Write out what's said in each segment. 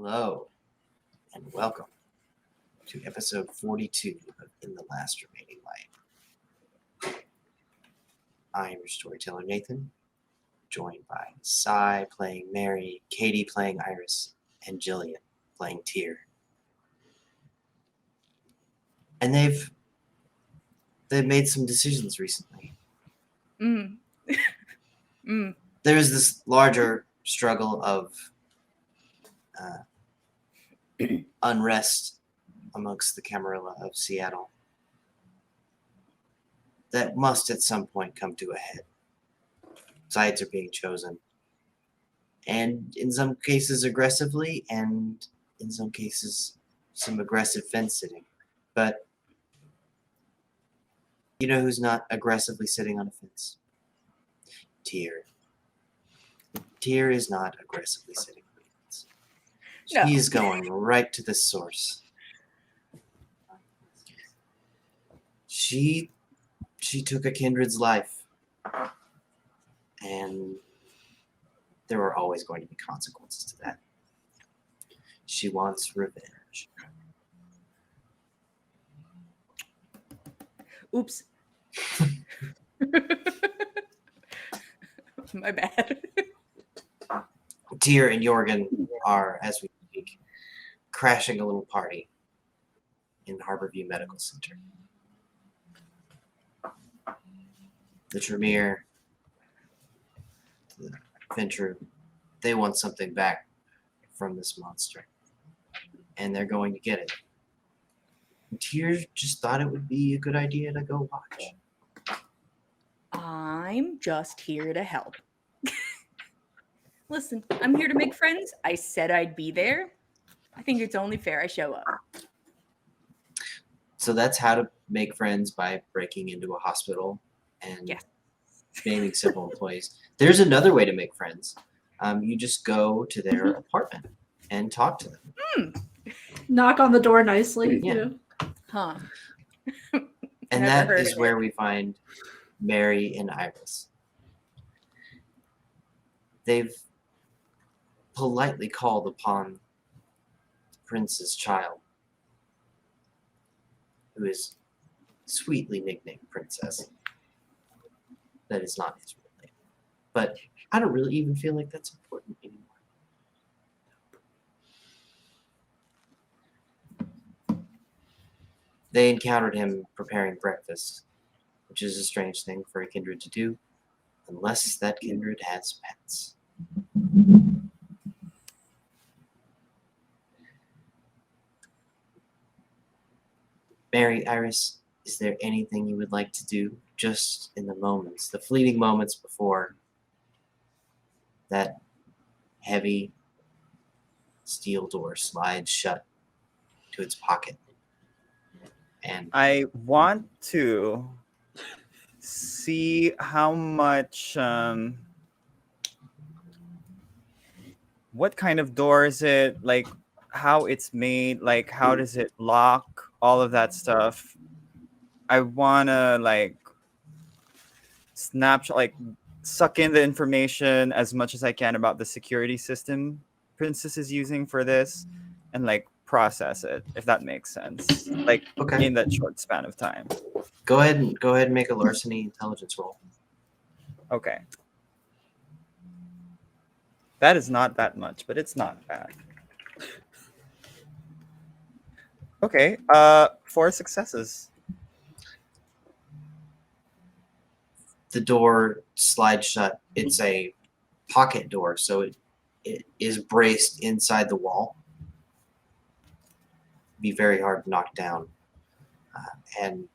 Hello, and welcome to episode 42 of In the Last Remaining Light. I am your storyteller, Nathan, joined by Sai playing Mary, Katie playing Iris, and Jillian playing Tyr. And they've made some decisions recently. There's this larger struggle of unrest amongst the Camarilla of Seattle that must at some point come to a head. Sides are being chosen, and in some cases aggressively, and in some cases some aggressive fence sitting. But you know who's not aggressively sitting on a fence? Tyr. Tyr is not aggressively sitting on a fence. No. She is going right to the source. She took a kindred's life, and there are always going to be consequences to that. She wants revenge. Oops. My bad. Tyr and Jorgen are, as we speak, crashing a little party in Harborview Medical Center. The Tremere, the Venture, they want something back from this monster, and they're going to get it. Tyr just thought it would be a good idea to go watch. I'm just here to help. Listen, I'm here to make friends. I said I'd be there. I think it's only fair I show up. So that's how to make friends, by breaking into a hospital and maiming civil employees. There's another way to make friends. You just go to their apartment and talk to them. Knock on the door nicely. Yeah. You know? Huh. And Never that heard is of where it. we find Mary and Iris. They've politely called upon the prince's child, who is sweetly nicknamed Princess. That is not his real name. But I don't really even feel like that's important anymore. They encountered him preparing breakfast, which is a strange thing for a kindred to do, unless that kindred has pets. Mary, Iris, is there anything you would like to do just in the moments, the fleeting moments before that heavy steel door slides shut to its pocket? And I want to see how much, what kind of door is it, like how it's made, like how does it lock, all of that stuff. I want to like snapshot, like suck in the information as much as I can about the security system Princess is using for this, and like process it, if that makes sense, like okay, in that short span of time. go ahead and make a larceny intelligence roll. Okay. That is not that much, but it's not bad. Okay, 4 successes. The door slides shut. It's a pocket door, so it is braced inside the wall. Be very hard to knock down. And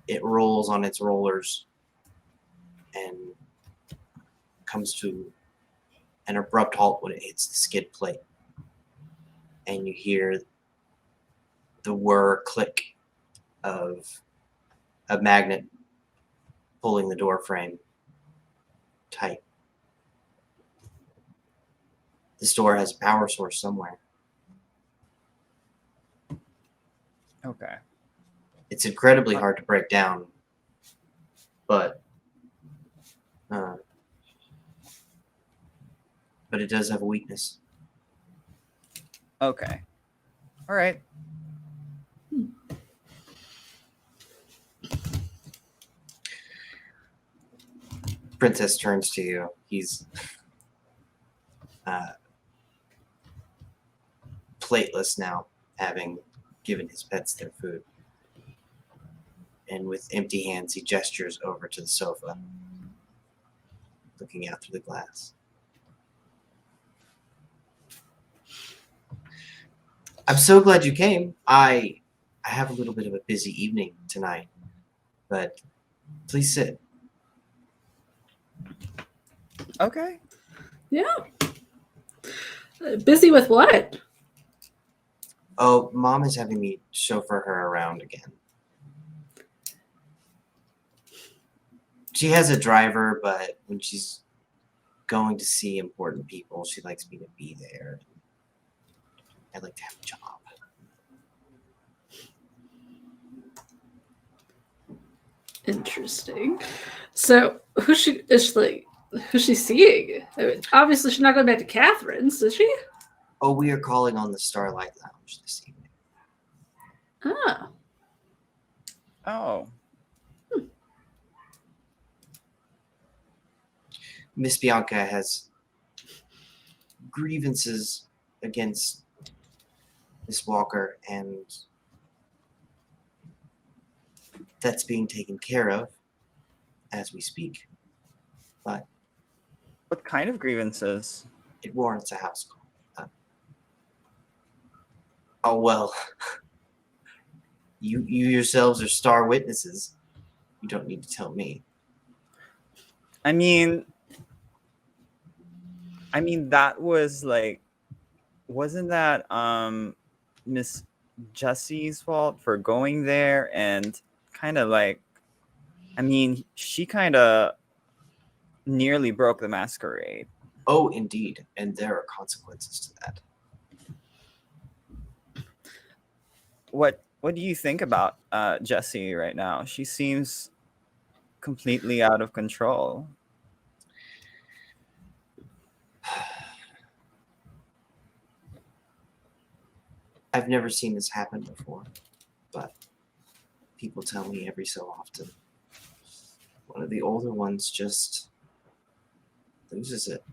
it rolls on its rollers and comes to an abrupt halt when it hits the skid plate. And you hear the whir click of a magnet pulling the door frame tight. This door has a power source somewhere. Okay. It's incredibly hard to break down, but it does have a weakness. Okay. All right. Princess turns to you. He's plateless now, having given his pets their food. And with empty hands, he gestures over to the sofa, looking out through the glass. I'm so glad you came. I have a little bit of a busy evening tonight, but please sit. Okay. Yeah. Busy with what? Oh, Mom is having me chauffeur her around again. She has a driver, but when she's going to see important people, she likes me to be there. I like to have a job. Interesting. So who's she seeing? I mean, obviously she's not going back to Catherine's, is she? Oh, we are calling on the Starlight Lounge this evening. Ah. Oh. Miss Bianca has grievances against Miss Walker, and that's being taken care of as we speak. But What kind of grievances? it warrants a house call. Oh, well, you yourselves are star witnesses. You don't need to tell me. I mean, that was like, wasn't that Miss Jessie's fault for going there and kind of like, I mean, she kind of nearly broke the masquerade. Oh, indeed, and there are consequences to that. What do you think about Jessie right now? She seems completely out of control. I've never seen this happen before, but people tell me every so often one of the older ones just loses it.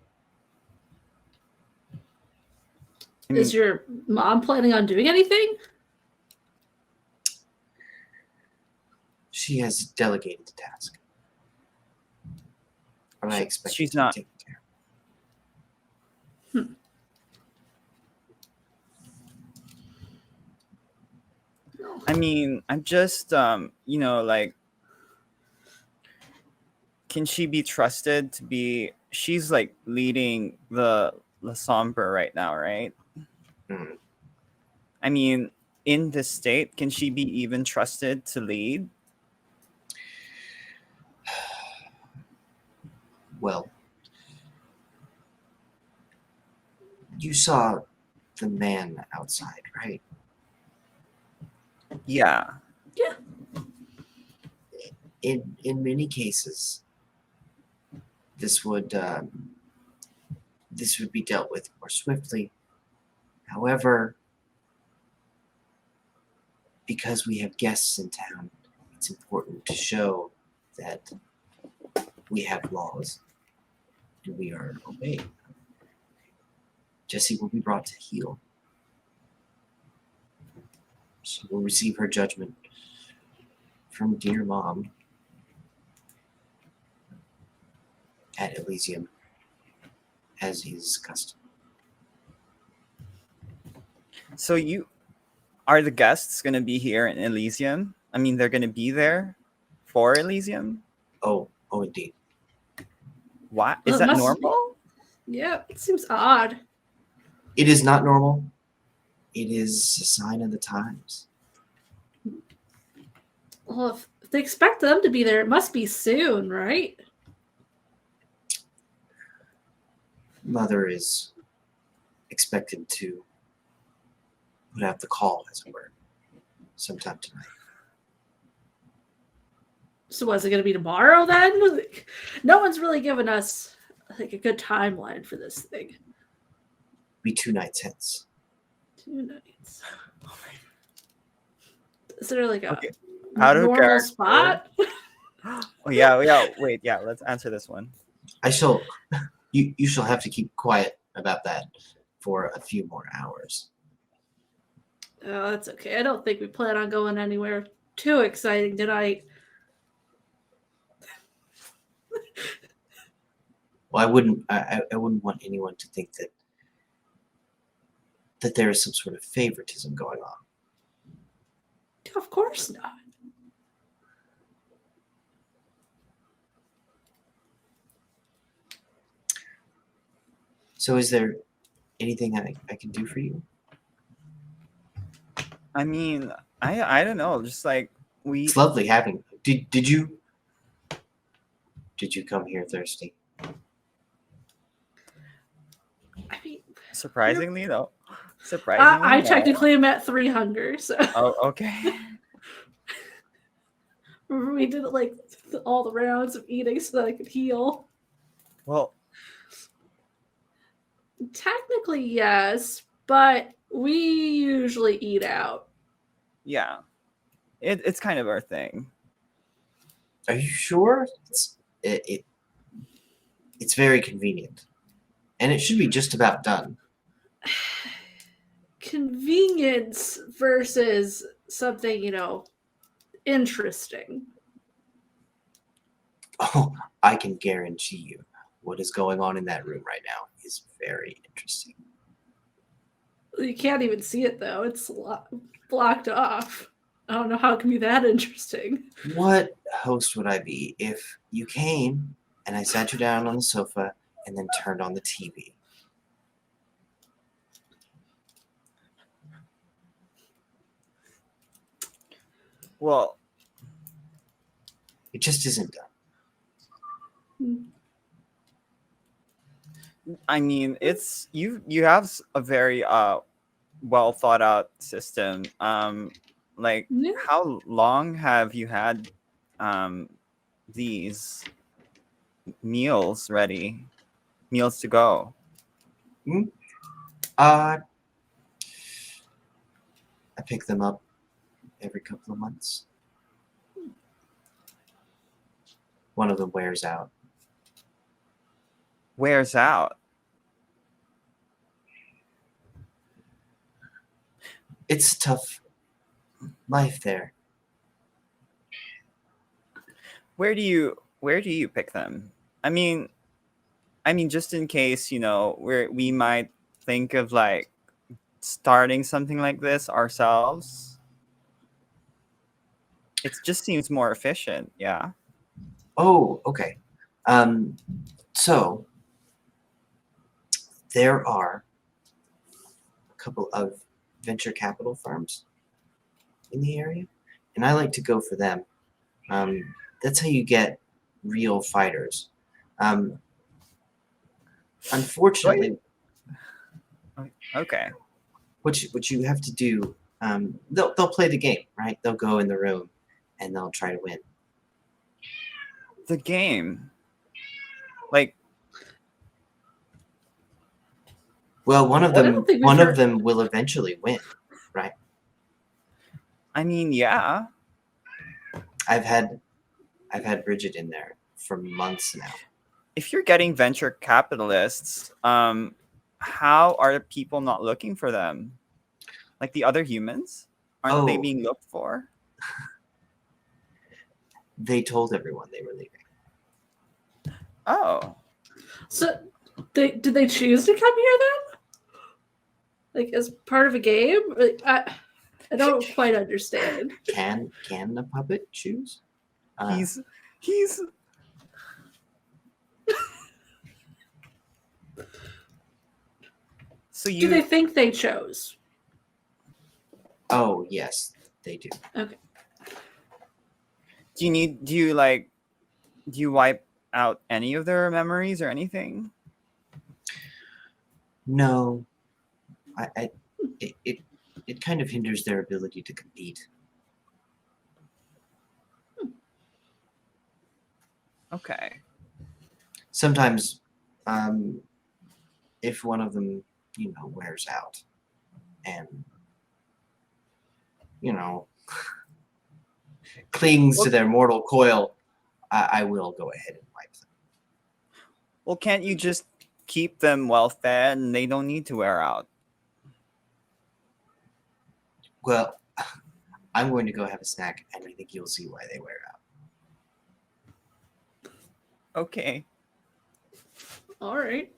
I mean, Is your mom planning on doing anything? She has delegated the task, but I expect she's it to not- be taken care of. I mean, I'm just like, can she be trusted to be? She's like leading the La Sombre right now, right? Mhm. I mean, in this state, can she be even trusted to lead? Well, you saw the man outside, right? Yeah. In many cases, this would be dealt with more swiftly. However, because we have guests in town, it's important to show that we have laws and we are obeyed. Jessie will be brought to heel. She will receive her judgment from dear Mom at Elysium, as is custom. So are the guests going to be here in Elysium? I mean, they're going to be there for Elysium? Oh, indeed. What? Well, Is it that must normal? Yeah, it seems odd. It is not normal. It is a sign of the times. Well, if they expect them to be there, it must be soon, right? Mother is expected to put out the call, as it were, sometime tonight. So was it going to be tomorrow then? No one's really given us like a good timeline for this thing. Be 2 nights hence. 2 nights. Is there like a Okay, out of normal character. spot? Oh yeah. Wait, yeah. Let's answer this one. I shall. You shall have to keep quiet about that for a few more hours. Oh, that's okay. I don't think we plan on going anywhere too exciting tonight. Well, I wouldn't. I wouldn't want anyone to think that there is some sort of favoritism going on. Of course not. So, is there anything I can do for you? I mean, I don't know. Just like we. It's lovely having. Did you come here thirsty? I mean, Surprisingly, though. Surprisingly, I no. technically am at 3 hunger, so Oh, okay. remember we did like all the rounds of eating so that I could heal. Well, Technically, yes, but we usually eat out. yeah. It's kind of our thing. Are you sure? It's very convenient, and it should be just about done. Convenience versus something, interesting. Oh, I can guarantee you, what is going on in that room right now is very interesting. You can't even see it though. It's blocked off. I don't know how it can be that interesting. What host would I be if you came and I sat you down on the sofa and then turned on the TV? Well, It just isn't done. I mean, it's you have a very well thought out system. Like Yeah. how long have you had these meals ready? Meals to go. I pick them up every couple of months. One of them wears out. Wears out. It's a tough life there. Where do you pick them? I mean, just in case, we might think of like starting something like this ourselves. It just seems more efficient, yeah. Oh, okay. So there are a couple of venture capital firms in the area, and I like to go for them. That's how you get real fighters. Unfortunately, Okay. what you have to do, they'll play the game, right? They'll go in the room and they'll try to win. The game. Like, Well, one of I them don't think we've heard- will eventually win, right? I mean, yeah. I've had Bridget in there for months now. If you're getting venture capitalists, how are people not looking for them? Like the other humans? Aren't they Oh. being looked for? They told everyone they were leaving. Oh. So, did they choose to come here then? Like as part of a game? Like, I don't quite understand. Can the puppet choose? He's So Do they think they chose? Oh yes, they do. Okay. do you wipe out any of their memories or anything? No, it kind of hinders their ability to compete. Okay. Sometimes, if one of them, wears out, and clings to their mortal coil, I will go ahead and wipe them. Well, can't you just keep them well fed and they don't need to wear out? Well, I'm going to go have a snack, and I think you'll see why they wear out. Okay. All right.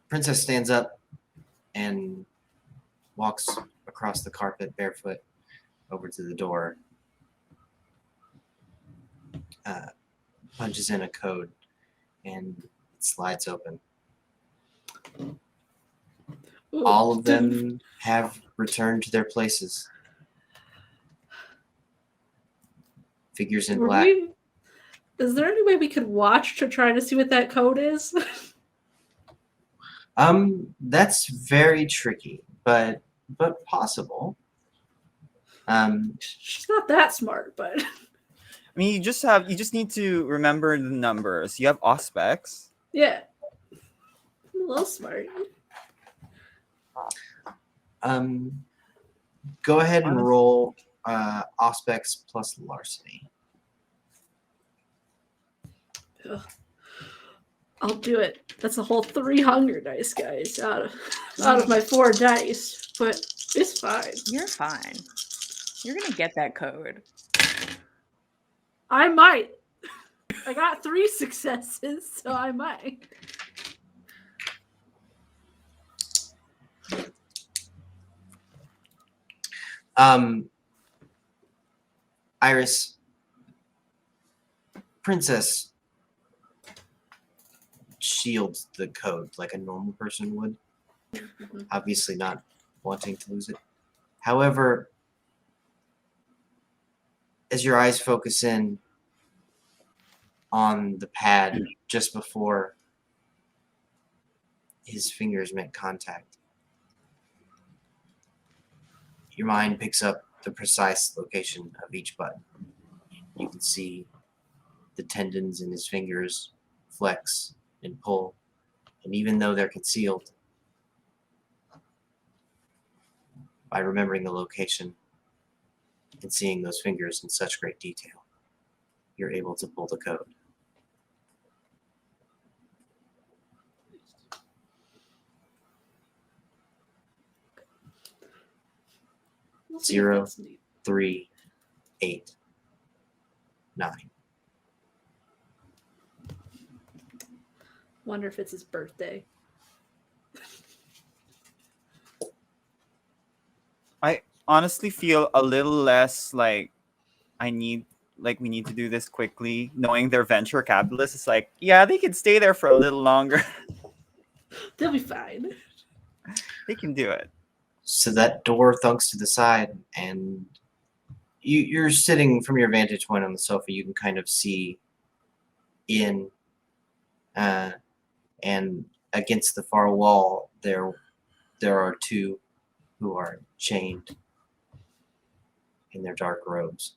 Princess stands up and walks across the carpet barefoot over to the door, punches in a code, and it slides open. Ooh, All of them have returned to their places. Figures in black. Is there any way we could watch to try to see what that code is? That's very tricky, but possible. She's not that smart, but I mean, you just need to remember the numbers. You have Auspex. yeah, I'm a little smart. Go ahead and roll Auspex plus larceny. Ugh. I'll do it. That's a whole 3 hunger dice, guys, out of my 4 dice. But it's fine. You're fine. You're gonna get that code. I might. I got 3 successes, so I might. Iris, Princess shields the code like a normal person would, obviously not wanting to lose it. However, as your eyes focus in on the pad just before his fingers make contact, your mind picks up the precise location of each button. You can see the tendons in his fingers flex and pull, and even though they're concealed, by remembering the location and seeing those fingers in such great detail, you're able to pull the code. We'll see if 0, that's neat. 3, 8, 9. Wonder if it's his birthday. I honestly feel a little less like we need to do this quickly, knowing they're venture capitalists. It's like, yeah, they can stay there for a little longer. They'll be fine. They can do it. So that door thunks to the side, and you're sitting from your vantage point on the sofa. You can kind of see in, and against the far wall, there are 2 who are chained in their dark robes.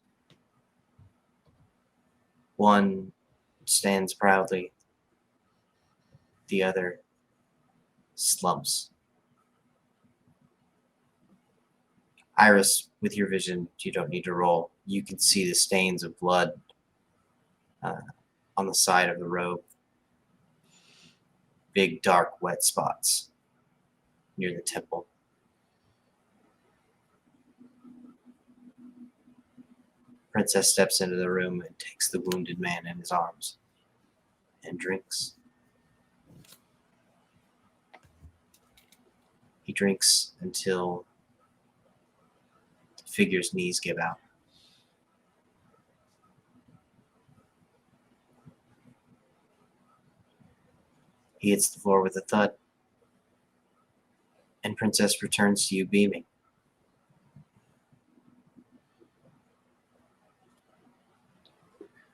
One stands proudly, the other slumps. Iris, with your vision, you don't need to roll. You can see the stains of blood on the side of the robe. Big, dark, wet spots near the temple. Princess steps into the room and takes the wounded man in his arms and drinks. He drinks until the figure's knees give out. He hits the floor with a thud, and Princess returns to you beaming.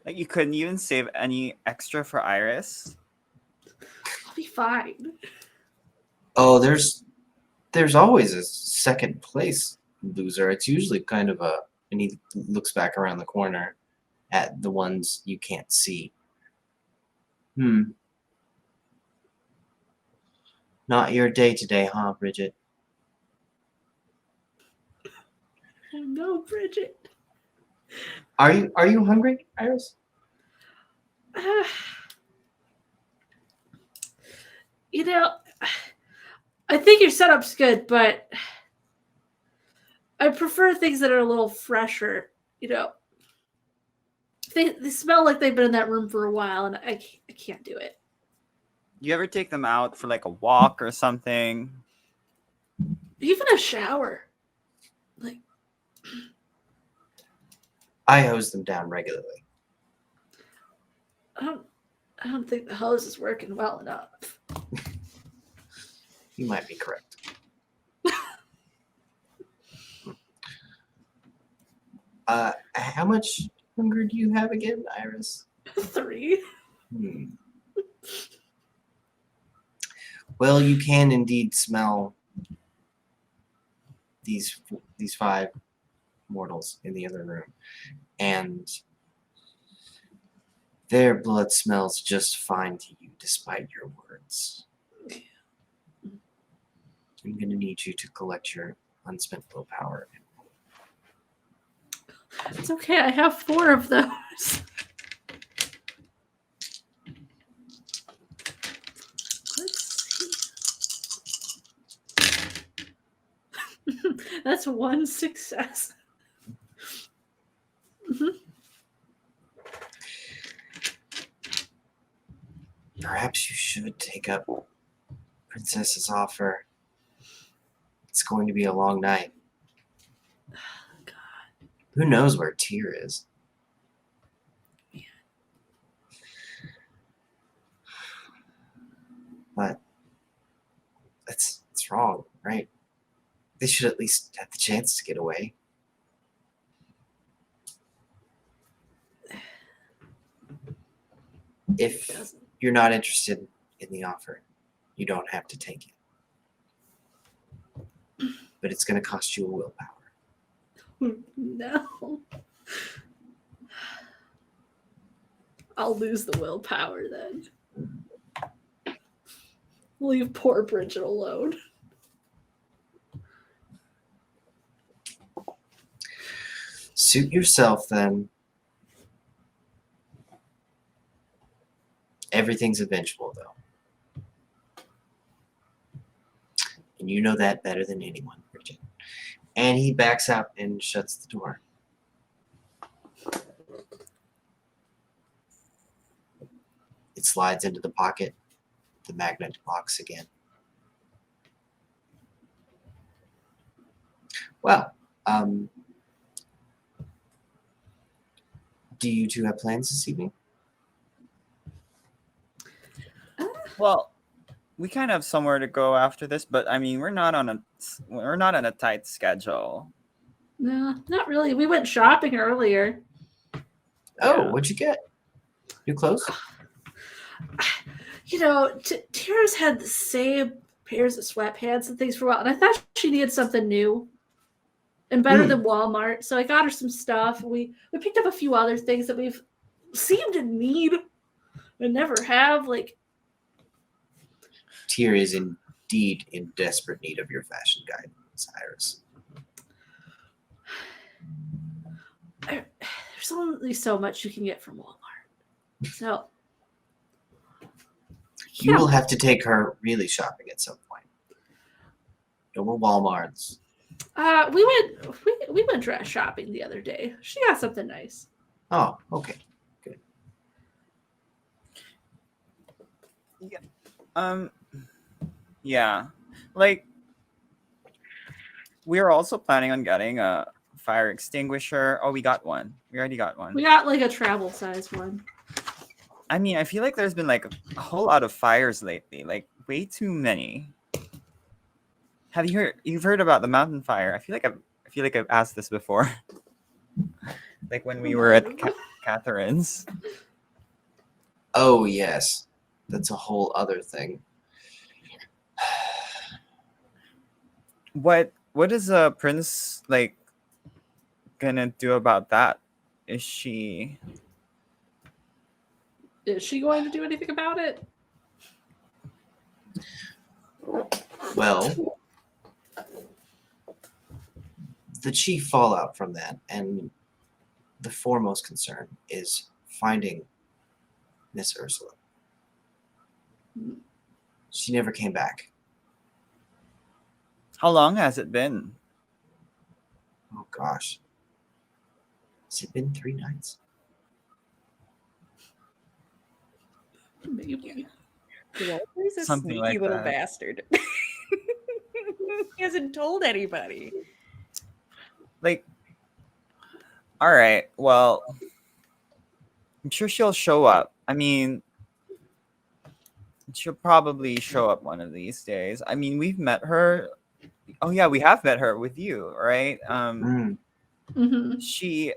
Like, you couldn't even save any extra for Iris. I'll be fine. Oh, there's always a second place loser. It's usually kind of and he looks back around the corner at the ones you can't see. Not your day today, huh, Bridget? Oh no, Bridget. Are you hungry, Iris? Uh, you know, I think your setup's good, but I prefer things that are a little fresher. You know, they smell like they've been in that room for a while, and I can't do it. You ever take them out for like a walk or something? Even a shower. Like, I hose them down regularly. I don't think the hose is working well enough. You might be correct. How much hunger do you have again, Iris? 3. Hmm. Well, you can indeed smell these 5 mortals in the other room, and their blood smells just fine to you, despite your words. I'm going to need you to collect your unspent willpower. It's okay. I have 4 of those. Let's see. That's 1 success. Perhaps you should take up Princess's offer. It's going to be a long night. God. Who knows where Tyr is? But that's wrong, right? They should at least have the chance to get away. If you're not interested in the offer, you don't have to take it. But it's going to cost you a willpower. No. I'll lose the willpower then. Leave poor Bridget alone. Suit yourself then. Everything's eventual, though. And you know that better than anyone, Bridget. And he backs out and shuts the door. It slides into the pocket. The magnet locks again. Well, do you two have plans this evening? Well, we kind of have somewhere to go after this, but I mean, we're not on a tight schedule. No, not really. We went shopping earlier. Oh, Yeah. what'd you get? New clothes? You know, Tara's had the same pairs of sweatpants and things for a while, and I thought she needed something new and better than Walmart. So I got her some stuff. We picked up a few other things that we've seemed to need and never have. Like, Tyr is indeed in desperate need of your fashion guidance, Iris. there's only so much you can get from Walmart. So You will have to take her really shopping at some point. No more Walmarts. we went dress shopping the other day. She got something nice. Oh, okay. Good. Yeah, like we are also planning on getting a fire extinguisher. Oh, we got one. We already got one. We got like a travel size one. I mean, I feel like there's been like a whole lot of fires lately, like way too many. Have you heard? You've heard about the mountain fire? I feel like I've asked this before. Like when we were at Catherine's. Oh, yes. That's a whole other thing. What is Prince like gonna do about that? Is she Is she going to do anything about it? Well, the chief fallout from that, and the foremost concern is finding Miss Ursula. She never came back. How long has it been? Oh gosh. Has it been 3 nights? Maybe. Walter's a Something sneaky like little that. bastard. He hasn't told anybody. Like, all right, well, I'm sure she'll show up. I mean, she'll probably show up one of these days. I mean, we've met her. Oh yeah, we have met her with you, right? Mm. Hmm. She,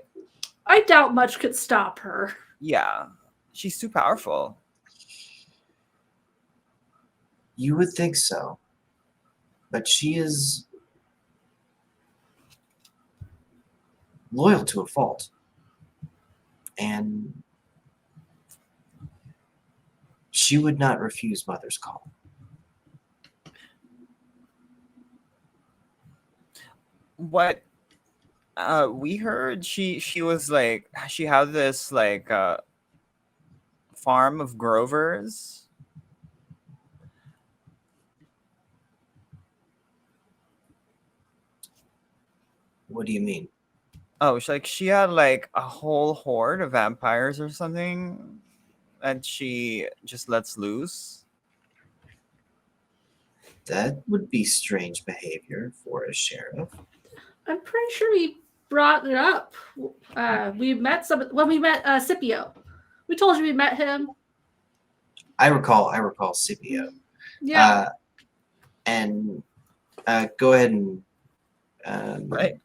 I doubt much could stop her. yeah, she's too powerful. You would think so. But she is loyal to a fault. And she would not refuse Mother's call. What we heard, she was like, she had this like farm of Grovers. What do you mean? Oh, she had like a whole horde of vampires or something, and she just lets loose. That would be strange behavior for a sheriff. I'm pretty sure we brought it up. We met when we met Scipio. We told you we met him. I recall Scipio. Yeah. And go ahead and Right.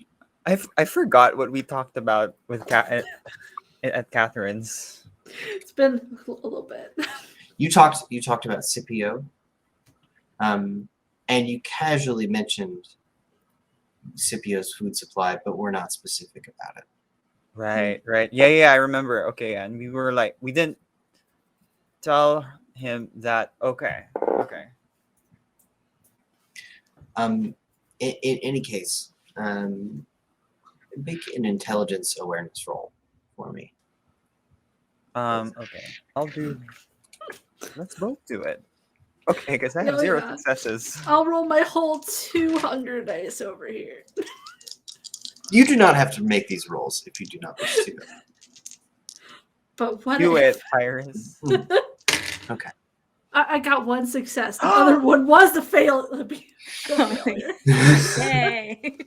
I forgot what we talked about with at Catherine's. It's been a little bit. you talked about Scipio. And you casually mentioned Scipio's food supply, but we're not specific about it. Right. Yeah, I remember. Okay, and we were like, we didn't tell him that. Okay. In any case, make an intelligence awareness roll for me. Okay. I'll do. Let's both do it. Okay, because I have Oh, 0 yeah. successes. I'll roll my whole 200 dice over here. You do not have to make these rolls if you do not wish to. But what Do if it, Iris. Okay. I got 1 success? The other one was the fail. Yay.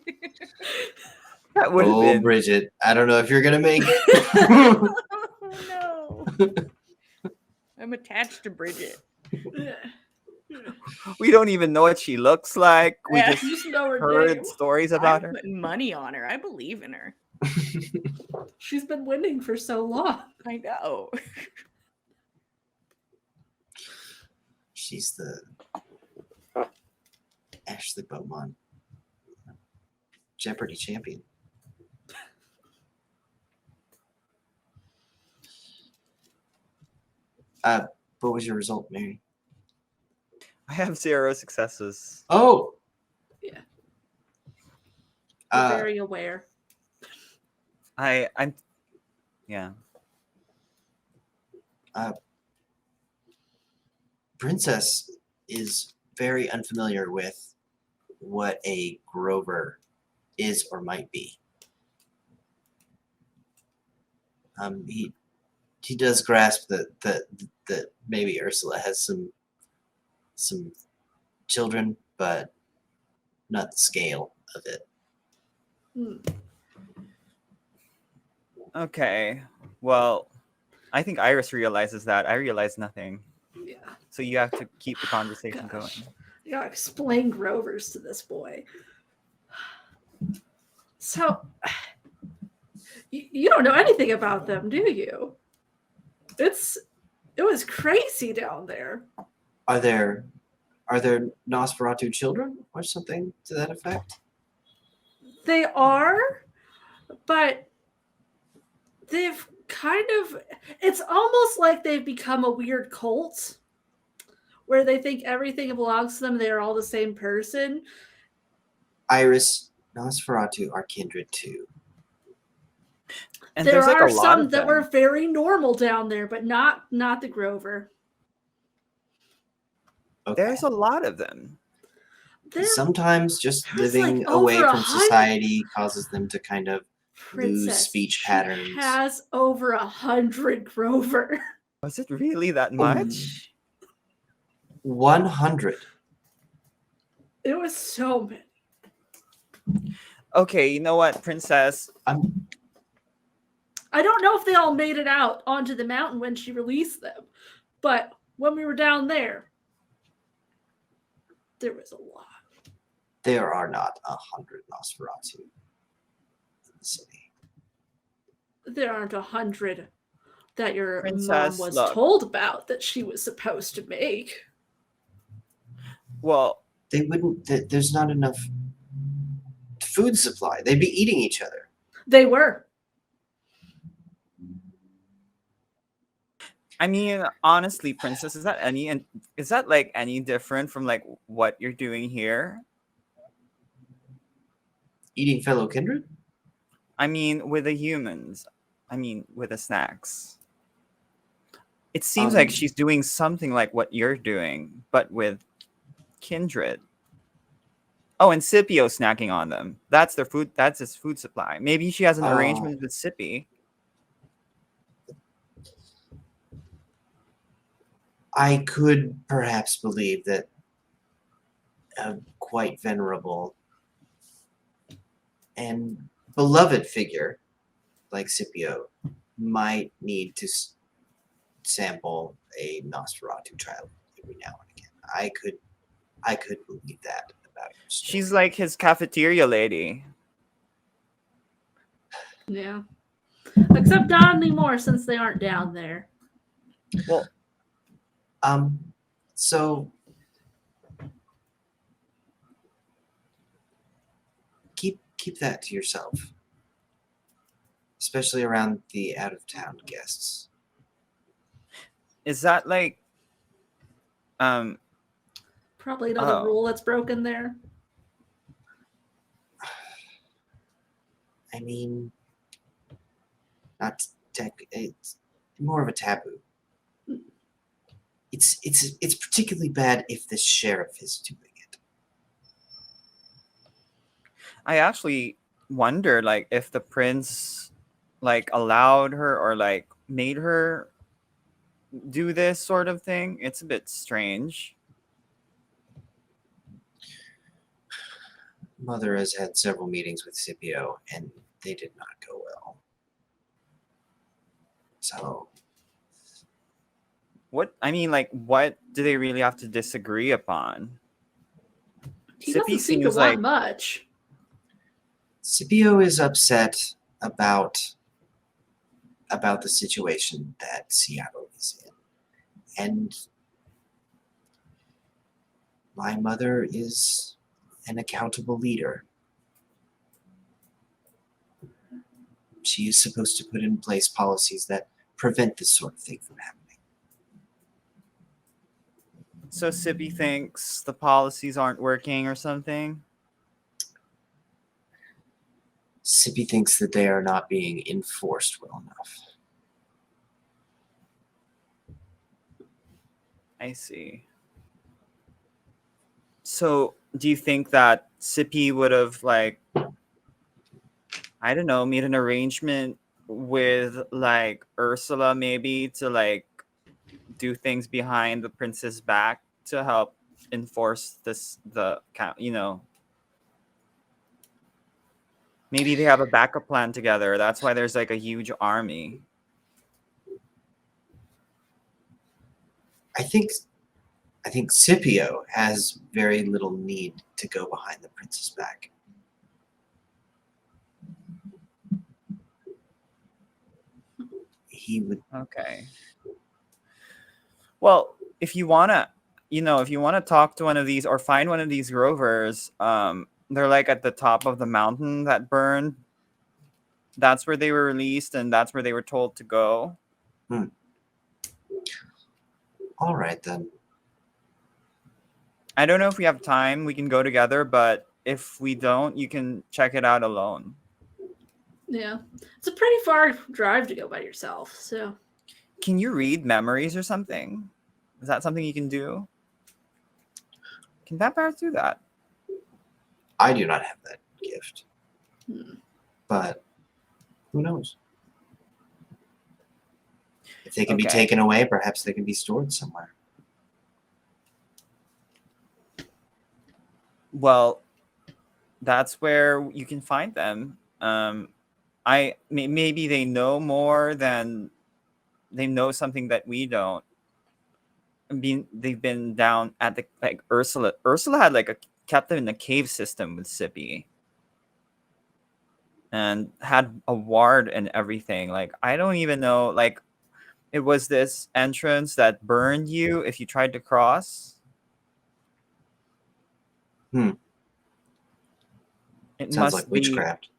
That would have Oh, been. Bridget, I don't know if you're gonna make it. Oh no. I'm attached to Bridget. We don't even know what she looks like. We Yeah. just You just know her heard name. stories about I'm her. putting money on her. I believe in her. She's been winning for so long. I know. She's the Ashley Beaumont Jeopardy champion. What was your result, Mary? I have 0 successes. Oh, Yeah. Uh, Very aware. I'm. Yeah. Princess is very unfamiliar with what a Grover is or might be. He does grasp that maybe Ursula has some children, but not the scale of it. Hmm. Okay. Well, I think Iris realizes that. I realize nothing. Yeah. So you have to keep the conversation Gosh. going. You gotta explain Grovers to this boy. So, you don't know anything about them, do you? It was crazy down there. Are there Nosferatu children or something to that effect? They are, but they've kind of, it's almost like they've become a weird cult where they think everything belongs to them. They're all the same person. Iris, Nosferatu are kindred too. And There there's like a are lot some of that were them. very normal down there, but not the Grover. Okay. There's a lot of them. There, Sometimes just there's living like away over from 100. society causes them to kind of lose Princess, speech she patterns. has over 100 Grover. Was it really that Oh. much? 100. It was so many. Okay, you know what, Princess? I'm I don't know if they all made it out onto the mountain when she released them, but when we were down there, there was a lot. There are not 100 Nosferatu in the city. There aren't 100 that your mom Princess, was look. told about that she was supposed to make. Well, They wouldn't. There's not enough food supply. They'd be eating each other. They were. I mean, honestly, Princess, is that like any different from like what you're doing here? Eating fellow kindred? I mean, with the humans. I mean, with the snacks. It seems like she's doing something like what you're doing, but with kindred. Oh, and Scipio snacking on them. That's their food. That's his food supply. Maybe she has an arrangement with Sippy. I could perhaps believe that a quite venerable and beloved figure like Scipio might need to sample a Nosferatu child every now and again. I could believe that about her story. She's like his cafeteria lady. Yeah. Except not anymore since they aren't down there. Well, so keep that to yourself, especially around the out of town guests. is that like Probably another Oh. rule that's broken there. I mean, not it's more of a taboo. It's particularly bad if the sheriff is doing it. I actually wonder like if the prince like allowed her or like made her do this sort of thing. It's a bit strange. Mother has had several meetings with Scipio, and they did not go well. So What I mean, like, what do they really have to disagree upon? He Sippy doesn't seem to seems want like- much. Scipio is upset about the situation that Seattle is in. And my mother is an accountable leader. She is supposed to put in place policies that prevent this sort of thing from happening. So Sippy thinks the policies aren't working or something. Sippy thinks that they are not being enforced well enough. I see. So do you think that Sippy would have like, I don't know, made an arrangement with like Ursula maybe to like do things behind the prince's back to help enforce maybe they have a backup plan together. That's why there's like a huge army. I think Scipio has very little need to go behind the prince's back. He would. Okay. Well, if you wanna talk to one of these or find one of these rovers, they're like at the top of the mountain that burned. That's where they were released, and that's where they were told to go. All right then. I don't know if we have time. We can go together, but if we don't, you can check it out alone. Yeah. It's a pretty far drive to go by yourself, so. Can you read memories or something? Is that something you can do? Can vampires do that? I do not have that gift, Hmm. but who knows? If they can be Okay. taken away, perhaps they can be stored somewhere. Well, that's where you can find them. Maybe they know more than they know something that we don't. They've been down at the like Ursula. Ursula had like kept them in a cave system with Sippy, and had a ward and everything. Like I don't even know. Like it was this entrance that burned you if you tried to cross. Hmm. It Sounds must like be. witchcraft.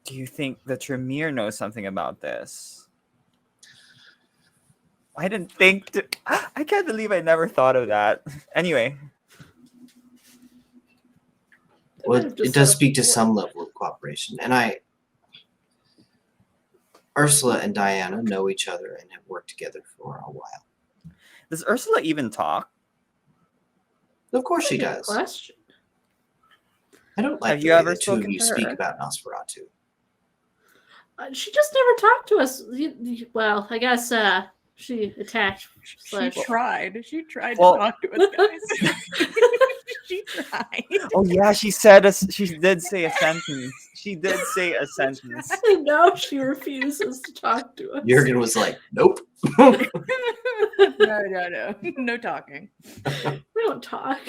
Do you think the Tremere knows something about this? I didn't think to. I can't believe I never thought of that. Anyway, They might Well, have just it does set up speak to a some fort. level of cooperation, and Ursula and Diana know each other and have worked together for a while. does Ursula even talk? Of course she That's a good does. question. I don't like Have the you way ever the two of spoken you to speak her? about Nosferatu. She just never talked to us. Well, I guess she attacked. She tried. She tried Well- to talk to us, guys. She tried. Oh yeah, she said she did say a sentence. She did say a sentence. I know she refuses to talk to us. Jurgen was like, nope. No. No talking. We don't talk.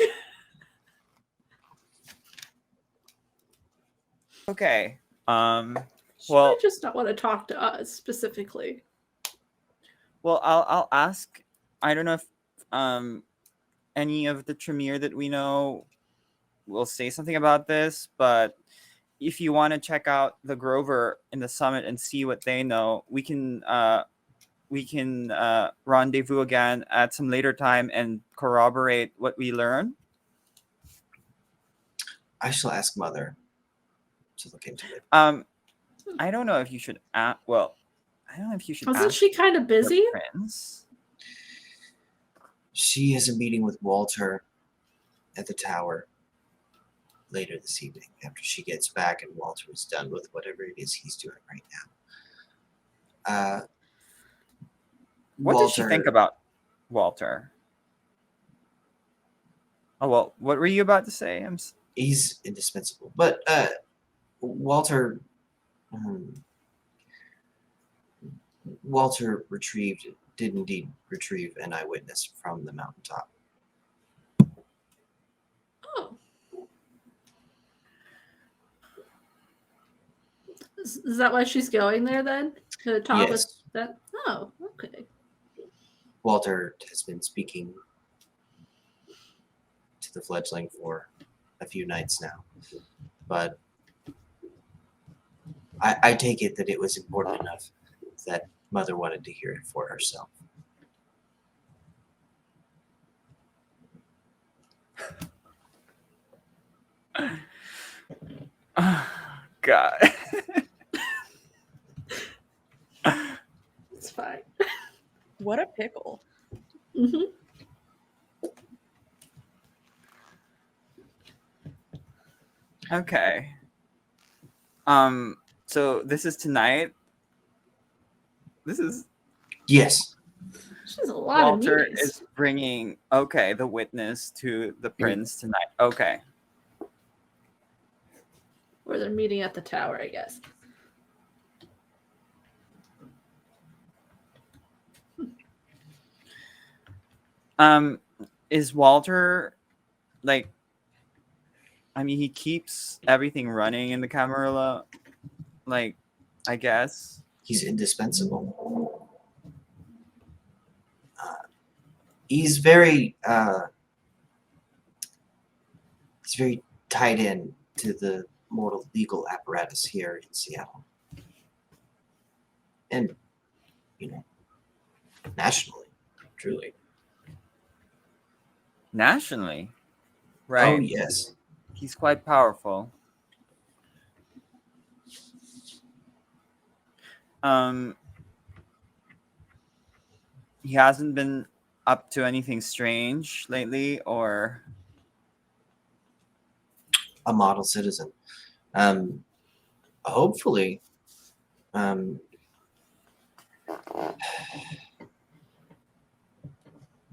Okay. She Well- might just not want to talk to us specifically. Well, I'll ask. I don't know if any of the Tremere that we know will say something about this, but if you want to check out the Grover in the summit and see what they know, we can rendezvous again at some later time and corroborate what we learn. I shall ask Mother to look into it. I don't know if you should ask. Well, I don't know if you should. Wasn't ask she kind of the busy? prince. She has a meeting with Walter at the tower later this evening after she gets back and Walter is done with whatever it is he's doing right now. What does she think about Walter? Oh well, what were you about to say? He's indispensable, but Walter did indeed retrieve an eyewitness from the mountaintop. Oh. Is that why she's going there then? To talk with Yes. that? Oh, okay. Walter has been speaking to the fledgling for a few nights now, but I take it that it was important enough that Mother wanted to hear it for herself. God. It's fine. What a pickle. Mm-hmm. Okay. So this is tonight. This is She Yes. has a lot Walter of meetings. is bringing the witness to the prince tonight. Okay. Or they're meeting at the tower, I guess. Is Walter like? I mean, he keeps everything running in the Camarilla. Like, I guess. He's indispensable. He's very tied in to the mortal legal apparatus here in Seattle, and nationally, truly. nationally, Oh right? yes. He's quite powerful. Um, he hasn't been up to anything strange lately, or A model citizen. Hopefully, um,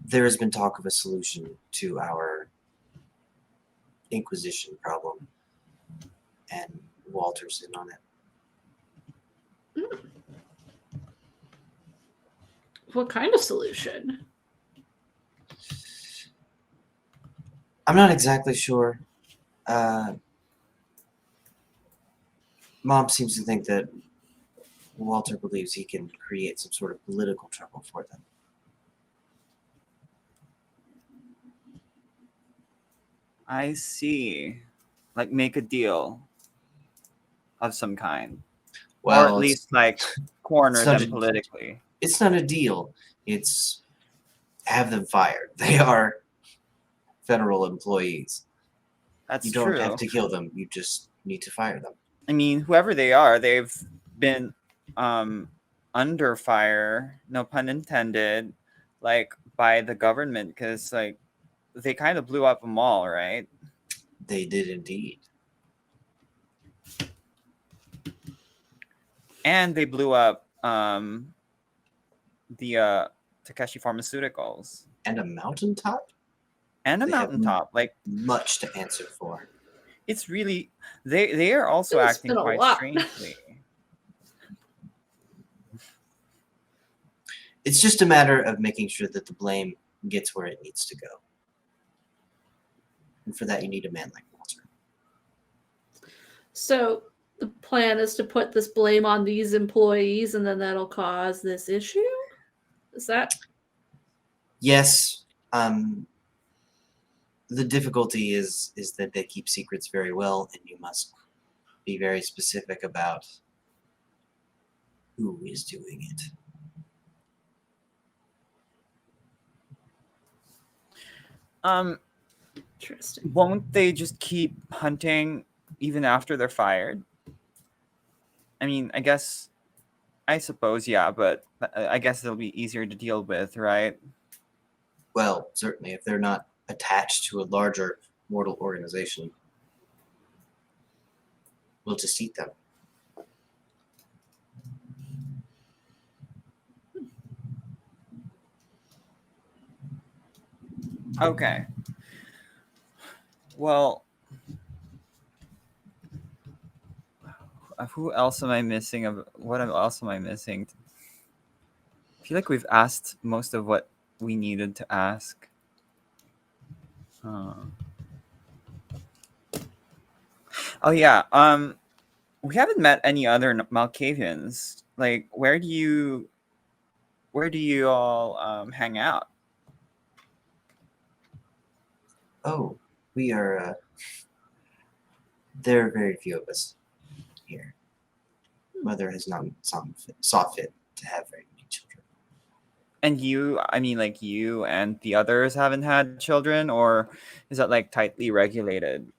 there has been talk of a solution to our Inquisition problem, and Walter's in on it. What kind of solution? I'm not exactly sure. Uh, Mom seems to think that Walter believes he can create some sort of political trouble for them. I see, like make a deal of some kind, or at Well, least like corner not them a- politically. it's not a deal. It's have them fired. They are federal employees. That's You don't have true. to kill them. You just need to fire them. I mean, whoever they are, they've been under fire, no pun intended, like by the government because like they kind of blew up a mall, right? They did indeed. And they blew up the Takeshi Pharmaceuticals And a mountaintop? and a They have mountaintop. Like much to answer for. it's really they are also It's acting been a quite lot. strangely. It's just a matter of making sure that the blame gets where it needs to go. And for that, you need a man like Walter. So the plan is to put this blame on these employees, and then that'll cause this issue. Is that Yes, the difficulty is that they keep secrets very well, and you must be very specific about who is doing it. interesting? Won't they just keep hunting even after they're fired? I mean, I suppose, yeah, but I guess it'll be easier to deal with, right? Well, certainly, if they're not attached to a larger mortal organization, we'll just eat them. Okay. Well, who else am I missing? What else am I missing? I feel like we've asked most of what we needed to ask. Huh. Oh yeah. We haven't met any other Malkavians. Like, where do you all hang out? Oh, we are. There are very few of us here. Mother has not saw fit to have very many children. And you, I mean, like you and the others haven't had children, or is that like tightly regulated?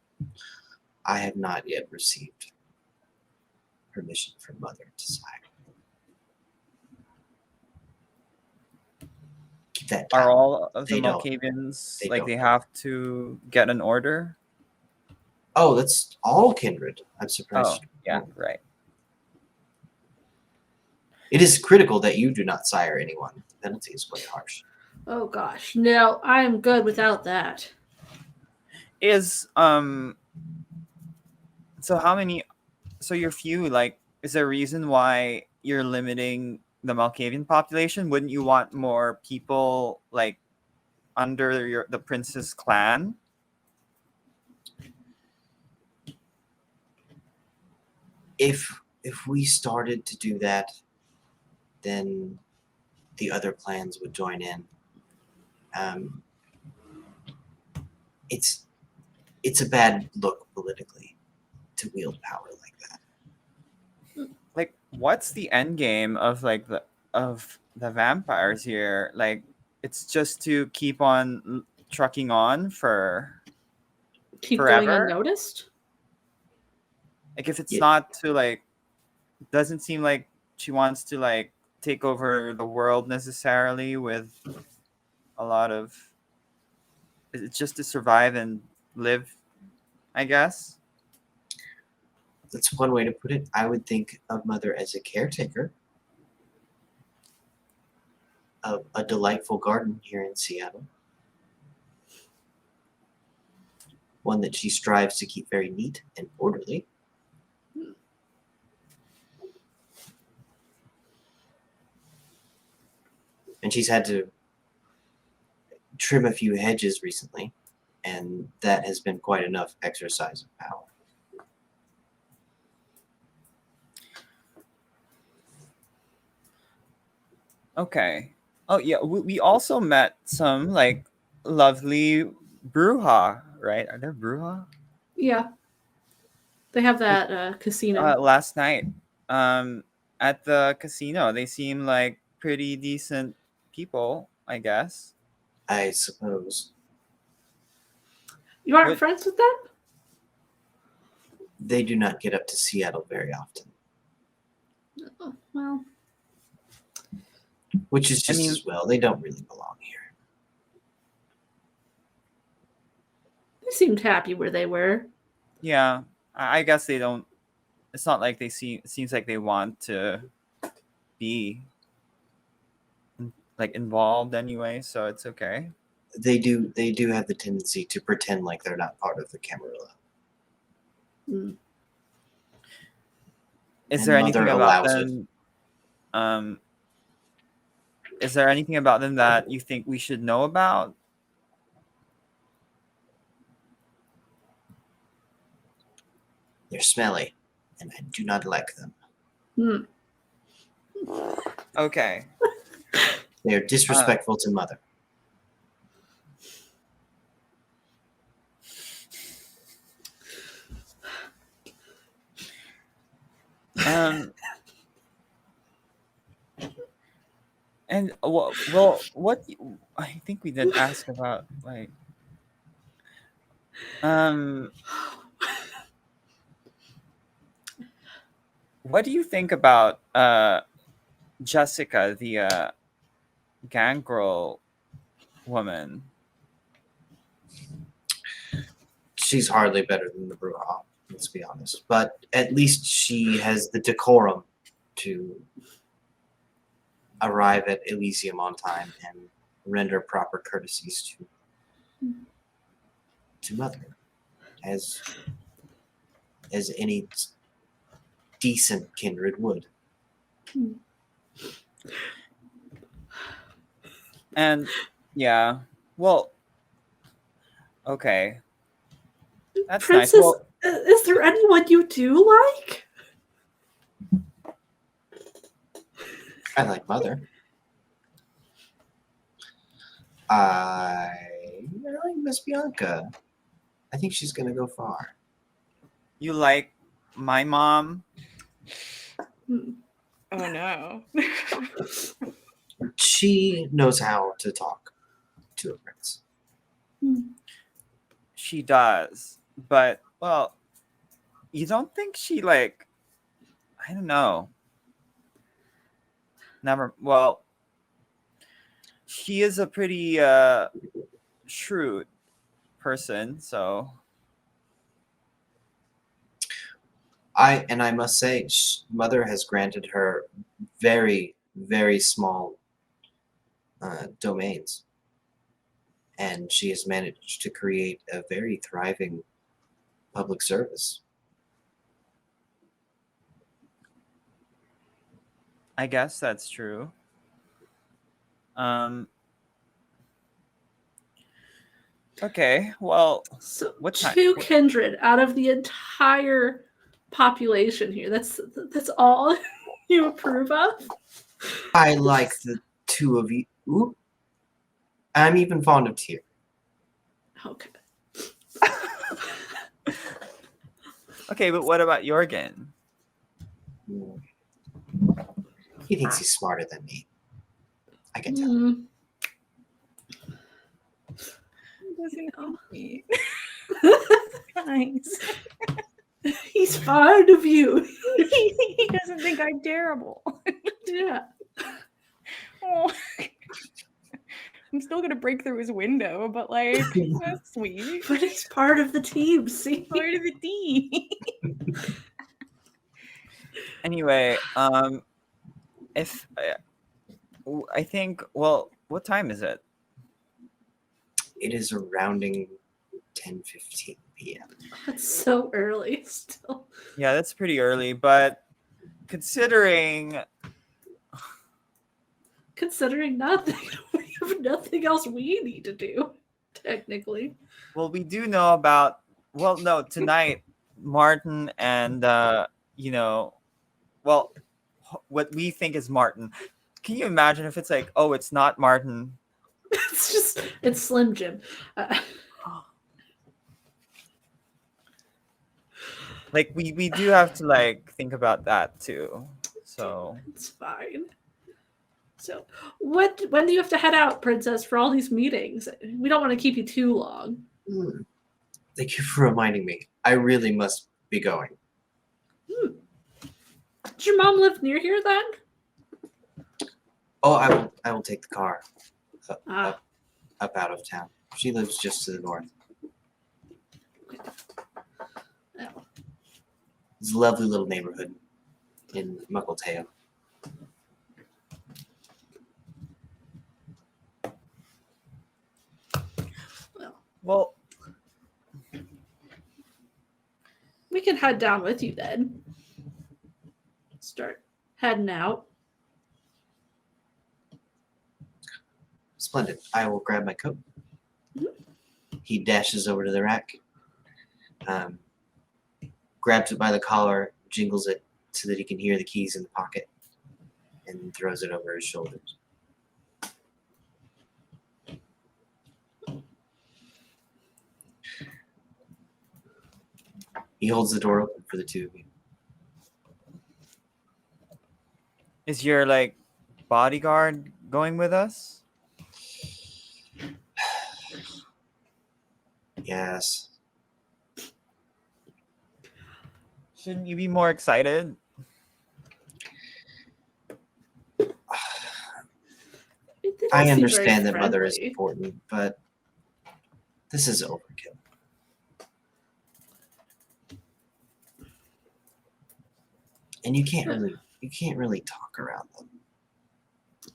I have not yet received permission from Mother to sire. Keep that down. Are all of the They don't. Malkavians They like don't. they have to get an order? Oh, that's all kindred. I'm Oh, surprised. yeah, right. It is critical that you do not sire anyone. The penalty is quite harsh. Oh gosh, no, I'm good without that. Is so how many? So you're few. Like, is there a reason why you're limiting the Malkavian population? Wouldn't you want more people like under the prince's clan? If we started to do that, then the other clans would join in. It's a bad look politically to wield power like that. Like, what's the end game of like the vampires here? Like, it's just to keep on trucking on for Keep going forever. unnoticed. Like if it's Yeah. not to like, doesn't seem like she wants to like take over the world necessarily with a lot of. It's just to survive and live, I guess. That's one way to put it. I would think of Mother as a caretaker of a delightful garden here in Seattle. One that she strives to keep very neat and orderly. And she's had to trim a few hedges recently, and that has been quite enough exercise of power. Okay. Oh yeah, we also met some like lovely Bruja, right? Are there Bruja? Yeah. They have that casino. Last night, at the casino, they seem like pretty decent people, I guess. I suppose You aren't What? friends with them? they do not get up to Seattle very often, Oh, well, which is just mean- as well. They don't really belong here. they seemed happy where they were. Yeah, I guess they don't. It's not like they see. It seems like they want to be like involved anyway, so it's okay. They do have the tendency to pretend like they're not part of the Camarilla. Mm. Is And there anything Mother about allows it. them? Is there anything about them that you think we should know about? They're smelly, and I do not like them. Hmm. Okay. They are disrespectful to Mother. And well, what I think we did ask about, like, what do you think about Jessica, the gangrel woman? She's hardly better than the Bruja, let's be honest. But at least she has the decorum to arrive at Elysium on time and render proper courtesies to Mother, as any decent kindred would. And yeah, well, okay, that's Princess, nice. Well, is there anyone you do like? I like Mother. I like Miss Bianca. I think she's gonna go far. you like my mom? Hmm. Oh no. She knows how to talk to a prince. She does, but well, you don't think she like? I don't know. Never. Well, she is a pretty shrewd person, so I must say, Mother has granted her very, very small domains, and she has managed to create a very thriving public service. I guess that's true. Okay, well, So what time? two kindred out of the entire population here. That's all you approve of? I like the two of you. Ooh. I'm even fond of Tyr. Okay. Okay, but what about Jorgen? He thinks he's smarter than me. I can tell. Mm. doesn't know. hate me. Guys. He's fond of you. He doesn't think I'm terrible. Yeah. Oh. I'm still gonna break through his window, but like that's sweet. But he's part of the team, see? Part of the team. Anyway, if I think, well, what time is it? It is a rounding 10:15 p.m. That's so early still. Yeah, that's pretty early, but considering Nothing. We have nothing else we need to do, technically. well, we do know about, well, no, tonight Martin and well, what we think is Martin. Can you imagine if it's like, oh, it's not Martin? It's Slim Jim. Like we do have to like think about that too. So It's fine. So, when do you have to head out, Princess, for all these meetings? We don't want to keep you too long. Thank you for reminding me. I really must be going. Does your mom live near here then? Oh, I will take the car up out of town. She lives just to the north. Oh. It's a lovely little neighborhood in Muckletale. well, We can head down with you then. Start heading out. Splendid. I will grab my coat. Mhm. He dashes over to the rack, grabs it by the collar, jingles it so that he can hear the keys in the pocket, and throws it over his shoulders. He holds the door open for the two of you. is your like bodyguard going with us? Yes. Shouldn't you be more excited? It did I all seem very understand that Mother is friendly. important, but this is overkill. And you can't really talk around them.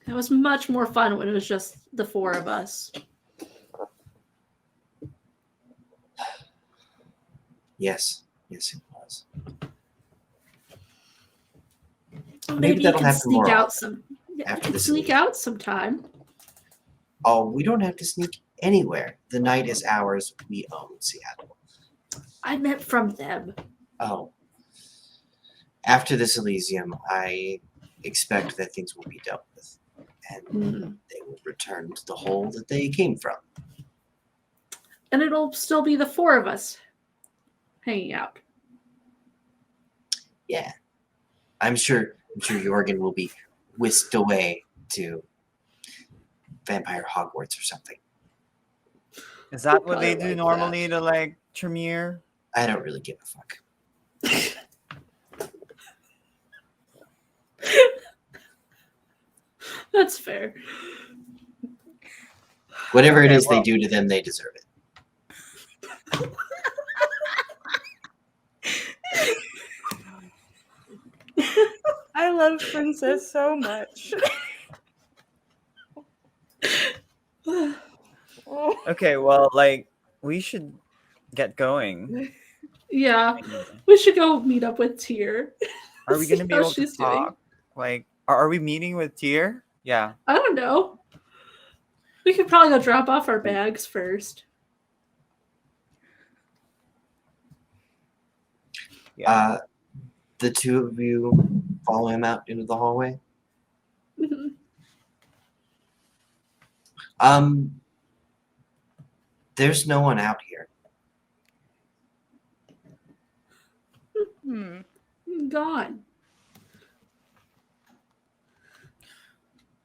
It was much more fun when it was just the four of us. Yes, it was. Maybe you that'll can happen sneak more out often some. Yeah, after you can this sneak meeting. out sometime. Oh, we don't have to sneak anywhere. The night is ours. We own Seattle. I meant from them. Oh. After this Elysium, I expect that things will be dealt with, and they will return to the hole that they came from. And it'll still be the four of us hanging out. Yeah. I'm sure Jorgen will be whisked away to Vampire Hogwarts or something. Is that what Probably they do like normally to like Tremere? I don't really give a fuck. That's fair. Whatever it Okay, is well- they do to them, they deserve it. I love Princess so much. Oh. Okay, well, like we should get going. Yeah, we should go meet up with Tyr. Are we See gonna be how able to she's doing. talk? Like, are we meeting with Tyr? Yeah. I don't know. We could probably go drop off our bags first. Yeah. The two of you follow him out into the hallway. Mhm. There's no one out here. Gone.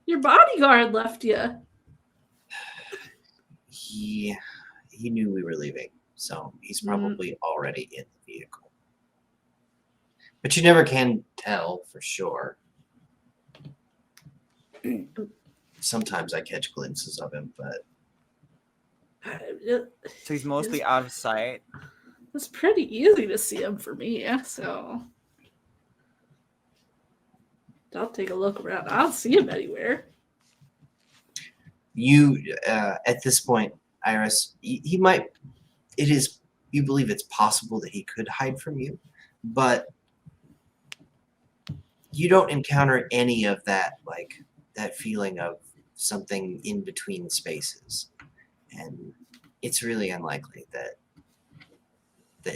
Your bodyguard left you. he knew we were leaving, so he's probably already in the vehicle. But you never can tell for sure. Sometimes I catch glimpses of him, but So he's mostly out of sight. It's pretty easy to see him for me, so I'll take a look around. I don't see him anywhere. you at this point, Iris, he might. It is. You believe it's possible that he could hide from you, but you don't encounter any of that, like that feeling of something in between spaces, and it's really unlikely that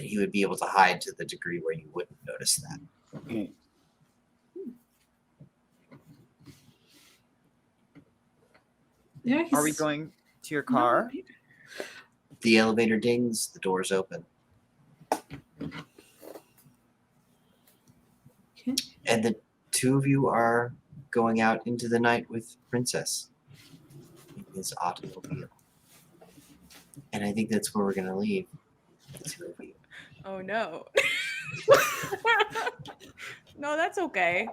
he would be able to hide to the degree where you wouldn't notice that. Yeah, Are we going to your car? The elevator dings, the doors open. Okay. And the two of you are going out into the night with Princess in his automobile. And I think that's where we're going to leave the two of you. Oh no. No, that's okay.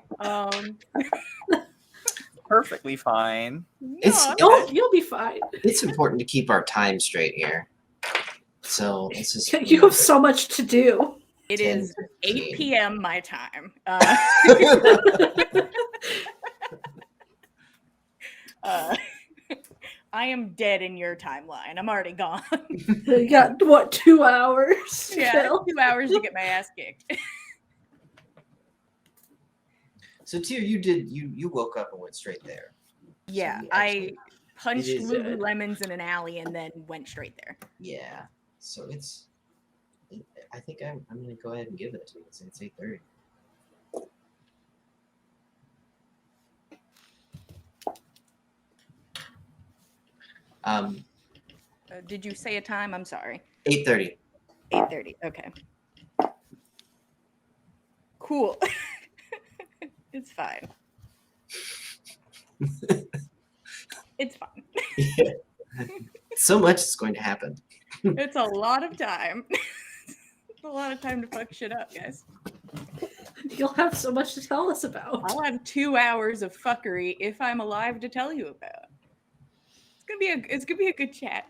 Perfectly fine. No, It's- I'm Oh, good. you'll be fine. It's important to keep our time straight here. So let's just. You have so much to do. It 10, is 8 15. p.m. my time. I am dead in your timeline. I'm already gone. You got what, 2 hours? to Yeah, kill? 2 hours to get my ass kicked. So Tyr, you woke up and went straight there. Yeah, you I actually- punched it is- Lululemons in an alley and then went straight there. Yeah. So it's. I think I'm gonna go ahead and give it to you. It's 8:30. Did you say a time? I'm sorry. 8:30. 8:30. Okay. Cool. It's fine. It's fine. So much is going to happen. It's a lot of time. It's a lot of time to fuck shit up, guys. You'll have so much to tell us about. I'll have 2 hours of fuckery if I'm alive to tell you about. It's gonna be a good chat.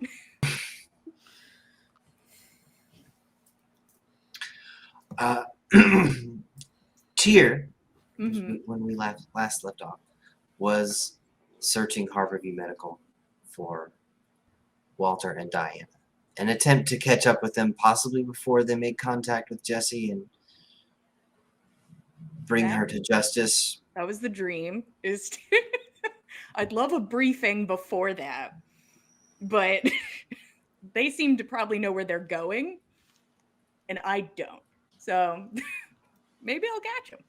Tyr, Hmm. when we last left off, was searching Harborview Medical for Walter and Diana. An attempt to catch up with them possibly before they make contact with Jesse and bring her to justice. That was the dream. I'd love a briefing before that, but they seem to probably know where they're going, and I don't. So maybe I'll catch them.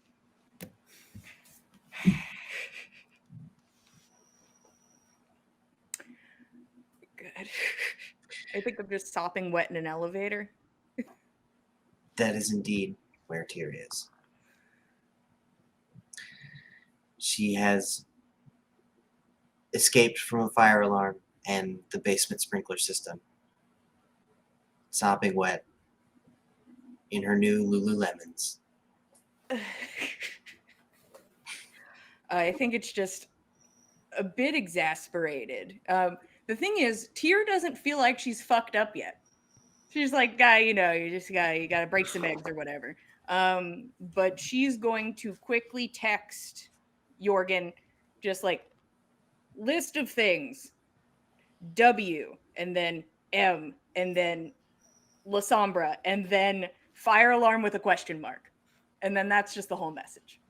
Good. I think I'm just sopping wet in an elevator. That is indeed where Tyr is. She has escaped from a fire alarm and the basement sprinkler system, sopping wet in her new Lululemons. I think it's just a bit exasperated. The thing is, Tyr doesn't feel like she's fucked up yet. She's like, guy, you gotta break some eggs or whatever. But she's going to quickly text Jorgen, just like, list of things, W, and then M, and then La Sombra, and then fire alarm with a question mark. And then that's just the whole message.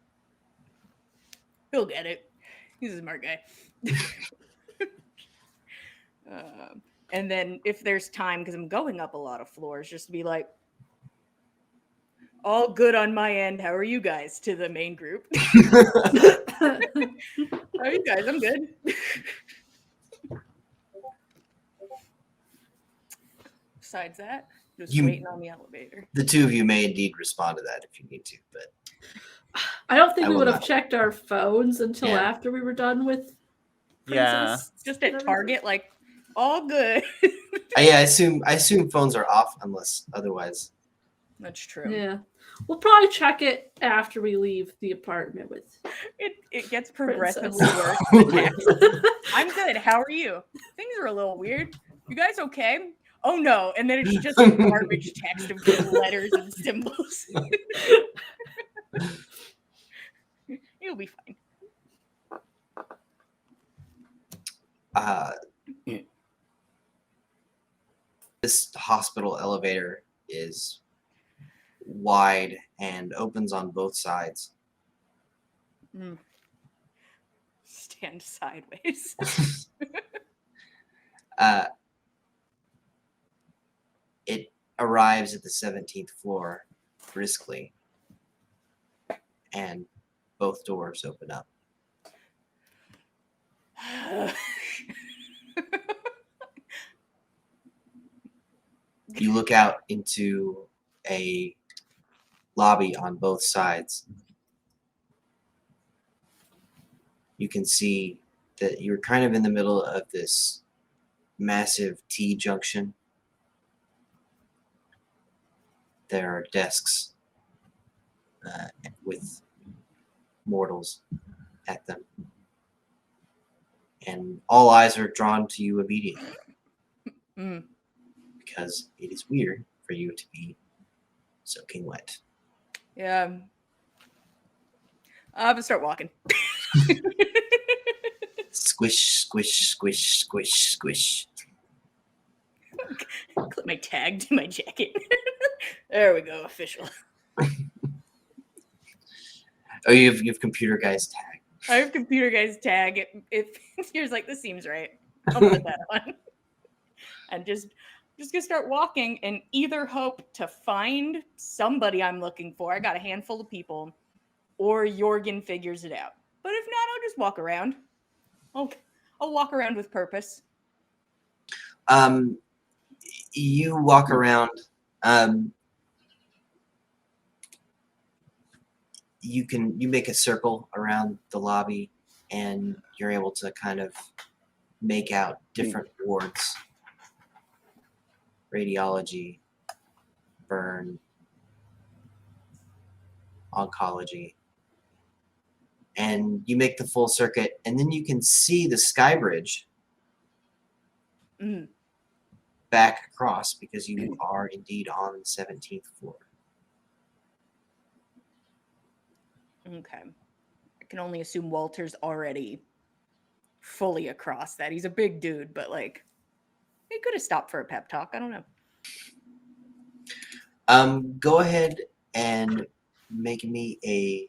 He'll get it. He's a smart guy. And then if there's time, because I'm going up a lot of floors, just to be like, all good on my end. How are you guys? To the main group. How are you guys? I'm good. Besides that, just You- waiting on the elevator. The two of you may indeed respond to that if you need to, but I don't think I we will would have not. checked our phones until Yeah. after we were done with Yeah. Princess Just and at Target, like All good. Yeah, I assume phones are off unless otherwise. That's true. Yeah. We'll probably check it after we leave the apartment with It gets Princess. progressively worse. I'm good. How are you? Things are a little weird. You guys okay? Oh no. And then it's just a garbage text of just letters and symbols. You'll be fine. This hospital elevator is wide and opens on both sides. Stand sideways. It arrives at the 17th floor briskly, and both doors open up. You look out into a lobby on both sides. You can see that you're kind of in the middle of this massive T junction. There are desks with mortals at them. And all eyes are drawn to you immediately because it is weird for you to be soaking wet. Yeah. I'm gonna start walking. Squish, squish, squish, squish, squish. Clip my tag to my jacket. There we go, official. Oh, you have computer guy's tag. I have computer guy's tag. It here's like, this seems right. I'll put that on. And just gonna start walking and either hope to find somebody I'm looking for. I got a handful of people, or Jorgen figures it out. But if not, I'll just walk around. I'll walk around with purpose. You walk around. You make a circle around the lobby, and you're able to kind of make out different wards: radiology, burn, oncology. And you make the full circuit, and then you can see the sky bridge back across because you are indeed on the 17th floor. Okay. I can only assume Walter's already fully across that. He's a big dude, but like, he could have stopped for a pep talk. I don't know. Go ahead and make me a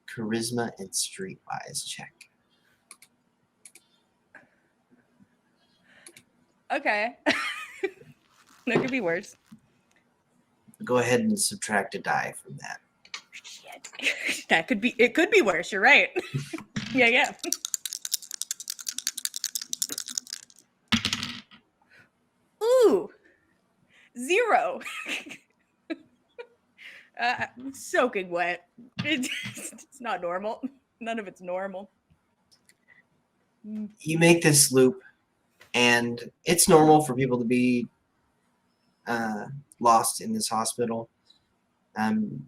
charisma and streetwise check. Okay. That could be worse. Go ahead and subtract a die from that. Shit. It could be worse. You're right. Yeah. Ooh. 0. Soaking wet. It's not normal. None of it's normal. You make this loop, and it's normal for people to be lost in this hospital.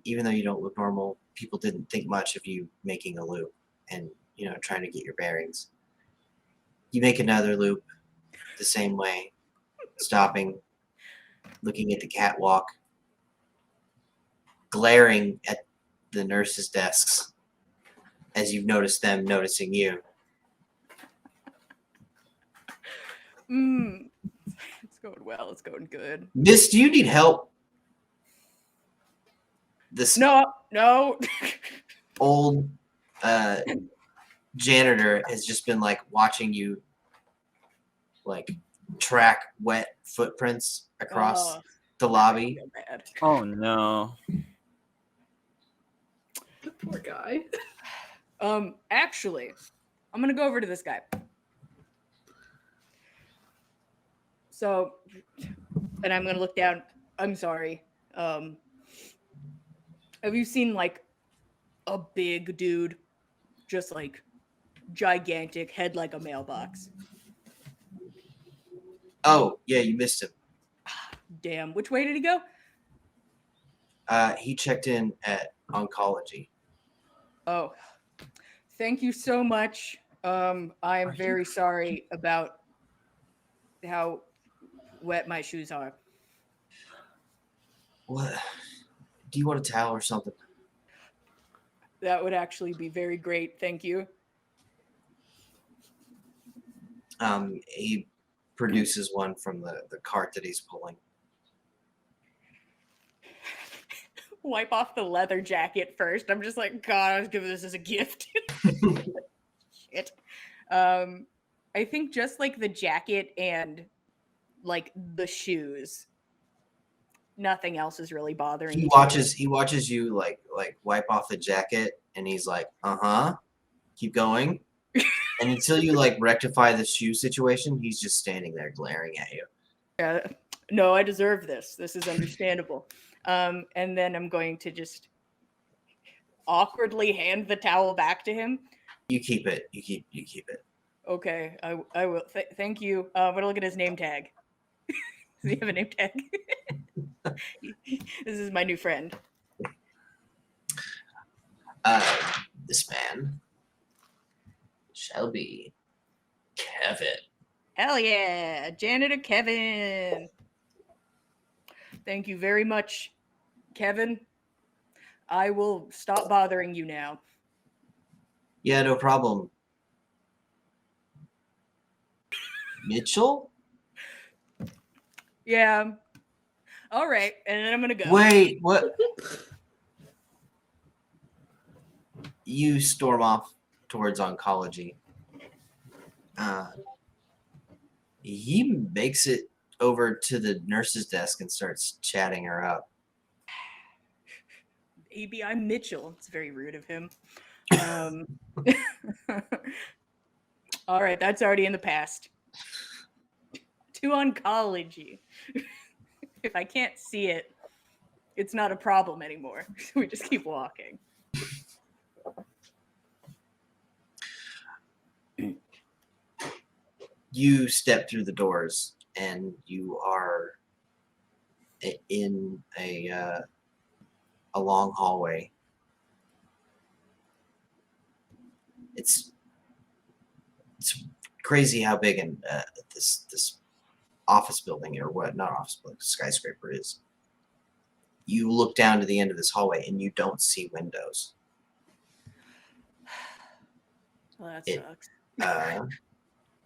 Even though you don't look normal, people didn't think much of you making a loop and trying to get your bearings. You make another loop the same way, stopping, looking at the catwalk, glaring at the nurses' desks as you've noticed them noticing you. It's going well. It's going good. Miss, do you need help? This No. old janitor has just been like watching you like track wet footprints across the lobby. Bad. Oh no. Poor guy. Actually, I'm gonna go over to this guy. So, and I'm gonna look down. I'm sorry. Have you seen like a big dude, just like gigantic, head like a mailbox? Oh, yeah, you missed him. Damn. Which way did he go? He checked in at oncology. Oh, thank you so much. I Are am you very sorry about how wet my shoes are. What? Do you want a towel or something? That would actually be very great. Thank you. He produces one from the cart that he's pulling. Wipe off the leather jacket first. I'm just like, God, I was giving this as a gift. Shit. I think just like the jacket and like the shoes, nothing else is really bothering He me. watches you like wipe off the jacket, and he's like, keep going. And until you like rectify the shoe situation, he's just standing there glaring at you. No, I deserve this. This is understandable. And then I'm going to just awkwardly hand the towel back to him. You keep it. You keep it. Okay, I will. Thank you. But I'll look at his name tag. Does he have a name tag? This is my new friend. This man shall be Kevin. Hell yeah, Janitor Kevin. Thank you very much, Kevin. I will stop bothering you now. Yeah, no problem. Mitchell? Yeah. All right, and then I'm gonna go. Wait, what? You storm off towards oncology. He makes it over to the nurse's desk and starts chatting her up. Maybe I'm Mitchell. It's very rude of him. All right, that's already in the past. To oncology. If I can't see it, it's not a problem anymore. We just keep walking. You step through the doors and you are in a long hallway. It's crazy how big this office building, or what, not office building, skyscraper is. You look down to the end of this hallway and you don't see windows. Well, that It- sucks.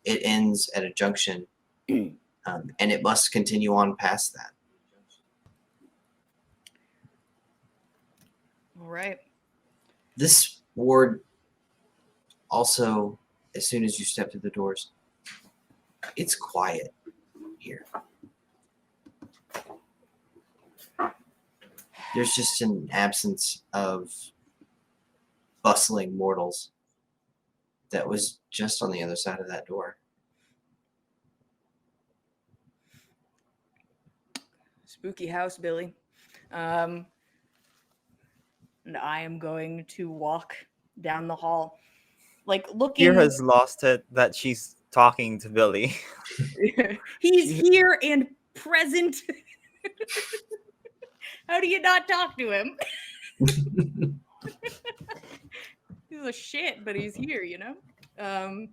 It ends at a junction, and it must continue on past that. All right. This ward also, as soon as you step through the doors, it's quiet here. There's just an absence of bustling mortals that was just on the other side of that door. Spooky house, Billy. And I am going to walk down the hall, like looking. Here has lost it that she's talking to Billy. He's here and present. How do you not talk to him? He's a shit, but he's here, you know? And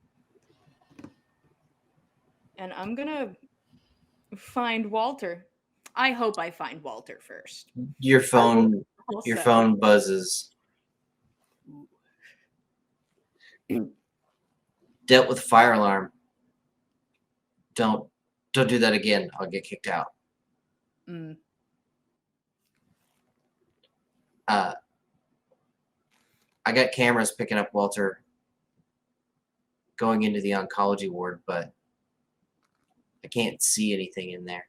I'm gonna find Walter. I hope I find Walter first. Your phone Also, buzzes. Dealt with a fire alarm. Don't do that again. I'll get kicked out. mm, I got cameras picking up Walter going into the oncology ward, but I can't see anything in there.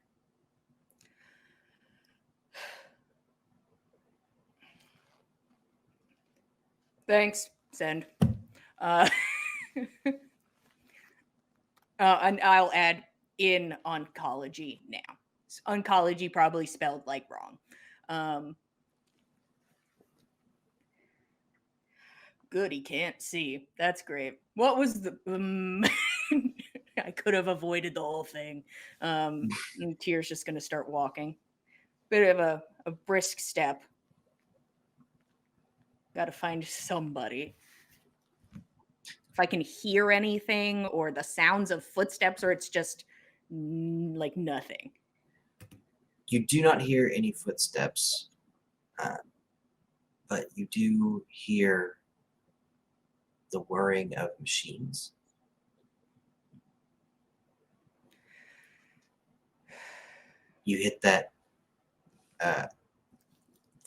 thanks. Send. And I'll add in oncology now. Oncology probably spelled like wrong. Good, he can't see. That's great. What was the? I could have avoided the whole thing. And Tyr's just going to start walking. Bit of a brisk step. Got to find somebody. If I can hear anything or the sounds of footsteps, or it's just like nothing. You do not hear any footsteps, but you do hear the whirring of machines. You hit that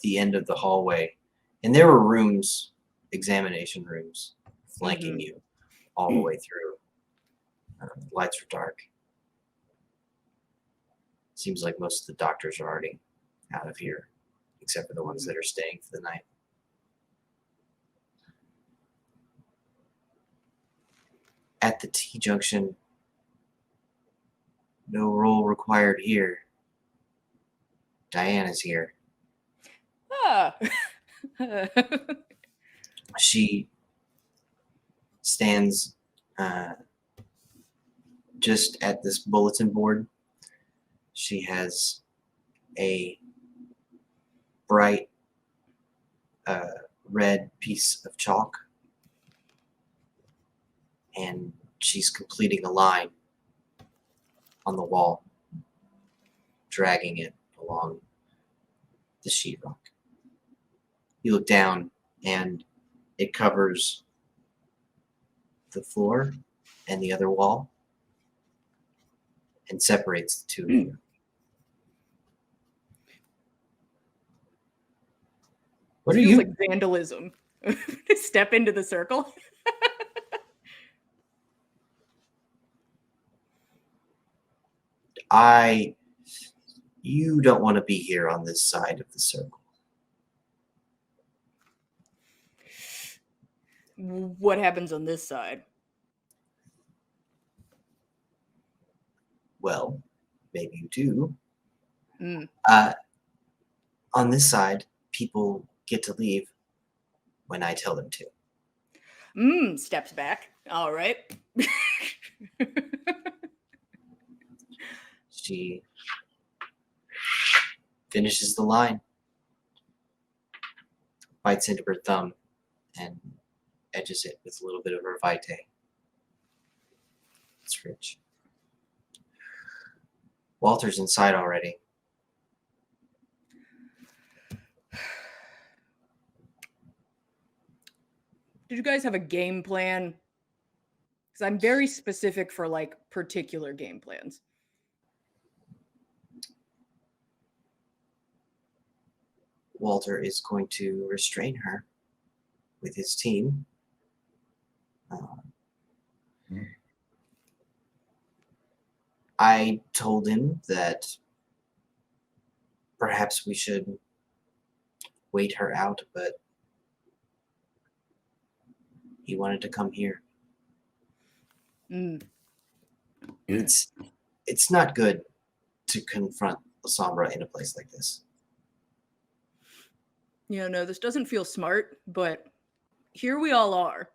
the end of the hallway, and there were rooms, examination rooms, flanking you all the way through. Lights are dark. Seems like most of the doctors are already out of here, except for the ones that are staying for the night. At the T-junction, no roll required here. Diana's here. Ah. She stands just at this bulletin board. She has a bright red piece of chalk, and she's completing a line on the wall, dragging it along the sheetrock. You look down, and it covers the floor and the other wall and separates the two of you. What are Feels you? like vandalism. Step into the circle. You don't want to be here on this side of the circle. What happens on this side? Well, maybe you do. Mm. On this side, people get to leave when I tell them to. Steps back. All right. She finishes the line, bites into her thumb, and edges it with a little bit of her vitae. It's rich. Walter's inside already. Did you guys have a game plan? Because I'm very specific for like particular game plans. Walter is going to restrain her with his team. I told him that perhaps we should wait her out, but he wanted to come here. It's not good to confront La Sombra in a place like this. Yeah, no, this doesn't feel smart, but here we all are.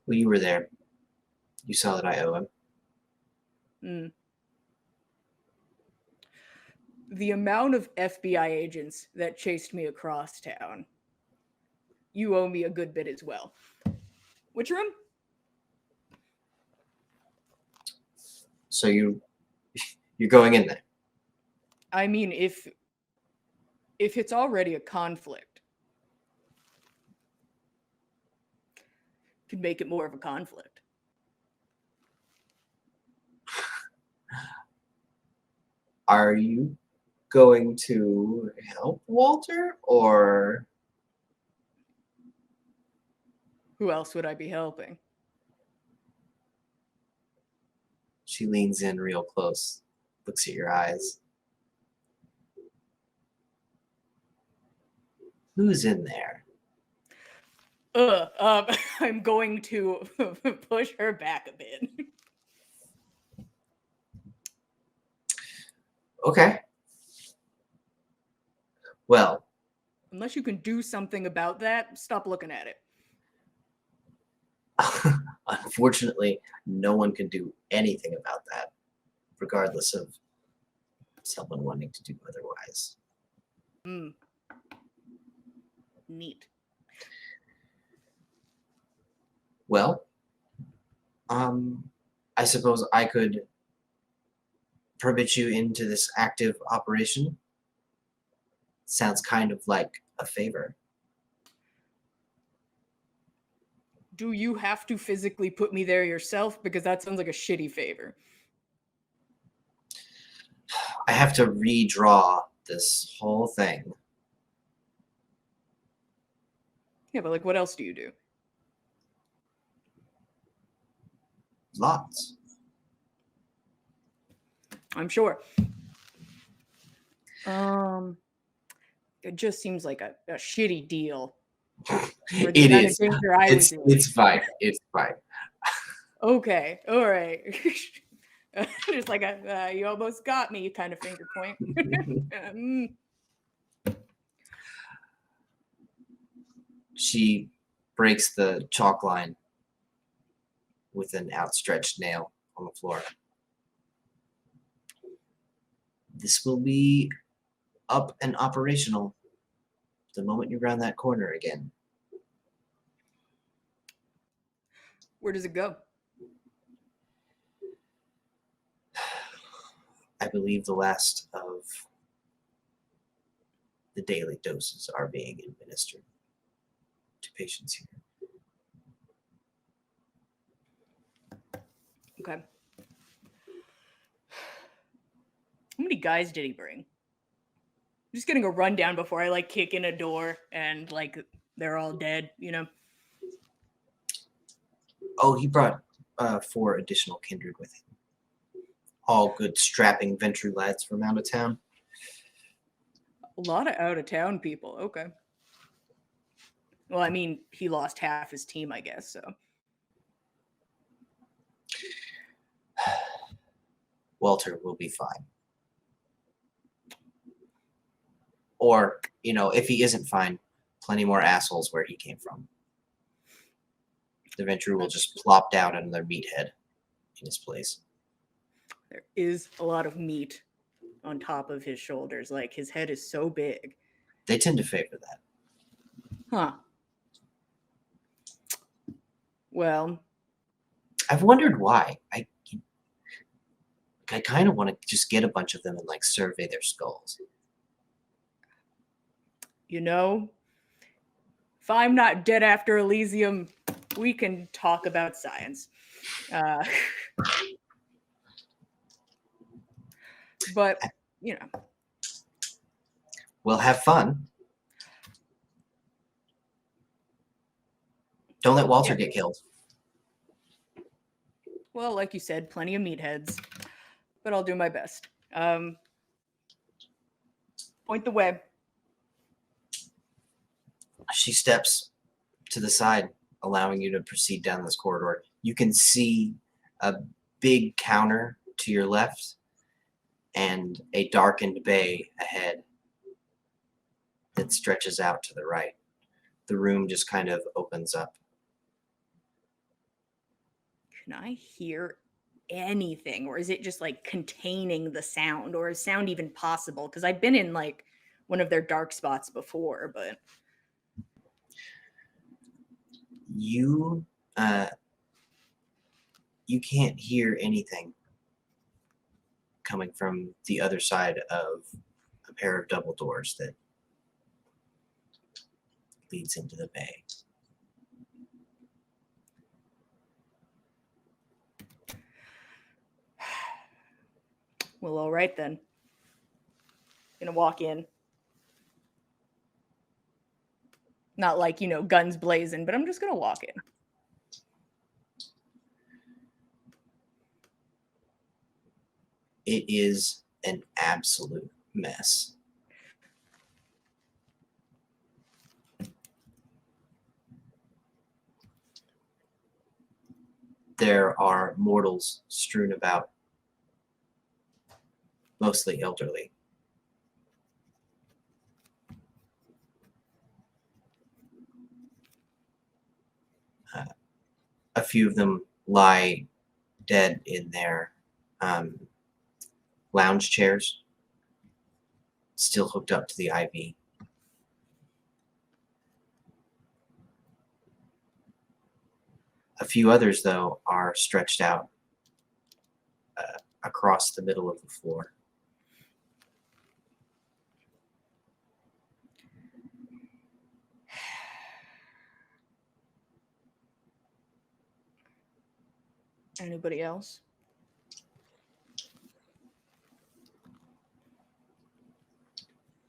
Well, you were there. You saw that I owe him. The amount of FBI agents that chased me across town, you owe me a good bit as well. Which room? So you're going in there. I mean, if it's already a conflict, could make it more of a conflict. Are you going to help Walter, or Who else would I be helping? she leans in real close, looks at your eyes. Who's in there? I'm going to push her back a bit. Okay. Well, Unless you can do something about that, stop looking at it. Unfortunately, no one can do anything about that, regardless of someone wanting to do otherwise. Hmm. Neat. Well, I suppose I could permit you into this active operation. Sounds kind of like a favor. Do you have to physically put me there yourself? Because that sounds like a shitty favor. I have to redraw this whole thing. Yeah, but like, what else do you do? Lots. I'm sure. It just seems like a shitty deal. For the It amount is. of danger I was in. It's fine. It's fine. Okay, all right. Just like you almost got me kind of finger point. She breaks the chalk line with an outstretched nail on the floor. This will be up and operational the moment you round that corner again. Where does it go? I believe the last of the daily doses are being administered to patients here. Okay. How many guys did he bring? I'm just getting a rundown before I like kick in a door and like they're all dead, you know? Oh, he brought 4 additional kindred with him. All good strapping Ventru lads from out of town. A lot of out of town people. Okay. Well, I mean, he lost half his team, I guess, so. Walter will be fine. Or, if he isn't fine, plenty more assholes where he came from. The Ventru will just plop down another meathead in his place. There is a lot of meat on top of his shoulders. Like, his head is so big. They tend to favor that. Huh. Well, I've wondered why. I kind of want to just get a bunch of them and survey their skulls. if I'm not dead after Elysium, we can talk about science. But, Well, have fun. Don't let Walter get killed. Well, like you said, plenty of meatheads, but I'll do my best. Point the way. She steps to the side, allowing you to proceed down this corridor. You can see a big counter to your left and a darkened bay ahead that stretches out to the right. The room just kind of opens up. Can I hear anything, or is it just like containing the sound, or is sound even possible? Because I've been in like one of their dark spots before, but You can't hear anything coming from the other side of a pair of double doors that leads into the bay. well, all right then. Gonna walk in. Not like, guns blazing, but I'm just gonna walk in. It is an absolute mess. There are mortals strewn about, mostly elderly. a few of them lie dead in their lounge chairs, still hooked up to the IV. A few others, though, are stretched out across the middle of the floor. Anybody else?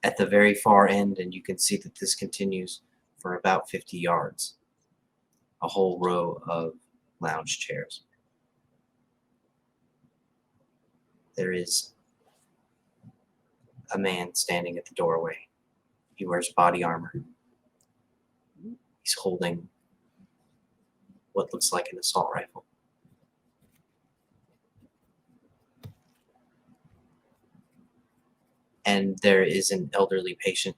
At the very far end, and you can see that this continues for about 50 yards, a whole row of lounge chairs. There is a man standing at the doorway. He wears body armor. He's holding what looks like an assault rifle. And there is an elderly patient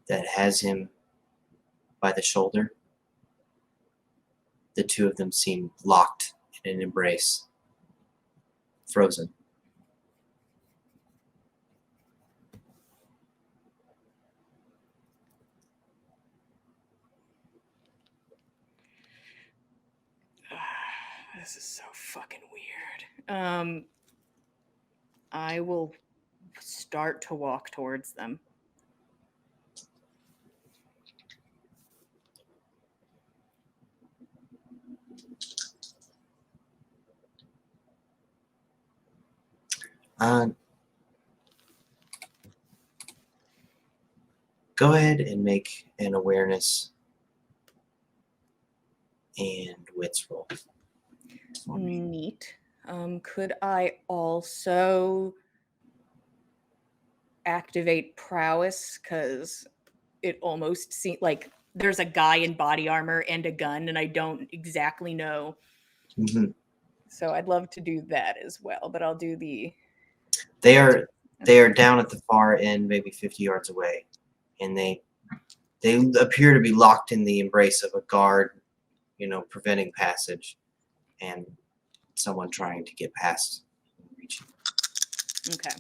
that has him by the shoulder. The two of them seem locked in an embrace, frozen. This is so fucking weird. I will start to walk towards them. Go ahead and make an awareness and wits roll. Neat. Could I also activate prowess? Because it almost seems like there's a guy in body armor and a gun, and I don't exactly know. Mm-hmm. So I'd love to do that as well, but I'll do the... They are down at the far end, maybe 50 yards away, and they appear to be locked in the embrace of a guard, preventing passage, and someone trying to get past. Okay,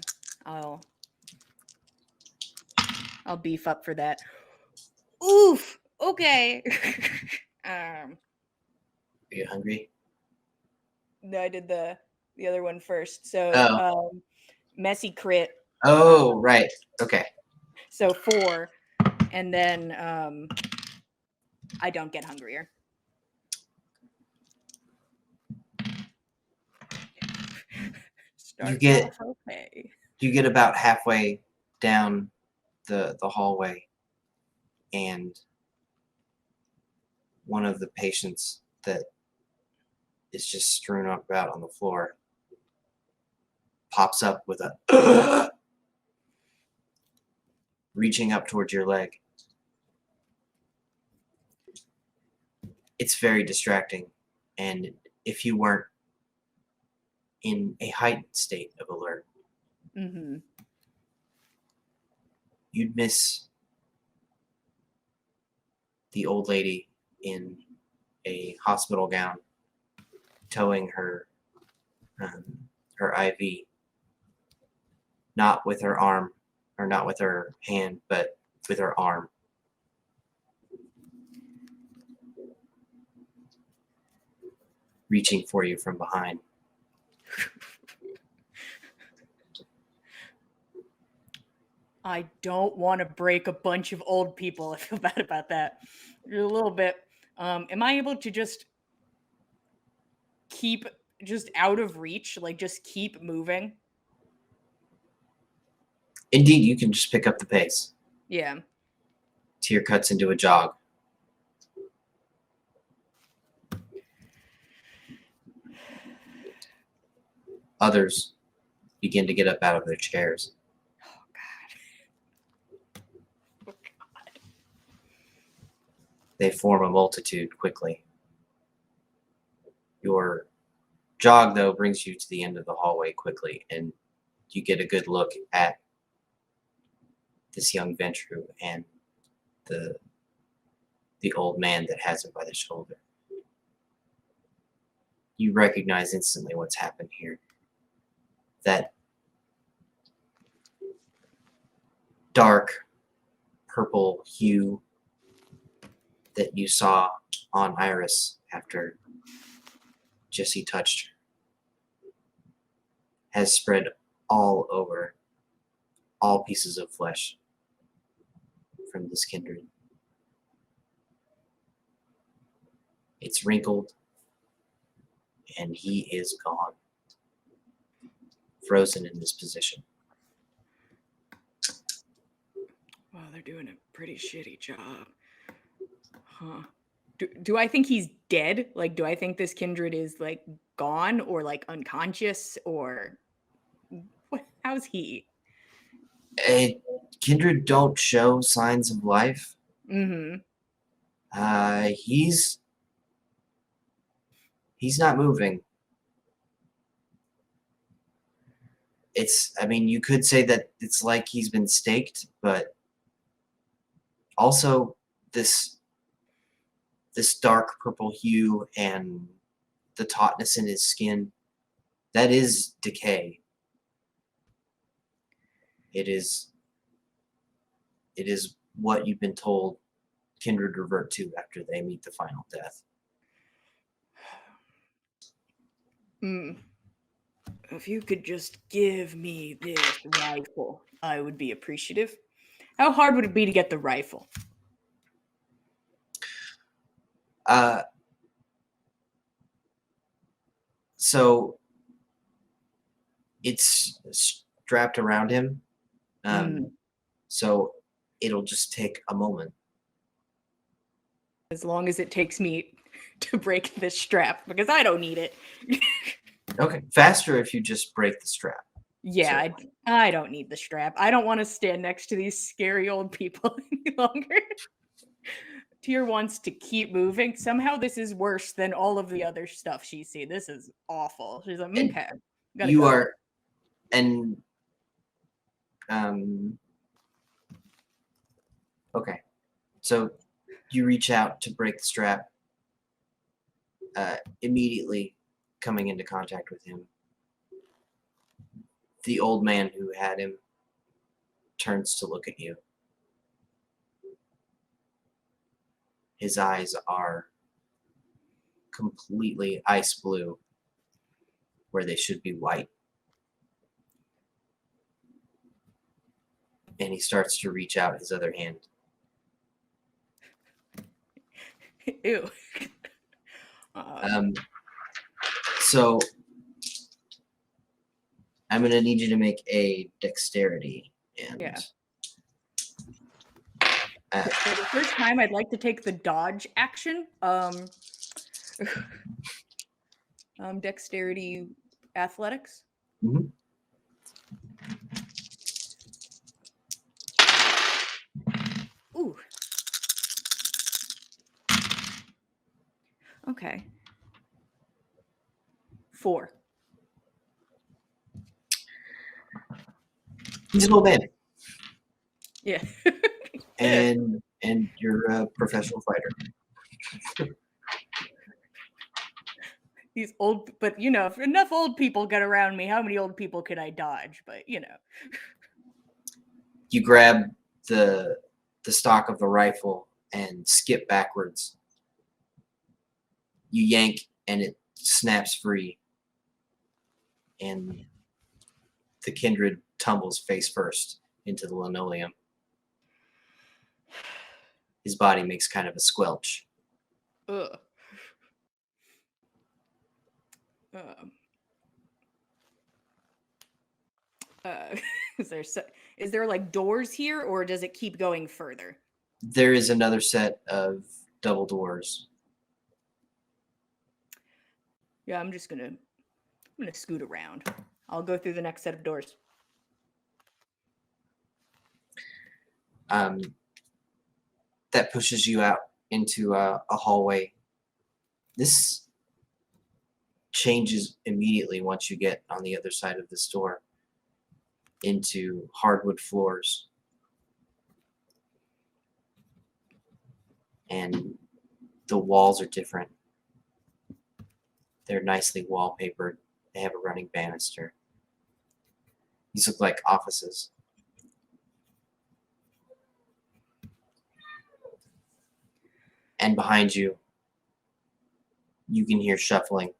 I'll beef up for that. Oof. Okay. Are you hungry? No, I did the other one first. So Oh. Messy crit. Oh, right. Okay. So 4, and then I don't get hungrier. You get about halfway down the hallway, and one of the patients that is just strewn about on the floor pops up with a reaching up towards your leg. It's very distracting, and if you weren't in a heightened state of alert, you'd miss the old lady in a hospital gown towing her IV, not with her arm, or not with her hand, but with her arm. Reaching for you from behind. I don't want to break a bunch of old people. I feel bad about that. A little bit. Am I able to just keep out of reach? Like, just keep moving? Indeed, you can just pick up the pace. Yeah. Tear cuts into a jog. Others begin to get up out of their chairs. Oh, God. They form a multitude quickly. Your jog, though, brings you to the end of the hallway quickly, and you get a good look at this young Ventru and the the old man that has him by the shoulder. You recognize instantly what's happened here. That dark purple hue that you saw on Iris after Jesse touched her has spread all over all pieces of flesh from this kindred. It's wrinkled, and he is gone, frozen in this position. Well, they're doing a pretty shitty job. Huh. Do I think he's dead? Like, do I think this kindred is like gone or like unconscious or what? How's he? Kindred don't show signs of life. Mm-hmm. He's not moving. I mean, you could say that it's like he's been staked, but also this dark purple hue and the tautness in his skin, that is decay. It is what you've been told kindred revert to after they meet the final death. If you could just give me this rifle, I would be appreciative. How hard would it be to get the rifle? So it's strapped around him. So it'll just take a moment. As long as it takes me to break this strap, because I don't need it. Okay, faster if you just break the strap. Yeah, I don't need the strap. I don't want to stand next to these scary old people any longer. Tyr wants to keep moving. Somehow this is worse than all of the other stuff she's seen. This is awful. She's like, okay. You are, and okay. So you reach out to break the strap. Immediately coming into contact with him, the old man who had him turns to look at you. His eyes are completely ice blue where they should be white. And he starts to reach out his other hand. Ew. So I'm going to need you to make a dexterity. And yeah. For the first time, I'd like to take the dodge action. Dexterity, athletics. Mm-hmm. Ooh. Okay. 4. He's an old man. Yeah. and you're a professional fighter. These old, but you know, if enough old people get around me, how many old people can I dodge? But you know. You grab the stock of the rifle and skip backwards. You yank and it snaps free. And the kindred tumbles face first into the linoleum. His body makes kind of a squelch. Ugh. Is there like doors here, or does it keep going further? There is another set of double doors. Yeah, I'm gonna scoot around. I'll go through the next set of doors. That pushes you out into a hallway. This changes immediately once you get on the other side of this door into hardwood floors. and the walls are different. They're nicely wallpapered. They have a running banister. These look like offices. And behind you, you can hear shuffling,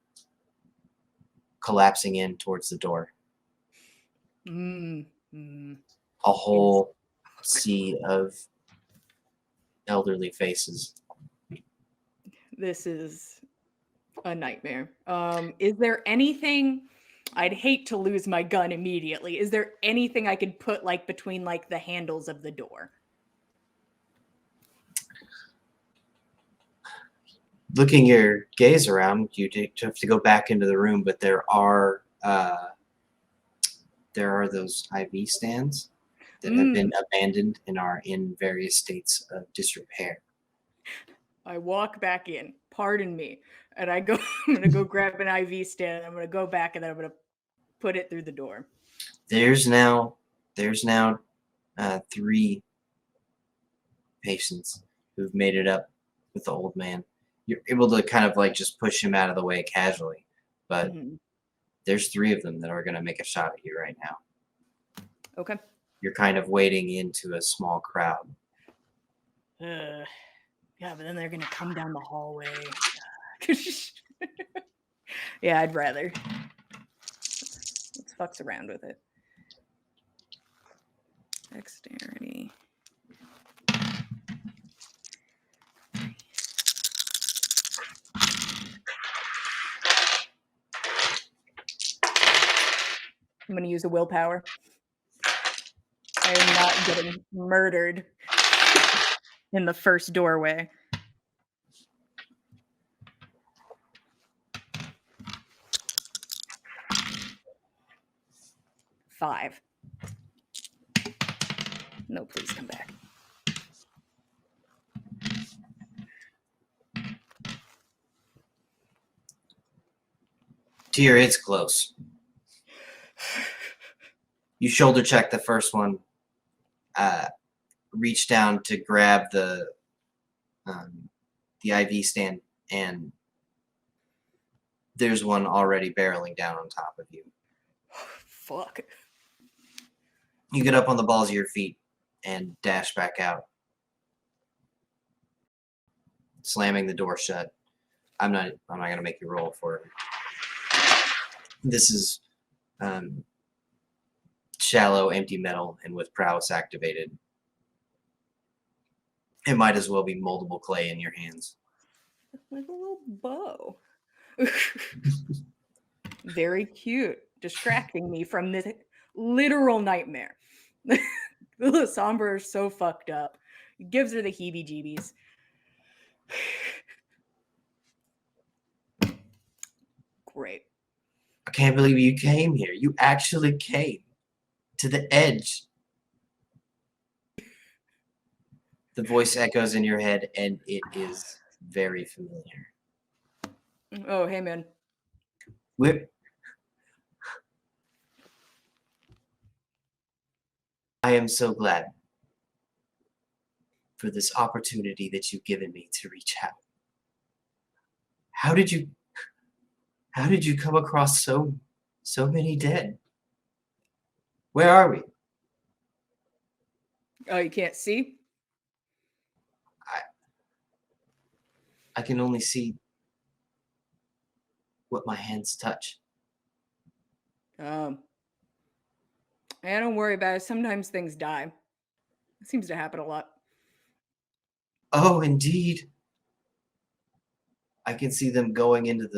collapsing in towards the door. Mm, mm. A whole sea of elderly faces. This is a nightmare. Is there anything? I'd hate to lose my gun immediately. Is there anything I could put like between like the handles of the door? Looking your gaze around, you have to go back into the room, but there are those IV stands that have been abandoned and are in various states of disrepair. I walk back in. Pardon me, and I go. I'm gonna go grab an IV stand. I'm gonna go back, and then I'm gonna put it through the door. There's now 3 patients who've made it up with the old man. You're able to kind of like just push him out of the way casually, but there's 3 of them that are going to make a shot at you right now. Okay. You're kind of wading into a small crowd. Yeah, but then they're gonna come down the hallway. Yeah, I'd rather. Let's fucks around with it. Dexterity. I'm gonna use a willpower. I am not getting murdered in the first doorway. Five. No, please come back. Tyr, it's close. You shoulder check the first one, reach down to grab the IV stand, and there's one already barreling down on top of you. Fuck. You get up on the balls of your feet and dash back out, slamming the door shut. I'm not gonna make you roll for it. This is shallow, empty metal, and with prowess activated. It might as well be moldable clay in your hands. Like a little bow. Very cute. Distracting me from this literal nightmare. The Somber is so fucked up. It gives her the heebie-jeebies. Great. I can't believe you came here. You actually came to the edge. The voice echoes in your head, and it is very familiar. Oh, hey, man. I am so glad for this opportunity that you've given me to reach out. How did you come across so many dead? Where are we? Oh, you can't see? I can only see what my hands touch. Yeah, don't worry about it. Sometimes things die. It seems to happen a lot. Oh, indeed. I can see them going into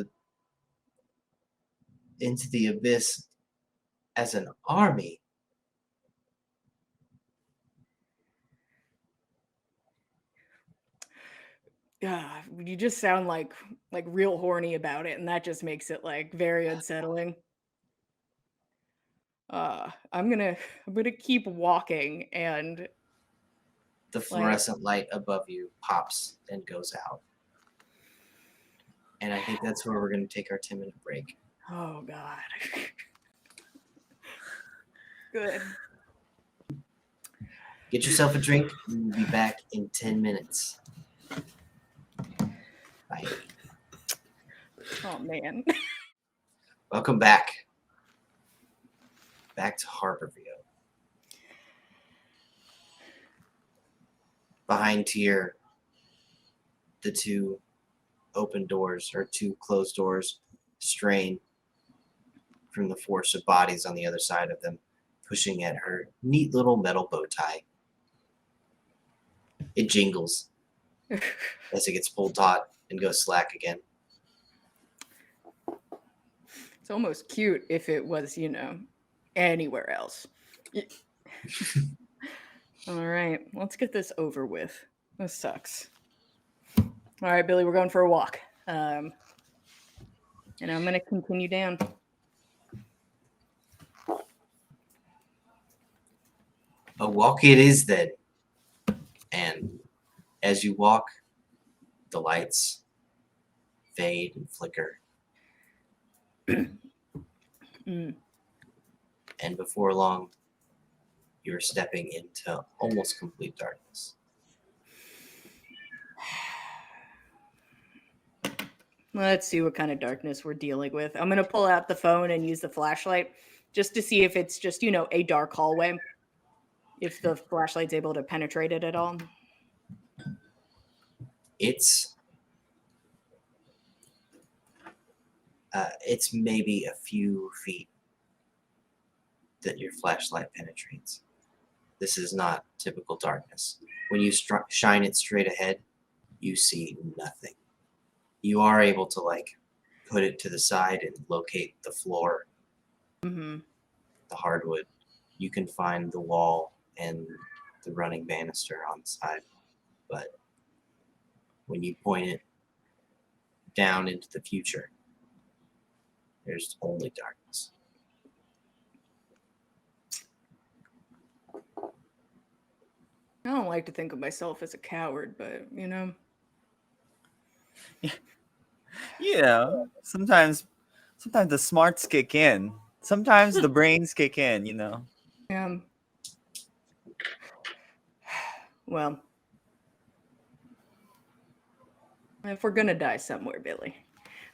the abyss as an army. Yeah, you just sound like real horny about it, and that just makes it like very unsettling. I'm gonna keep walking, and The fluorescent light above you pops and goes out. And I think that's where we're going to take our 10-minute break. Oh God. Good. Get yourself a drink. We will be back in 10 minutes. Bye. Oh man. Welcome back. Back to Harborview. Behind Tyr, the two open doors or two closed doors strain from the force of bodies on the other side of them, pushing at her neat little metal bow tie. It jingles as it gets pulled taut and goes slack again. It's almost cute if it was, anywhere else. All right, let's get this over with. This sucks. All right, Billy, we're going for a walk. And I'm going to continue down. A walk it is then. And as you walk, the lights fade and flicker. Mm. And before long, you're stepping into almost complete darkness. Let's see what kind of darkness we're dealing with. I'm going to pull out the phone and use the flashlight just to see if it's just, a dark hallway. If the flashlight's able to penetrate it at all. It's maybe a few feet that your flashlight penetrates. This is not typical darkness. When you shine it straight ahead, you see nothing. You are able to put it to the side and locate the floor, Mm-hmm. the hardwood. You can find the wall and the running banister on the side, but when you point it down into the future, there's only darkness. I don't like to think of myself as a coward, but Sometimes the smarts kick in. Sometimes the brains kick in. Well, if we're gonna die somewhere, Billy,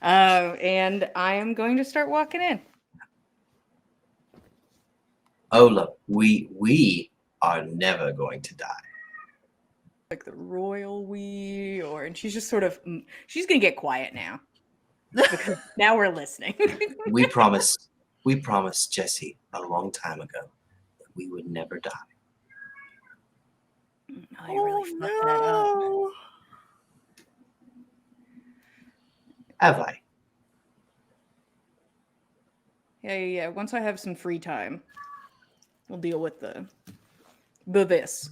and I am going to start walking in. Ola, we are never going to die. Like the royal we, and she's just sort of, she's gonna get quiet now because now we're listening. We promised Jesse a long time ago that we would never die. Oh, you really fucked that up. Have I? Yeah. Once I have some free time, we'll deal with the this.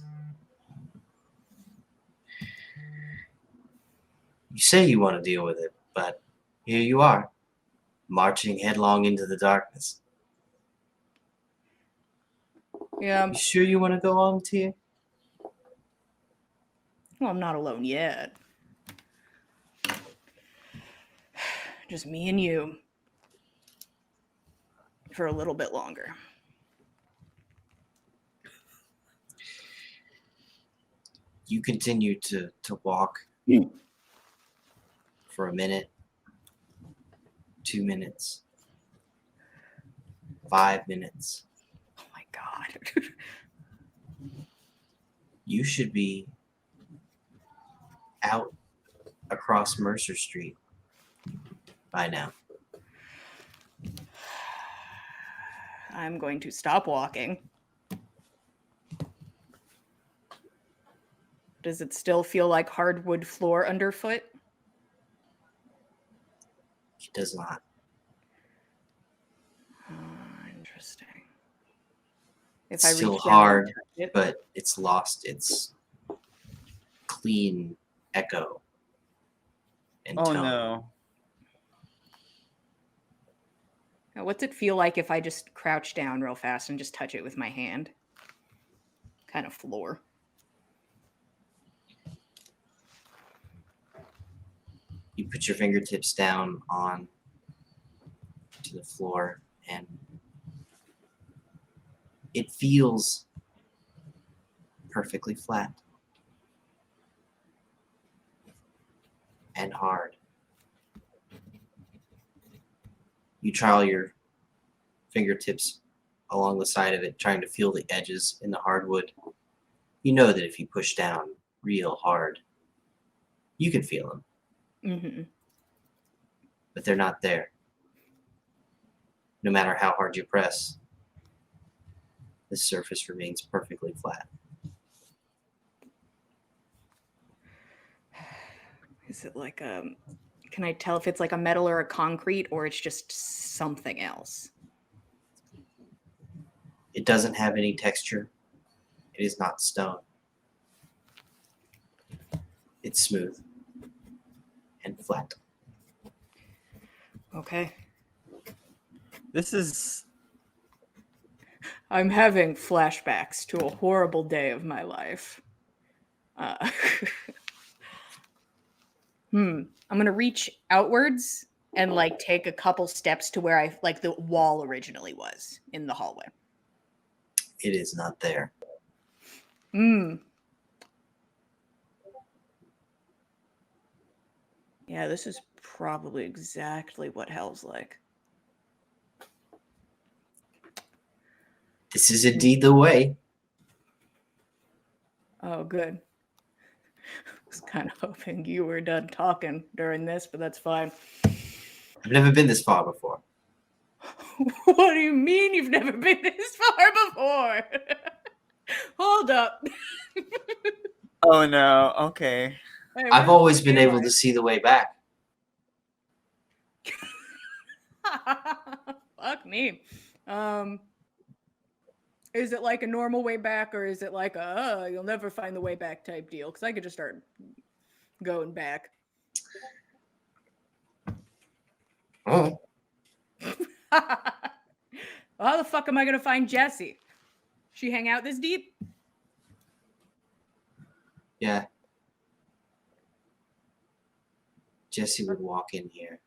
You say you want to deal with it, but here you are, marching headlong into the darkness. Yeah. You sure you want to go on, Tia? Well, I'm not alone yet. Just me and you for a little bit longer. You continue to walk for a minute, 2 minutes, 5 minutes. Oh my God. You should be out across Mercer Street by now. I'm going to stop walking. Does it still feel like hardwood floor underfoot? It does not. Interesting. It's If I still reach down hard, and touch it, but it's lost its clean echo and Oh tone. no. Now, what's it feel like if I just crouch down real fast and just touch it with my hand? Kind of floor. You put your fingertips down on to the floor, and it feels perfectly flat and hard. You trail your fingertips along the side of it, trying to feel the edges in the hardwood. You know that if you push down real hard, you can feel them, Mm-hmm. but they're not there. No matter how hard you press, the surface remains perfectly flat. Is it like can I tell if it's like a metal or a concrete, or it's just something else? It doesn't have any texture. It is not stone. It's smooth and flat. Okay. This is I'm having flashbacks to a horrible day of my life. I'm gonna reach outwards and like take a couple steps to where I like the wall originally was in the hallway. It is not there. Yeah, this is probably exactly what hell's like. This is indeed the way. Oh, good. I was kind of hoping you were done talking during this, but that's fine. I've never been this far before. What do you mean you've never been this far before? Hold up. oh no, okay. Hey, I've where the always fuck been am able to see the way back. I? Fuck me. Is it like a normal way back, or is it like a you'll never find the way back type deal? Because I could just start going back. Oh, How the fuck am I gonna find Jessie? She hang out this deep? yeah. Jesse would walk in here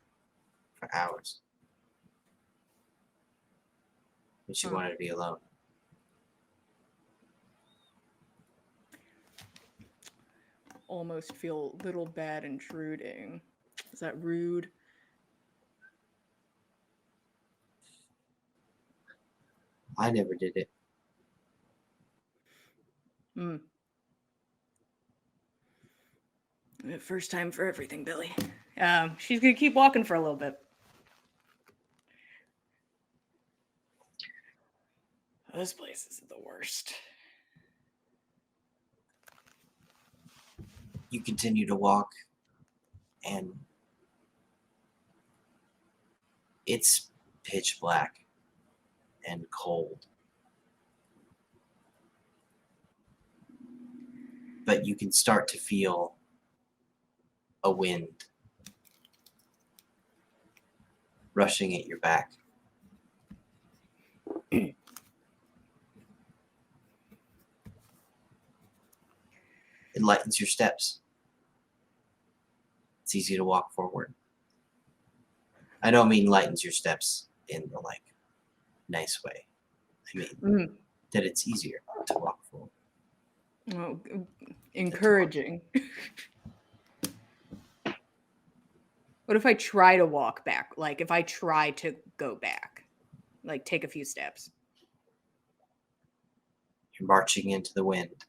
for hours when she wanted to be alone. Almost feel a little bad intruding. Is that rude? I never did it. First time for everything, Billy. She's gonna keep walking for a little bit. This place is the worst. You continue to walk, and it's pitch black and cold. But you can start to feel a wind rushing at your back. It lightens your steps. It's easy to walk forward. I don't mean lightens your steps in the like nice way. I mean that it's easier to walk forward. Oh, encouraging. What if I try to walk back? Like if I try to go back, like take a few steps. You're marching into the wind.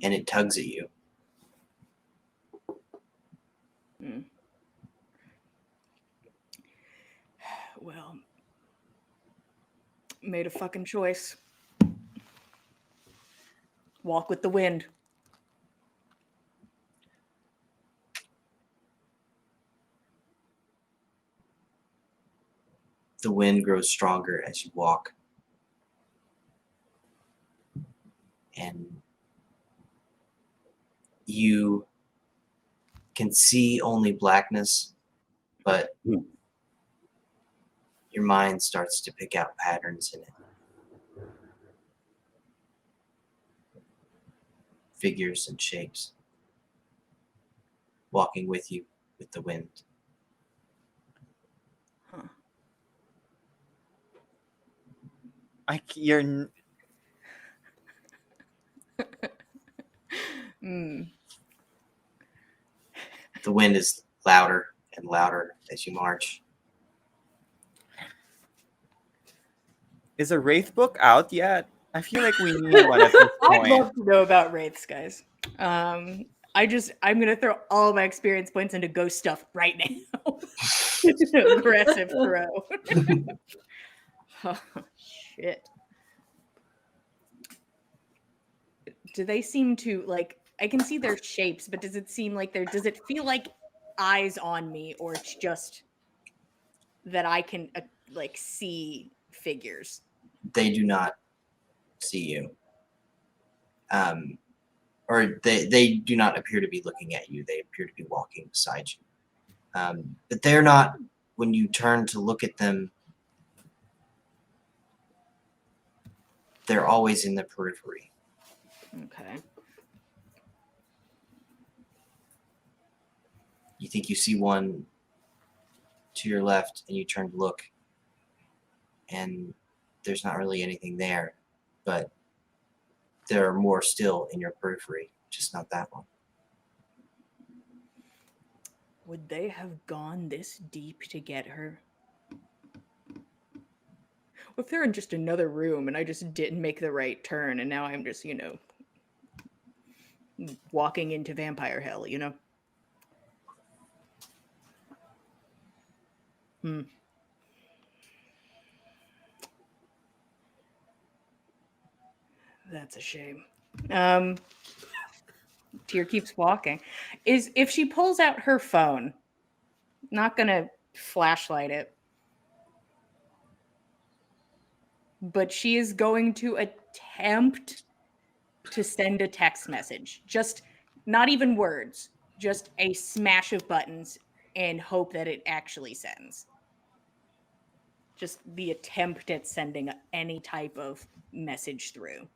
And it tugs at you. Well, made a fucking choice. Walk with the wind. The wind grows stronger as you walk. And you can see only blackness, but your mind starts to pick out patterns in it. Figures and shapes walking with you with the wind. You're The wind is louder and louder as you march. Is a Wraith book out yet? I feel like we need one at this I'd point. love to know about wraiths, guys. I'm gonna throw all my experience points into ghost stuff right now. Aggressive throw. Oh, shit. Do they seem to like? I can see their shapes, but does it seem like there? Does it feel like eyes on me, or it's just that I can like see figures? They do not see you. Or they do not appear to be looking at you. They appear to be walking beside you. But they're not, when you turn to look at them, they're always in the periphery. Okay. You think you see one to your left, and you turn to look, and there's not really anything there, but there are more still in your periphery, just not that one. Would they have gone this deep to get her? Well, if they're in just another room and I just didn't make the right turn and now I'm just, walking into vampire hell, That's a shame. Tyr keeps walking. If she pulls out her phone, not gonna flashlight it, but she is going to attempt to send a text message. Just not even words, just a smash of buttons and hope that it actually sends. Just the attempt at sending any type of message through.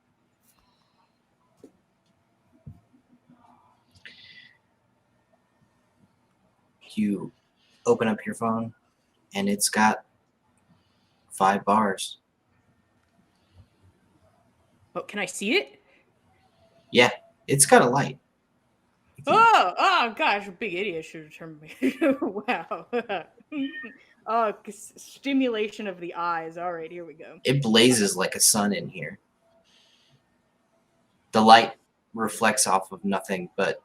You open up your phone, and it's got 5 bars. Oh, can I see it? Yeah, it's got a light. Oh gosh, big idiot should have turned me. Wow. Oh, stimulation of the eyes. All right, here we go. It blazes like a sun in here. The light reflects off of nothing but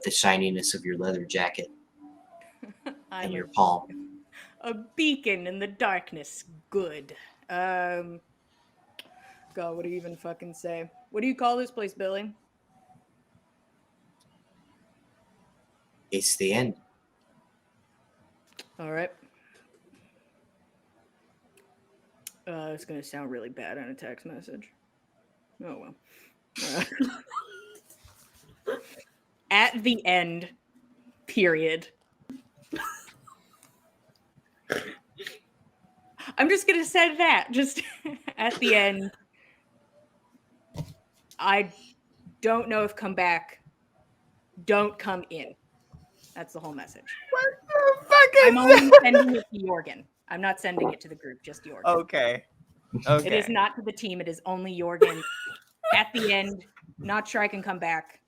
the shininess of your leather jacket and your palm. A beacon in the darkness. Good. God, what do you even fucking say? What do you call this place, Billy? It's the end. All right. It's gonna sound really bad on a text message. Oh well. At the end, period. I'm just gonna say that. Just at the end. I don't know if come back. Don't come in. That's the whole message. What the fuck is I'm only sending it to Jorgen. I'm not sending it to the group, just Jorgen. Okay. Okay. It is not to the team. It is only Jorgen. At the end, not sure I can come back.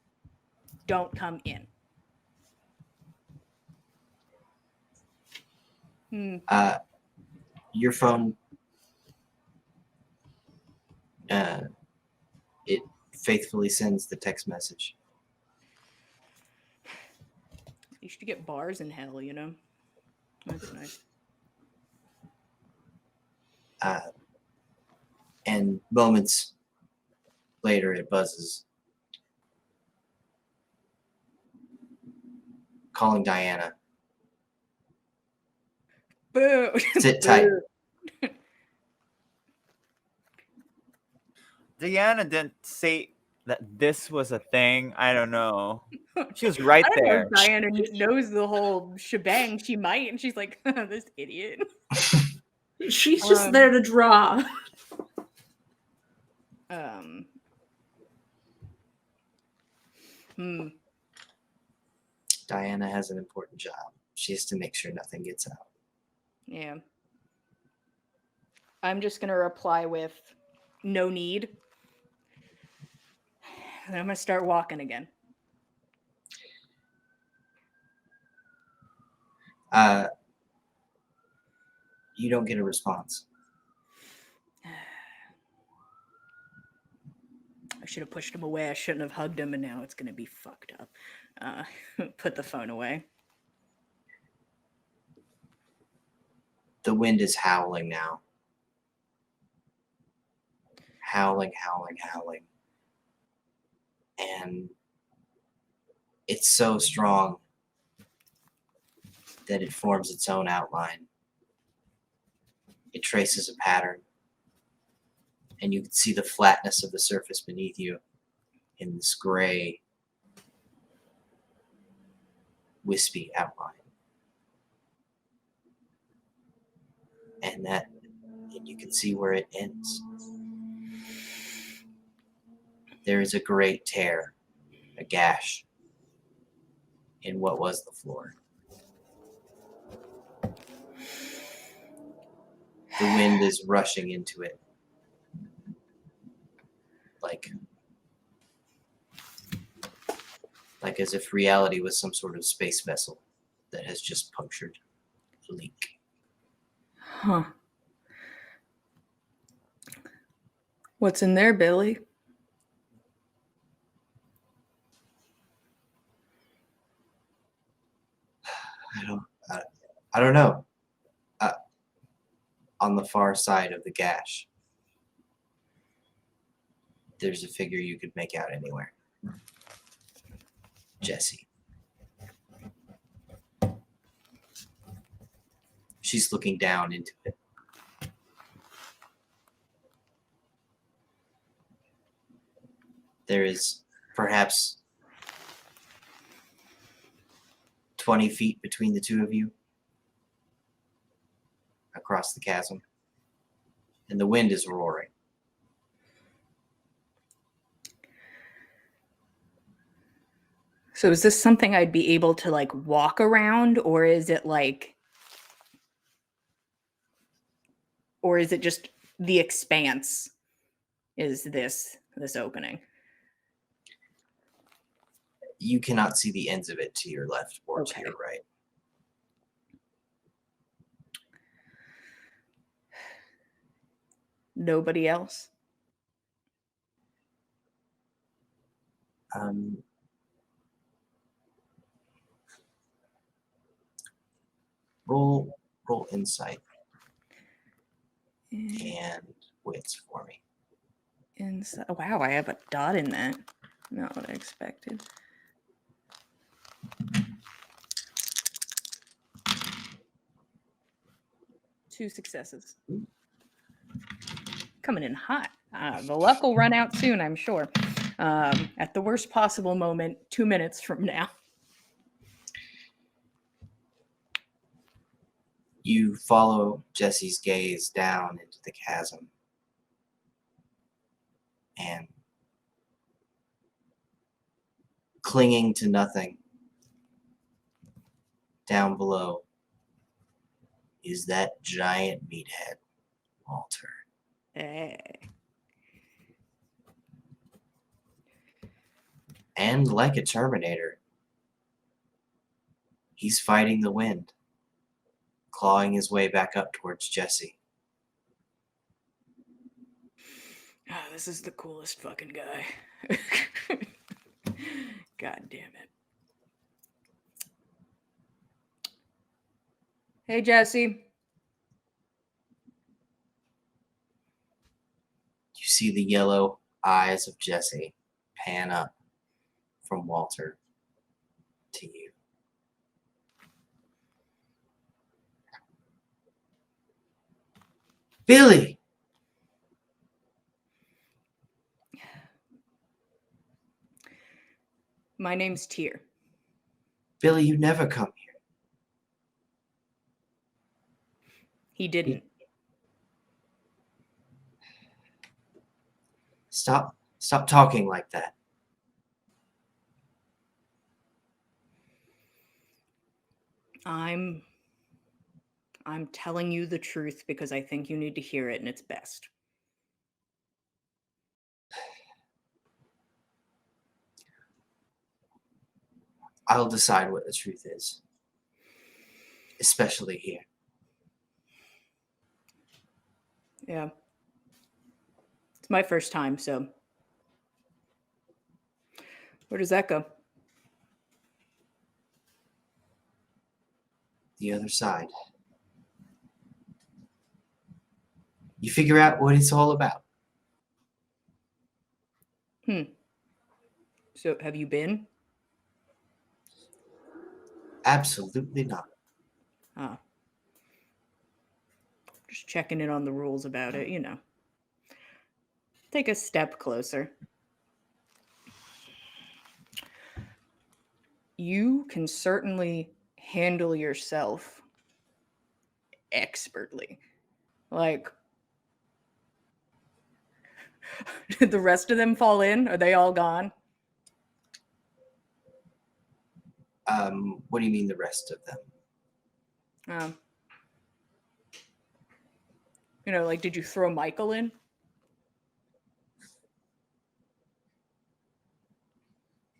Don't come in. Your phone, it faithfully sends the text message. You should get bars in hell, That's nice. And moments later, it buzzes. Calling Diana. Boo! Sit tight. Diana didn't say that this was a thing. I don't know. She was right I don't there. know if Diana knows the whole shebang. She might, and she's like, this idiot. She's just there to draw. Diana has an important job. She has to make sure nothing gets out. Yeah. I'm just going to reply with no need. And I'm going to start walking again. You don't get a response. I should have pushed him away. I shouldn't have hugged him, and now it's going to be fucked up. Put the phone away. The wind is howling now. Howling, howling, howling. And it's so strong that it forms its own outline. It traces a pattern, and you can see the flatness of the surface beneath you in this gray, wispy outline. And you can see where it ends. There is a great tear, a gash in what was the floor. The wind is rushing into it like as if reality was some sort of space vessel that has just punctured a leak. Huh. What's in there, Billy? I don't know. On the far side of the gash, there's a figure you could make out anywhere. Jessie. She's looking down into it. There is perhaps 20 feet between the two of you across the chasm, and the wind is roaring. So is this something I'd be able to like walk around, or is it just the expanse is this opening? You cannot see the ends of it to your left or Okay. to your right. Nobody else? Roll insight and wits for me. Wow, I have a dot in that. Not what I expected. Two successes. Coming in hot. The luck will run out soon, I'm sure. At the worst possible moment, 2 minutes from now. You follow Jesse's gaze down into the chasm, and clinging to nothing down below is that giant meathead, Walter. Hey. And like a Terminator, he's fighting the wind, clawing his way back up towards Jesse. Oh, this is the coolest fucking guy. God damn it. Hey, Jesse. You see the yellow eyes of Jesse pan up from Walter to you. Billy! My name's Tyr. Billy, you never come here. He didn't. Stop talking like that. I'm telling you the truth because I think you need to hear it and it's best. I'll decide what the truth is. especially here. Yeah. It's my first time, so. Where does that go? The other side. You figure out what it's all about. So, have you been? Absolutely not. Ah. Just checking in on the rules about it, you know. Take a step closer. You can certainly handle yourself expertly. Like, did the rest of them fall in? Are they all gone? What do you mean the rest of them? You know, like, did you throw Michael in?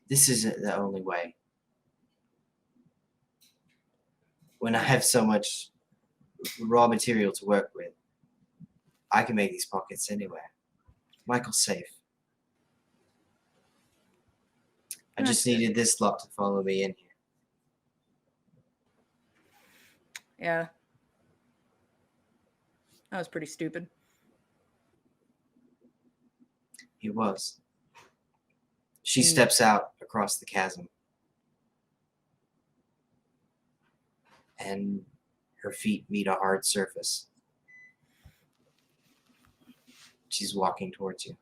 This isn't the only way. When I have so much raw material to work with, I can make these pockets anywhere. Michael's safe. I That's just good. needed this lot to follow me in here. Yeah. That was pretty stupid. He was. She steps out across the chasm. And her feet meet a hard surface. She's walking towards you.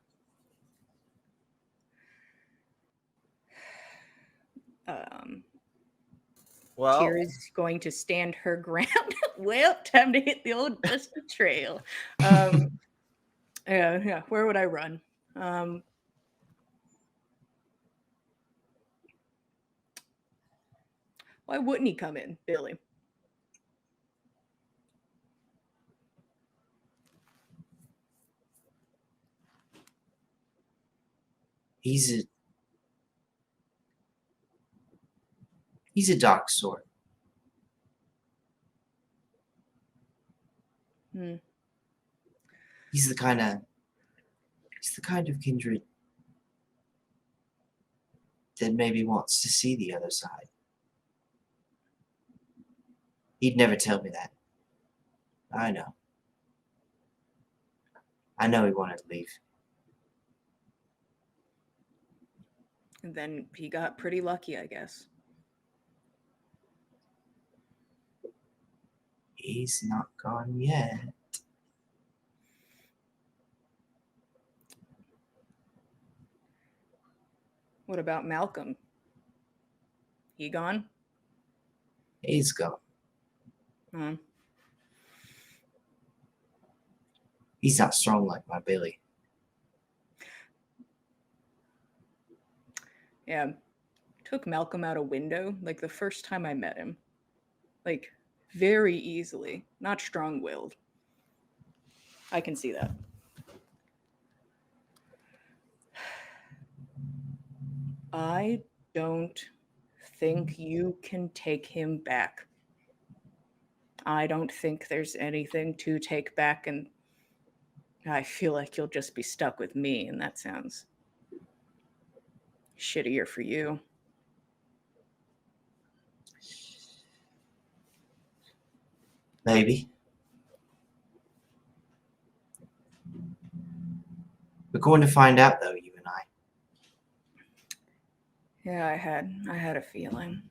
Well, Kira's going to stand her ground. Well, time to hit the old dusty trail. Yeah. Where would I run? Why wouldn't he come in, Billy? He's a dark sort. He's the kind of kindred that maybe wants to see the other side. He'd never tell me that. I know. I know he wanted to leave. And then he got pretty lucky, I guess. He's not gone yet. What about Malcolm? He gone? He's gone. He's not strong like my Billy. Yeah. Took Malcolm out a window, like the first time I met him. Like, very easily. Not strong-willed. I can see that. I don't think you can take him back. I don't think there's anything to take back, and I feel like you'll just be stuck with me, and that sounds shittier for you. Maybe. We're going to find out, though, you and I. Yeah, I had a feeling.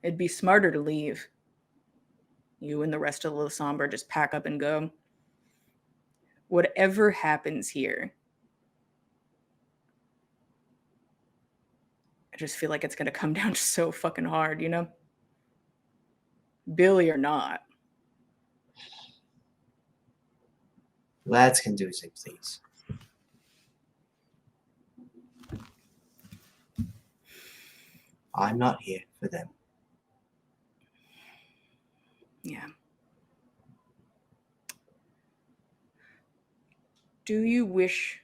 It'd be smarter to leave. You and the rest of the Somber just pack up and go. Whatever happens here, I just feel like it's going to come down so fucking hard, you know? Billy or not. Lads can do as they please. I'm not here for them. Yeah. Do you wish...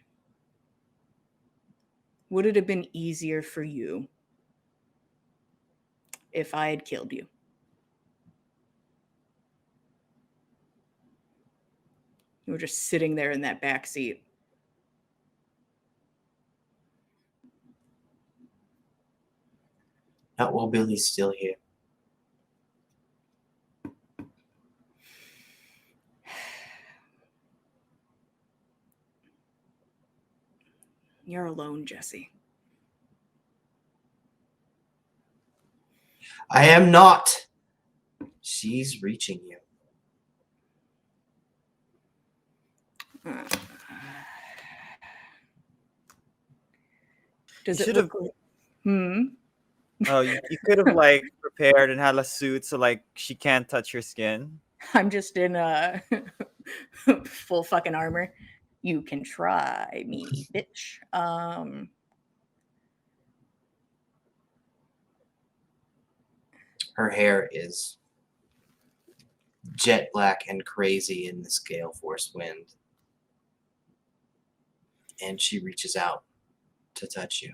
Would it have been easier for you if I had killed you. You were just sitting there in that back seat. Not while Billy's still here. You're alone, Jesse. I am not. She's reaching you. Does You it should look have- like... Oh, you could have like prepared and had a suit so like she can't touch your skin. I'm just in full fucking armor. You can try me, bitch. Her hair is jet black and crazy in this gale force wind. And she reaches out to touch you.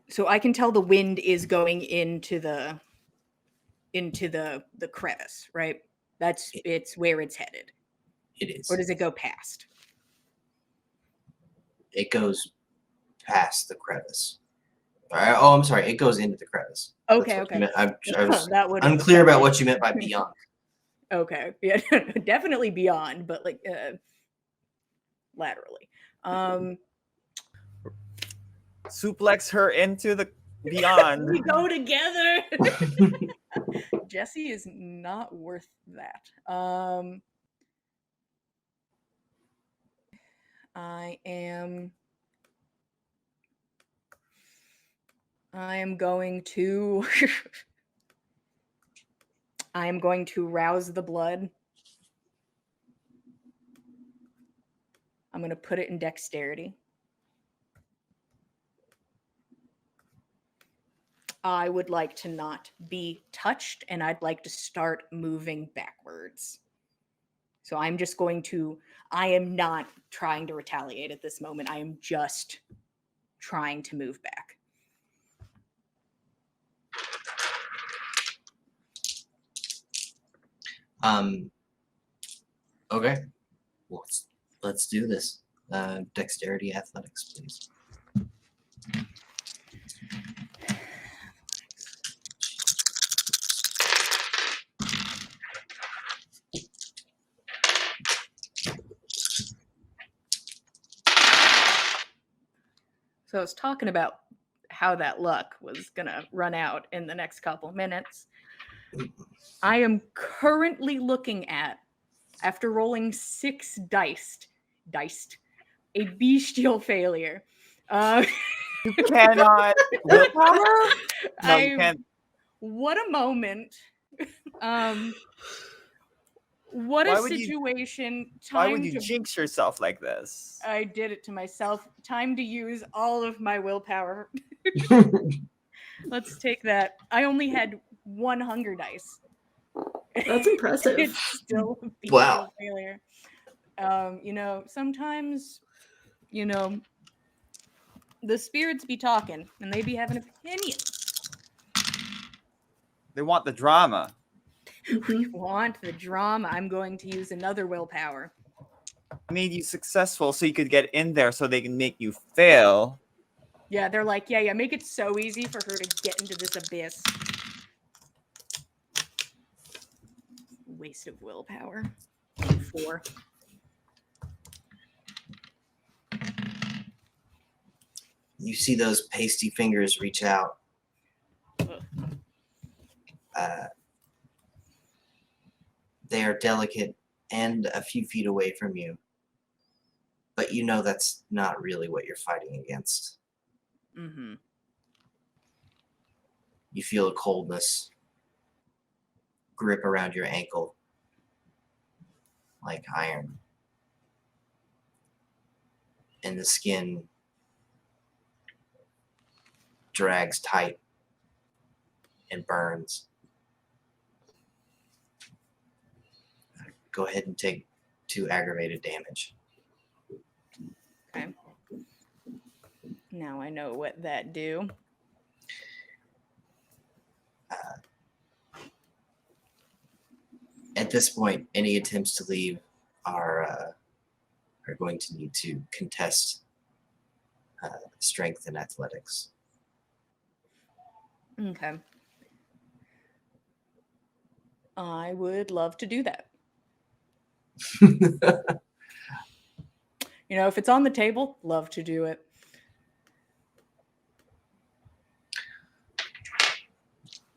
So I can tell the wind is going into the crevice, right? It's where it's headed. It is. Or does it go past? It goes past the crevice. I'm sorry. It goes into the crevice. That's Okay, what you okay. meant. I was That would unclear about what you meant by beyond. Okay, yeah, definitely beyond, but like laterally. Suplex her into the beyond. We go together. Jesse is not worth that. I am going to I am going to rouse the blood. I'm going to put it in dexterity. I would like to not be touched, and I'd like to start moving backwards. So I'm just going to, I am not trying to retaliate at this moment. I am just trying to move back. Okay. Well, let's do this. Dexterity athletics, please. So I was talking about how that luck was going to run out in the next couple minutes. I am currently looking at, after rolling 6 diced, a bestial failure. You cannot willpower? No, you can't. What a moment. What Why a would you- situation. Why Time would you to jinx yourself like this? I did it to myself. Time to use all of my willpower. Let's take that. I only had 1 hunger dice. That's impressive. It's still a bestial Wow. failure. Sometimes, the spirits be talking and they be having opinions. They want the drama. Mhm. Want the drama? I'm going to use another willpower. Made you successful so you could get in there so they can make you fail. Yeah, they're like, yeah, make it so easy for her to get into this abyss. Waste of willpower. 4. You see those pasty fingers reach out. They are delicate and a few feet away from you. But you know that's not really what you're fighting against. Mm-hmm. You feel a coldness grip around your ankle like iron. And the skin drags tight and burns. Go ahead and take 2 aggravated damage. Okay. Now I know what that do. At this point, any attempts to leave are going to need to contest strength and athletics. Okay. I would love to do that. You know, if it's on the table, love to do it.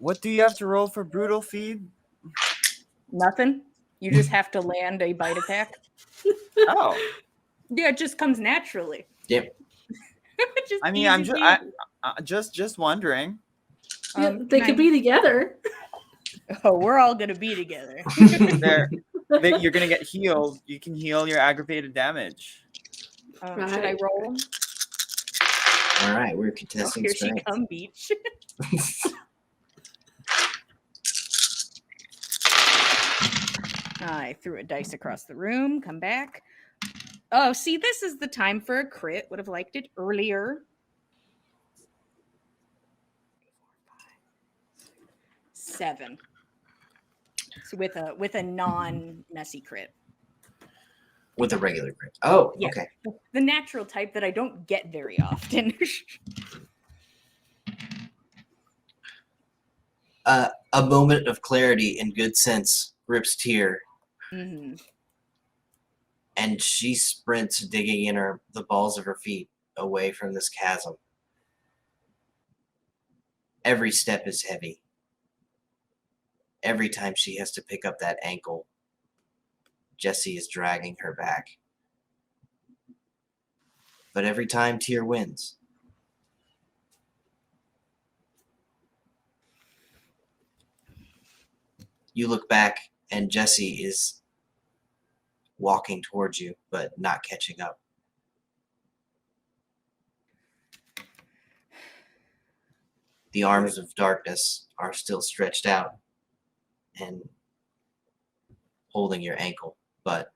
What do you have to roll for brutal feed? Nothing. You just have to land a bite attack. Oh, Yeah, it just comes naturally. Yep. Just I mean, easy just wondering. Yeah, they could be together. Oh, we're all gonna be together. You're gonna get healed. You can heal your aggravated damage. Should I roll? All right, we're Oh, contesting here she strength. come, Beach. I threw a dice across the room. Come back. Oh, see, this is the time for a crit. Would have liked it earlier. 7. So with a non-messy crit. With a regular crit. Oh, Yeah. okay. The natural type that I don't get very often. A moment of clarity and good sense grips Tyr, Mm-hmm. and she sprints, digging in the balls of her feet away from this chasm. Every step is heavy. Every time she has to pick up that ankle, Jesse is dragging her back. But every time, Tyr wins. You look back, and Jesse is walking towards you, but not catching up. The arms of darkness are still stretched out and holding your ankle, but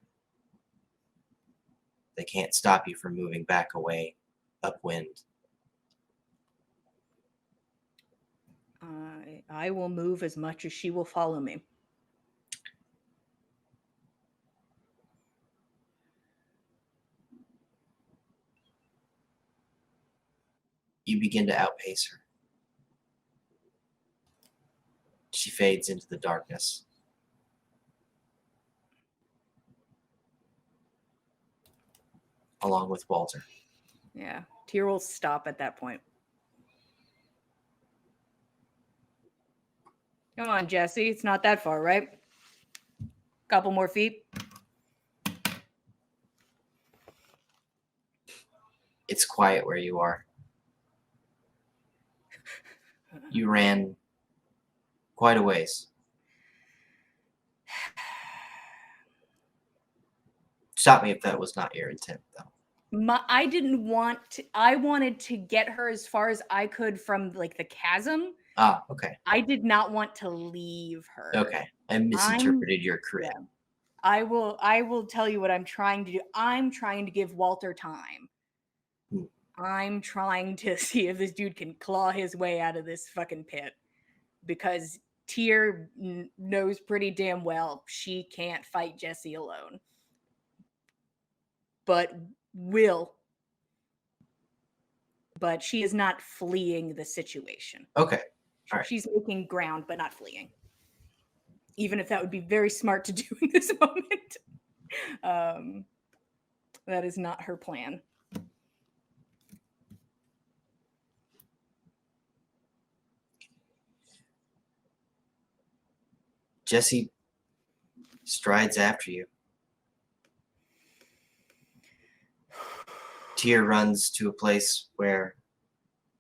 they can't stop you from moving back away, upwind. I will move as much as she will follow me. You begin to outpace her. She fades into the darkness. Along with Walter. Yeah. Tyr will stop at that point. Come on, Jesse. It's not that far, right? Couple more feet. It's quiet where you are. You ran quite a ways. Stop me if that was not your intent, though. I didn't want to. I wanted to get her as far as I could from like the chasm. Ah, okay. I did not want to leave her. Okay. I misinterpreted your crit. Yeah. I will tell you what I'm trying to do. I'm trying to give Walter time. I'm trying to see if this dude can claw his way out of this fucking pit. Because Tyr knows pretty damn well she can't fight Jesse alone. But she is not fleeing the situation. Okay. All right. She's making ground, but not fleeing. Even if that would be very smart to do in this moment. That is not her plan. Jesse strides after you. Tyr runs to a place where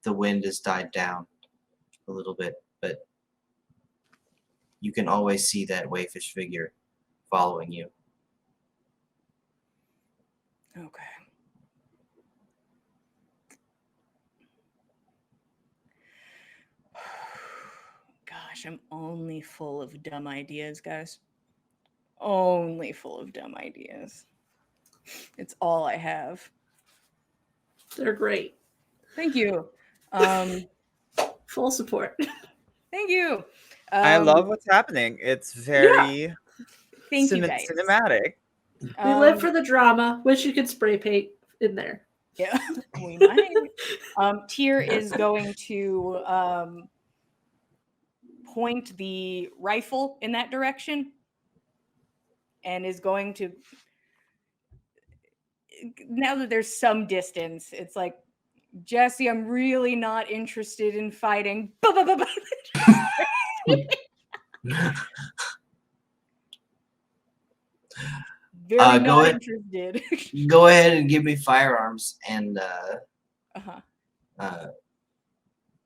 the wind has died down a little bit, but you can always see that wayfish figure following you. Okay. Gosh, I'm only full of dumb ideas, guys. Only full of dumb ideas. It's all I have. They're great. Thank you. Full support. Thank you. I love what's happening. It's very Thank you, guys. cinematic. We live for the drama. Wish you could spray paint in there. Yeah, we might. Tyr is going to point the rifle in that direction and is going to, now that there's some distance, it's like, Jesse, I'm really not interested in fighting. Very Go not ahead. interested. Go ahead and give me firearms and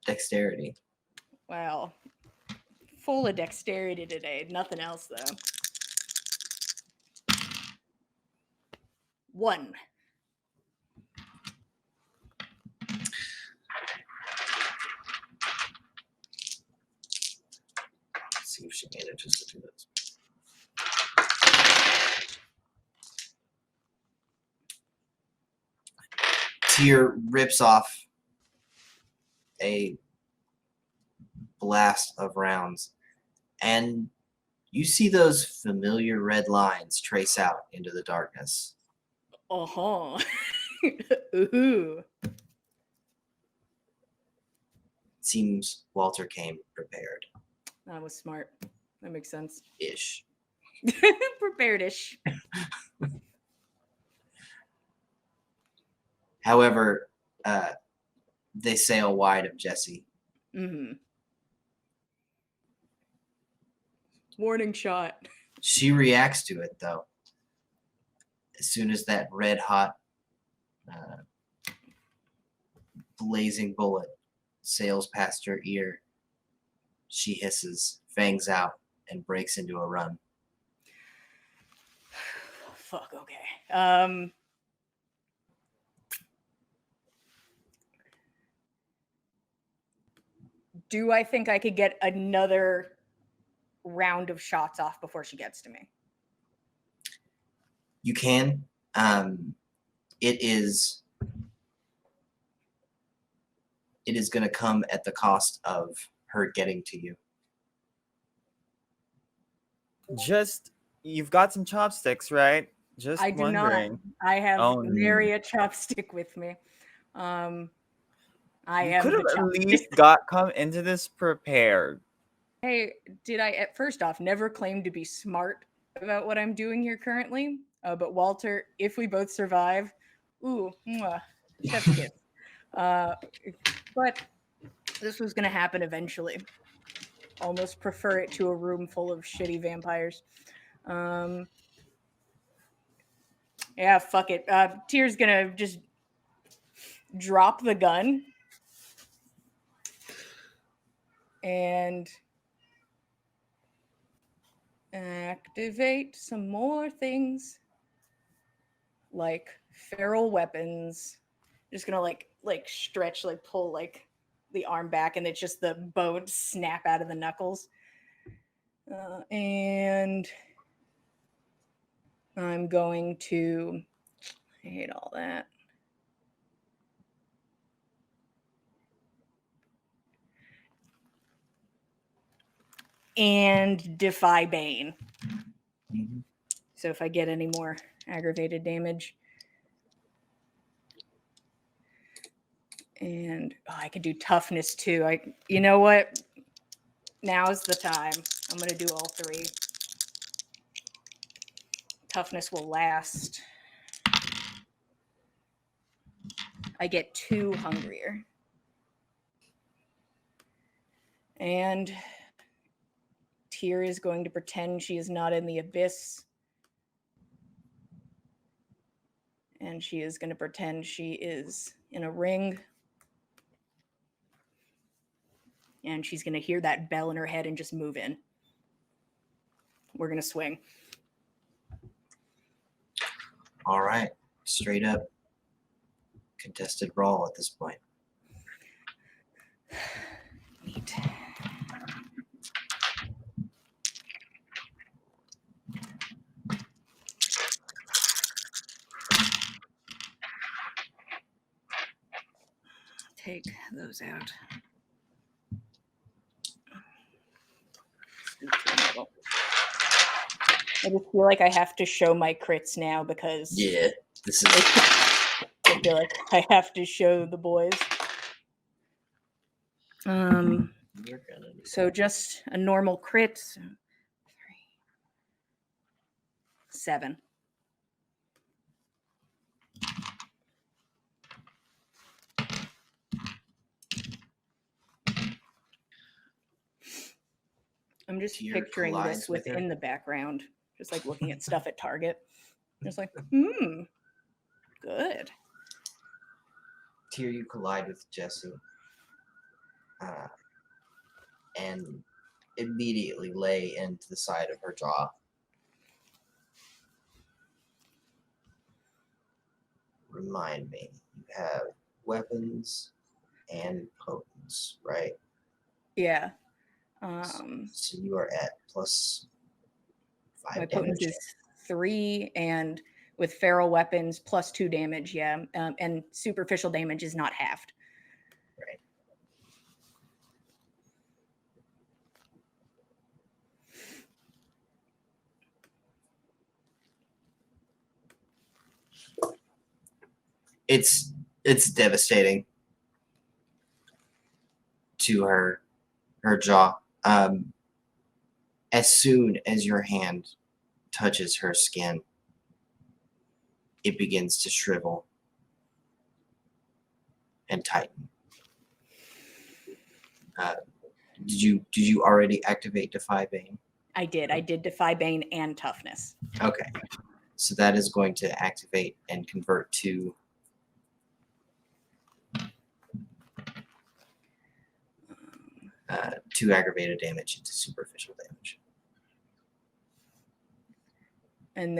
dexterity. Wow. Full of dexterity today. Nothing else, though. 1. Let's see if she manages to do this. Tyr rips off a blast of rounds, and you see those familiar red lines trace out into the darkness. Uh-huh. Ooh. Seems Walter came prepared. That was smart. That makes sense. Ish. Prepared-ish. However, they sail wide of Jesse. Mm-hmm. Warning shot. She reacts to it, though. As soon as that red hot, blazing bullet sails past her ear, she hisses, fangs out, and breaks into a run. Fuck, okay. Do I think I could get another round of shots off before she gets to me? You can. It is going to come at the cost of her getting to you. Just, you've got some chopsticks, right? Just I do wondering. not. I have Oh, nary a chopstick with me. I You am could have the at chopstick. least come into this prepared. Hey, did I at first off never claim to be smart about what I'm doing here currently? But Walter, if we both survive, ooh, mwah, chef's kiss. But this was gonna happen eventually. Almost prefer it to a room full of shitty vampires. Yeah, fuck it. Tyr's gonna just drop the gun and activate some more things like feral weapons. Just gonna like stretch, like pull like the arm back, and it's just the bones snap out of the knuckles. And I'm going to, I hate all that. And defy Bane. Mm-hmm. So if I get any more aggravated damage. And I could do toughness too. You know what? Now's the time. I'm gonna do all 3. Toughness will last. I get 2 hungrier. And Tyr is going to pretend she is not in the abyss. And she is going to pretend she is in a ring. And she's going to hear that bell in her head and just move in. We're going to swing. All right. Straight up contested brawl at this point. Neat. take those out. I just feel like I have to show my crits now because Yeah, this is I feel like I have to show the boys. you're gonna need So just a normal crit. So 3, 7. I'm just Tear picturing collides this with her. within the background, just like looking at stuff at Target. Just like, good. Tear, you collide with Jesse, and immediately lay into the side of her jaw. Remind me, you have weapons and potence, right? Yeah. So you are at plus 5 My damage. potence is 3, and with feral weapons plus 2 damage. Yeah, and superficial damage is not halved. Right. It's devastating to her jaw. As soon as your hand touches her skin, it begins to shrivel and tighten. Did you already activate Defy Bane? I did. I did Defy Bane and Toughness. Okay, so that is going to activate and convert to 2 aggravated damage into superficial damage. And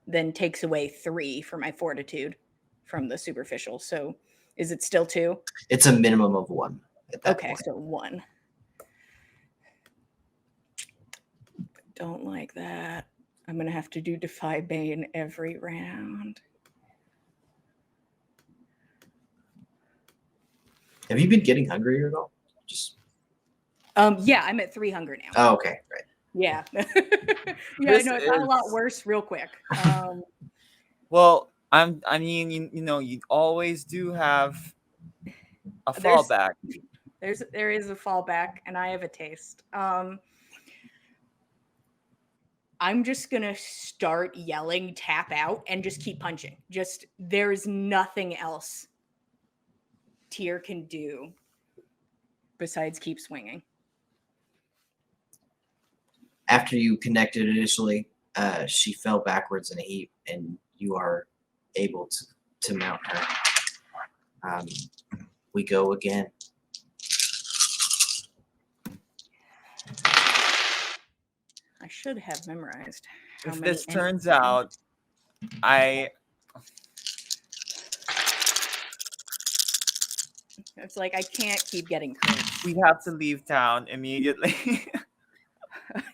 then takes away 3 for my fortitude from the superficial. So is it still 2? It's a minimum of 1 at that Okay, point. so 1. Don't like that. I'm going to have to do Defy Bane every round. Have you been getting hungrier at all? Just Yeah, I'm at 3 hunger now. oh, okay, right. Yeah. Yeah, This no, it got a lot is- worse real quick. Well, I mean, you know, you always do have a There's- fallback. There is a fallback, and I have a taste. I'm just gonna start yelling tap out and just keep punching. Just there's nothing else Tyr can do besides keep swinging. After you connected initially, she fell backwards in a heap, and you are able to mount her. We go again. I should have memorized. How If many this turns enemies- out, It's like I can't keep getting crits. we have to leave town immediately.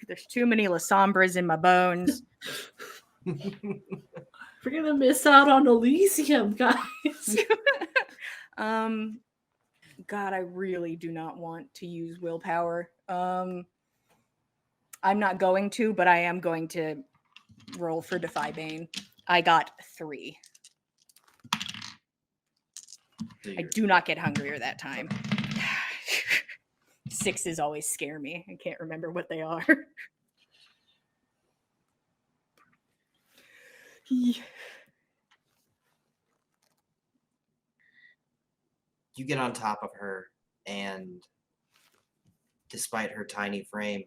There's too many La Sombras in my bones. We're gonna miss out on Elysium, guys. God, I really do not want to use willpower. I'm not going to, but I am going to roll for Defy Bane. I got 3. I do not get hungrier that time. 6s always scare me. I can't remember what they are. You get on top of her, and despite her tiny frame,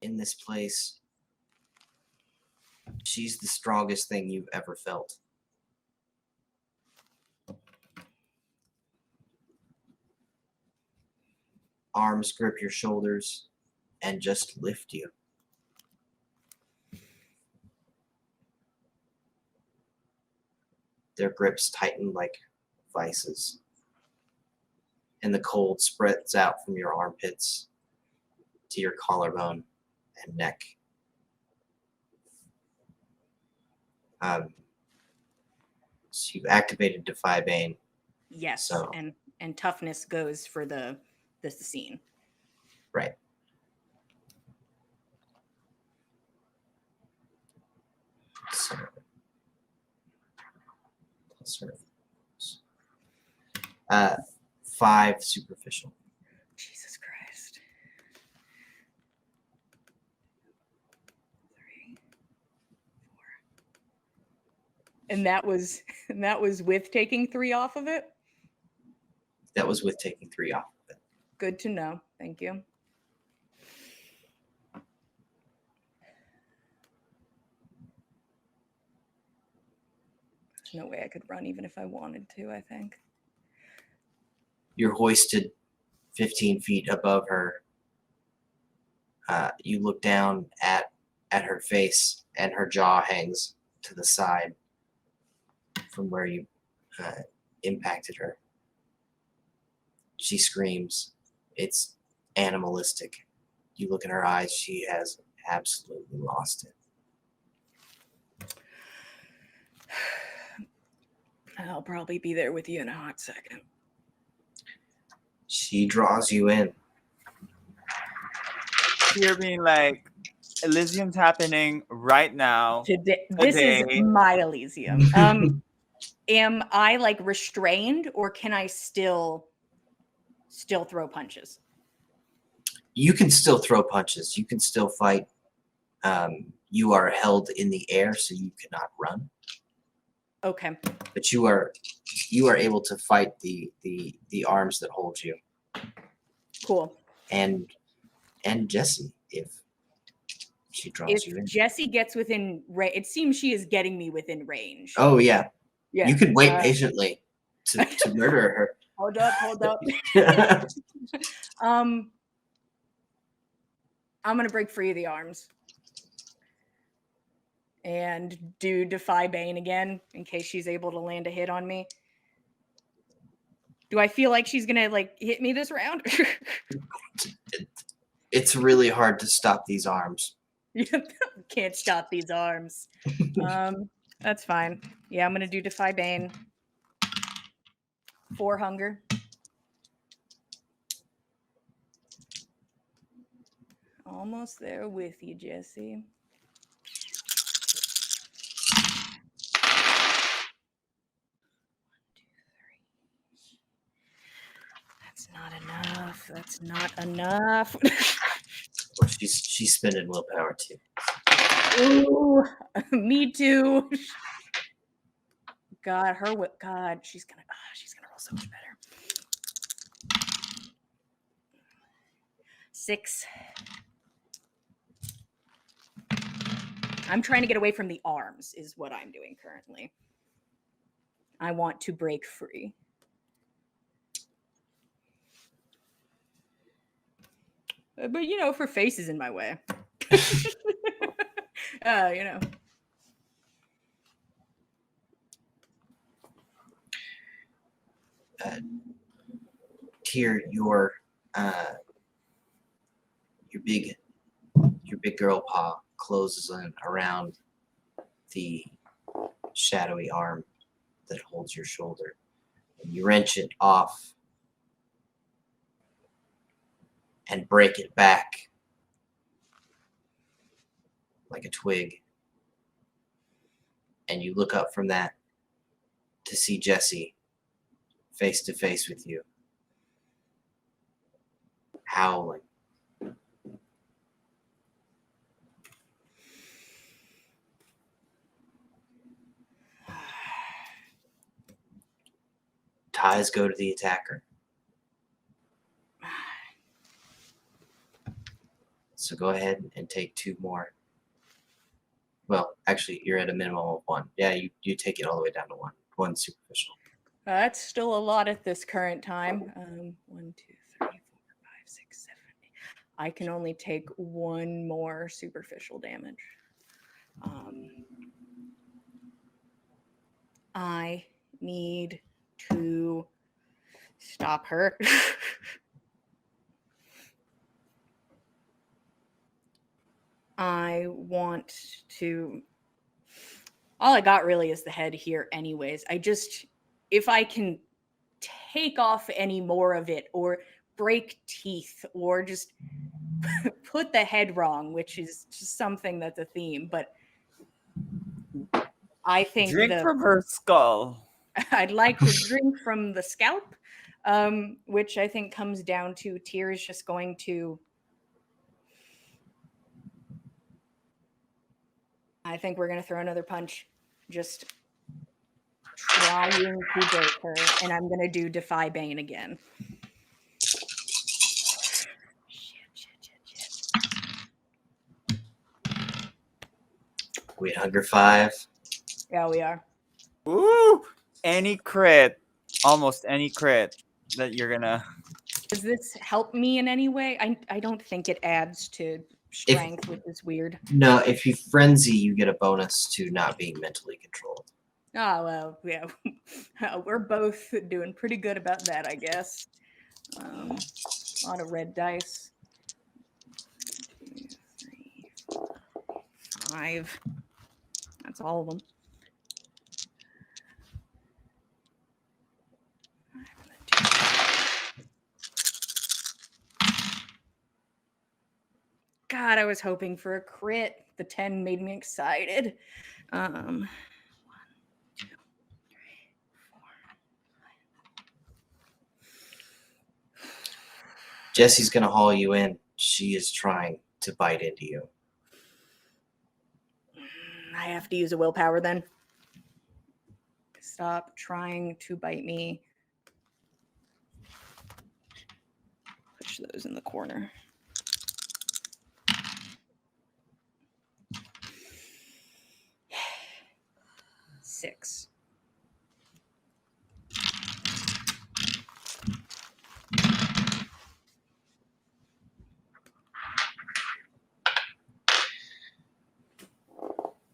in this place, she's the strongest thing you've ever felt. Arms grip your shoulders and just lift you. Their grips tighten like vices, and the cold spreads out from your armpits to your collarbone and neck. So you activated Defy Bane. Yes, So- and toughness goes for the scene. Right. So, sort of, 5 superficial. Jesus Christ. 3, 4. And that was with taking 3 off of it? That was with taking 3 off of it. Good to know. Thank you. There's no way I could run even if I wanted to, I think. You're hoisted 15 feet above her. You look down at her face, and her jaw hangs to the side from where you impacted her. She screams. It's animalistic. You look in her eyes. She has absolutely lost it. I'll probably be there with you in a hot second. She draws you in. You're being like, Elysium's happening right now. This is Today. my Elysium. Am I like restrained, or can I still throw punches? You can still throw punches. You can still fight. You are held in the air, so you cannot run. Okay. But you are able to fight the arms that hold you. Cool. And Jesse, if she draws you in. If Jessie gets within range, it seems she is getting me within range. Oh yeah. Yeah. You could wait patiently to murder Hold up. her. I'm gonna break free of the arms and do Defy Bane again in case she's able to land a hit on me. Do I feel like she's gonna like hit me this round? It's really hard to stop these arms. Can't stop these arms. That's fine. Yeah, I'm gonna do Defy Bane. 4 hunger. Almost there with you, Jesse. That's not enough. That's not enough. Well, she's spending willpower too. Ooh, me too. God, God, she's gonna roll so much better. 6. I'm trying to get away from the arms, is what I'm doing currently. I want to break free. But if her face is in my way. Tyr, your big girl paw closes in around the shadowy arm that holds your shoulder, and you wrench it off and break it back like a twig. And you look up from that to see Jesse face to face with you, howling. Ties go to the attacker. So go ahead and take 2 more. Well, actually, you're at a minimum of 1. Yeah, you take it all the way down to 1. 1 superficial. That's still a lot at this current time. 1, 2, 3, 4, 5, 6, 7, 8. I can only take 1 more superficial damage. I need to stop her. I want to All I got really is the head here anyways. If I can take off any more of it or break teeth or just put the head wrong, which is just something that's a theme, but I think Drink from her skull. I'd like to drink from the scalp, which I think comes down to Tyr's just going to. I think we're going to throw another punch. Just trying to break her. And I'm going to do Defy Bane again. We at Hunger 5. Yeah, we are. Ooh, any crit, almost any crit that you're gonna. Does this help me in any way? I don't think it adds to strength, which is weird. No, if you frenzy, you get a bonus to not being mentally controlled. Oh, well, yeah. We're both doing pretty good about that, I guess. A lot of red dice. 2, 3, 4, 5. That's all of them. God, I was hoping for a crit. The 10 made me excited. 1, 2, 3, 4. Jesse's gonna haul you in. She is trying to bite into you. I have to use a willpower then. Stop trying to bite me. Push those in the corner. Six.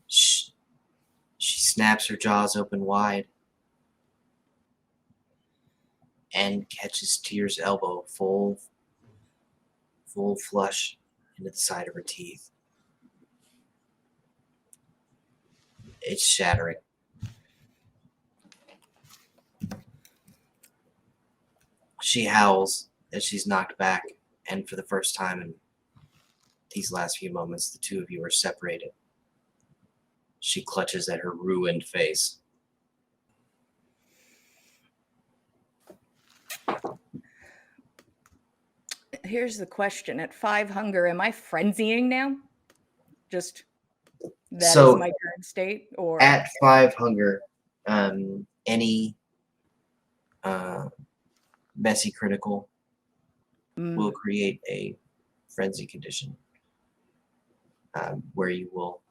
She snaps her jaws open wide and catches Tyr's elbow full flush into the side of her teeth. It's shattering. She howls as she's knocked back, and for the first time in these last few moments, the two of you are separated. She clutches at her ruined face. Here's the question. At 5 hunger, am I frenzying now? Just that So, is my current state? Or At 5 hunger, any messy critical will create a frenzy condition where you will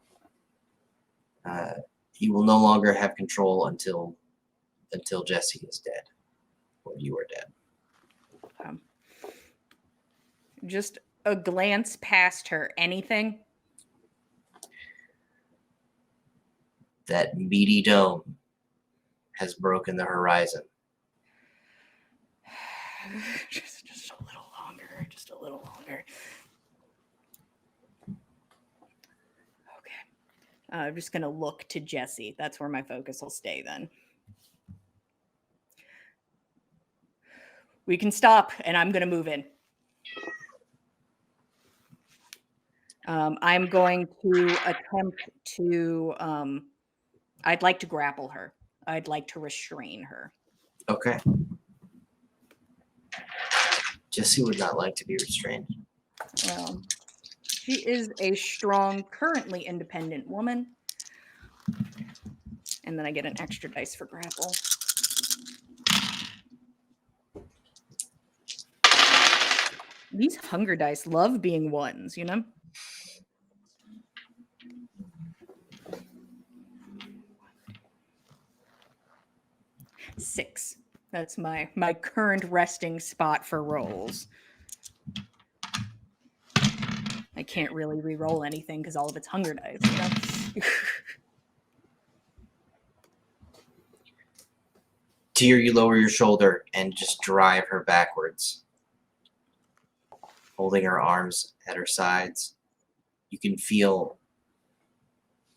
no longer have control until Jesse is dead or you are dead. just a glance past her, anything? That meaty dome has broken the horizon. just a little longer. Just a little longer. Okay. I'm just going to look to Jesse. That's where my focus will stay then. We can stop, and I'm going to move in. I'm going to attempt to... I'd like to grapple her. I'd like to restrain her. Okay. Jesse would not like to be restrained. Well, she is a strong, currently independent woman. And then I get an extra dice for grapple. These hunger dice love being ones, you know? Six. That's my current resting spot for rolls. I can't really re-roll anything because all of it's hunger dice, you know? Tyr, you lower your shoulder and just drive her backwards. Holding her arms at her sides. You can feel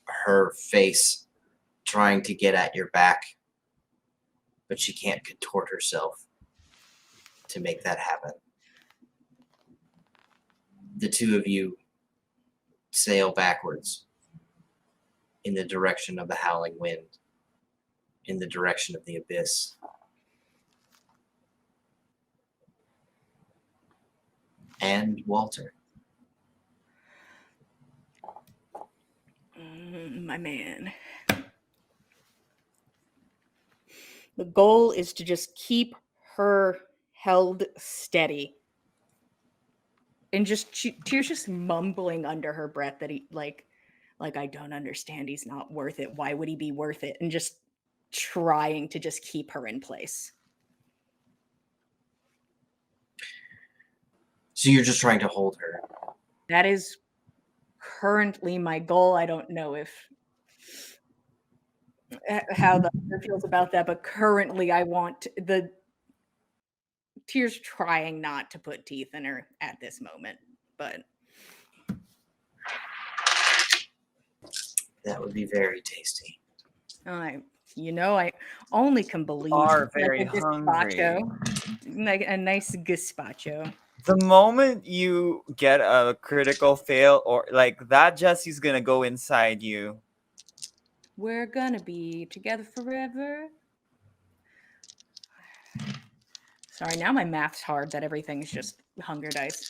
her face trying to get at your back, but she can't contort herself to make that happen. The two of you sail backwards in the direction of the howling wind, in the direction of the abyss. And Walter. My man. The goal is to just keep her held steady. And Tyr's just mumbling under her breath that he like I don't understand. He's not worth it. Why would he be worth it? And just trying to just keep her in place. So you're just trying to hold her. That is currently my goal. I don't know if how the other feels about that, but currently I want the Tyr's trying not to put teeth in her at this moment, but That would be very tasty. I only can believe Are like very a gazpacho, hungry. like a nice gazpacho. The moment you get a critical fail, or like that, Jesse's gonna go inside you. We're gonna be together forever. Sorry, now my math's hard that everything's just hunger dice.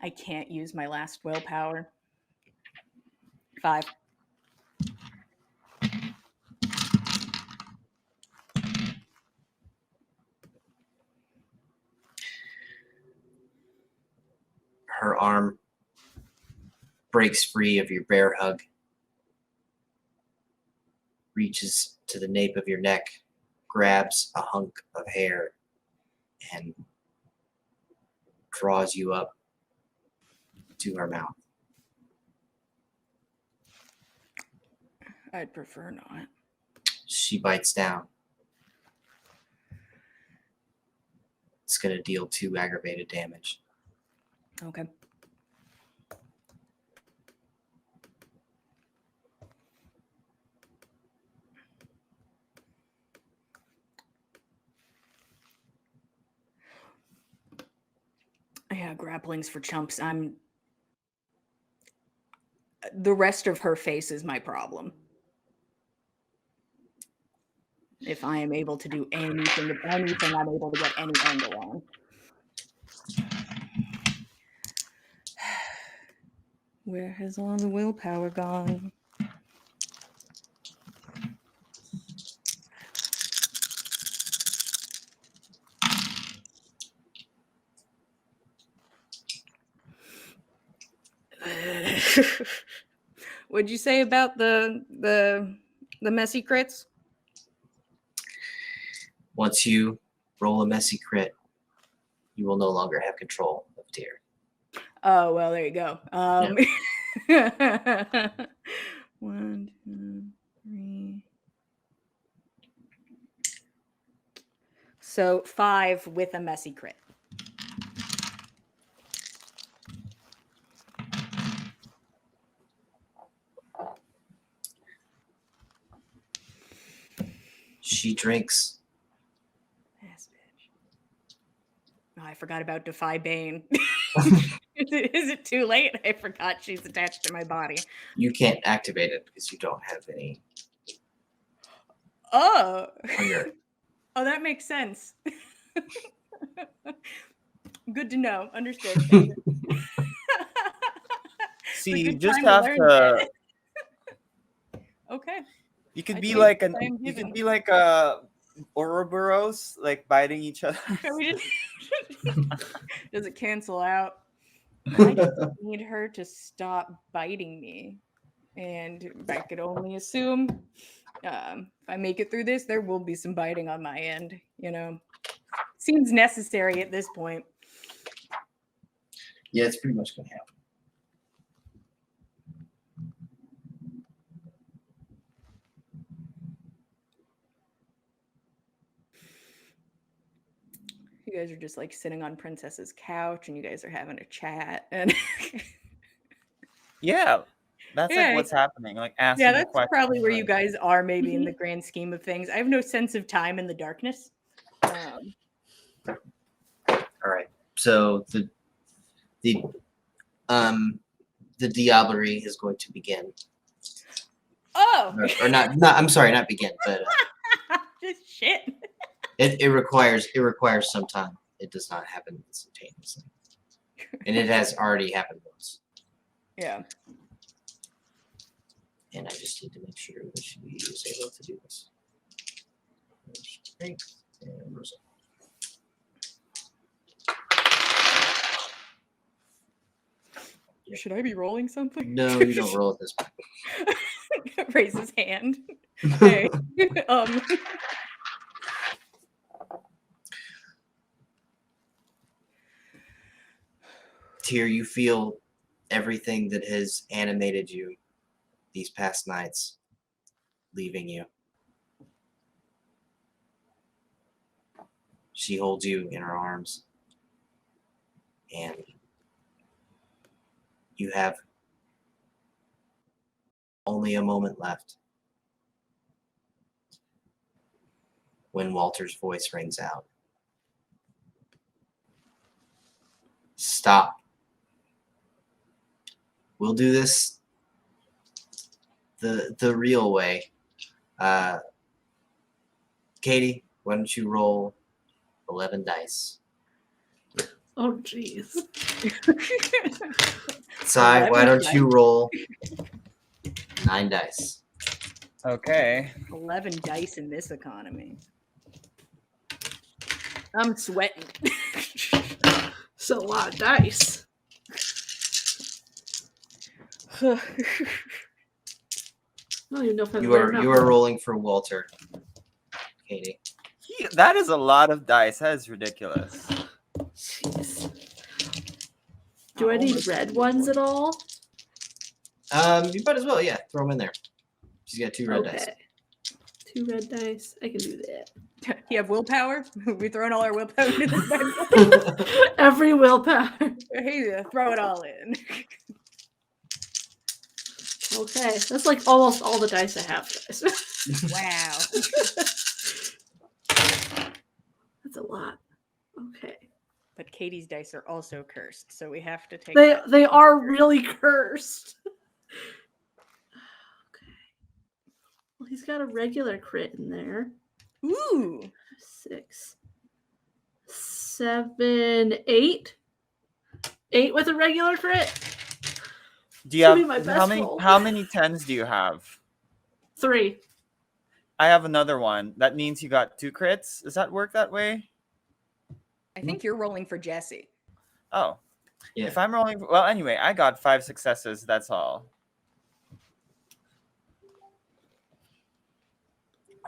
I can't use my last willpower. 5. Her arm breaks free of your bear hug, reaches to the nape of your neck, grabs a hunk of hair, and draws you up to her mouth. I'd prefer not. She bites down. It's going to deal 2 aggravated damage. Okay. Yeah, grappling's for chumps. The rest of her face is my problem. If I am able to do anything, I'm able to get any angle on. Where has all the willpower gone? What'd you say about the messy crits? Once you roll a messy crit, you will no longer have control of Tyr. Oh well, there you go. 1, 2, 3. So 5 with a messy crit. She drinks. Yes, bitch. Oh, I forgot about Defy Bane. Is it too late? I forgot she's attached to my body. You can't activate it because you don't have any Oh. hunger. Oh, that makes sense. Good to know. Understood. Thank you. See, It's a you good just time have learn to. that. Okay. You could I be take like what I am You could given. be like a Ouroboros, like biting each other. Does it cancel out? I just need her to stop biting me. And I could only assume if I make it through this, there will be some biting on my end. Seems necessary at this point. Yeah, it's pretty much going to happen. guys are just like sitting on Princess's couch and you guys are having a chat. And Yeah, that's yeah, like what's happening. Like asking yeah, a that's question. probably where you like- guys are, maybe in the grand scheme of things. I have no sense of time in the darkness. All right. So the diablerie is going to begin, Oh, or not. I'm sorry, not begin, but just shit. it requires some time. It does not happen instantaneously, and it has already happened once. Yeah. And I just need to make sure that she is able to do this. Strength and result. Should I be rolling something? No, you don't roll at this point. Raise his hand. Hey. Tyr, you feel everything that has animated you these past nights leaving you. She holds you in her arms, and you have only a moment left when Walter's voice rings out. Stop. We'll do this the real way. Katie, why don't you roll 11 dice? Oh, jeez. Sai, why 11 don't you roll 9 dice? Okay. 11 dice in this economy. I'm sweating. It's a lot of dice. I don't even know if I've You learned are rolling for Walter, Katie. That is a lot of dice. That is ridiculous. Jeez. Do I need red ones at all? You might as well, yeah. Throw them in there. She's got 2 red dice. 2 red dice. I can do that. You have willpower? We throwing all our willpower into this bad boy? Every willpower. Hey, throw it all in. Okay, that's like almost all the dice I have, guys. Wow. That's a lot. Okay. But Katie's dice are also cursed, so we have to take They are really cursed. Okay. Well, he's got a regular crit in there. Ooh. 6, 7, 8. 8 with a regular crit. Do you Should be have my best roll. how many 10s do you have? 3. I have another one. That means you got 2 crits. Does that work that way? I think you're rolling for Jesse. Oh. Yeah. If I'm rolling, well, anyway, I got 5 successes. That's all.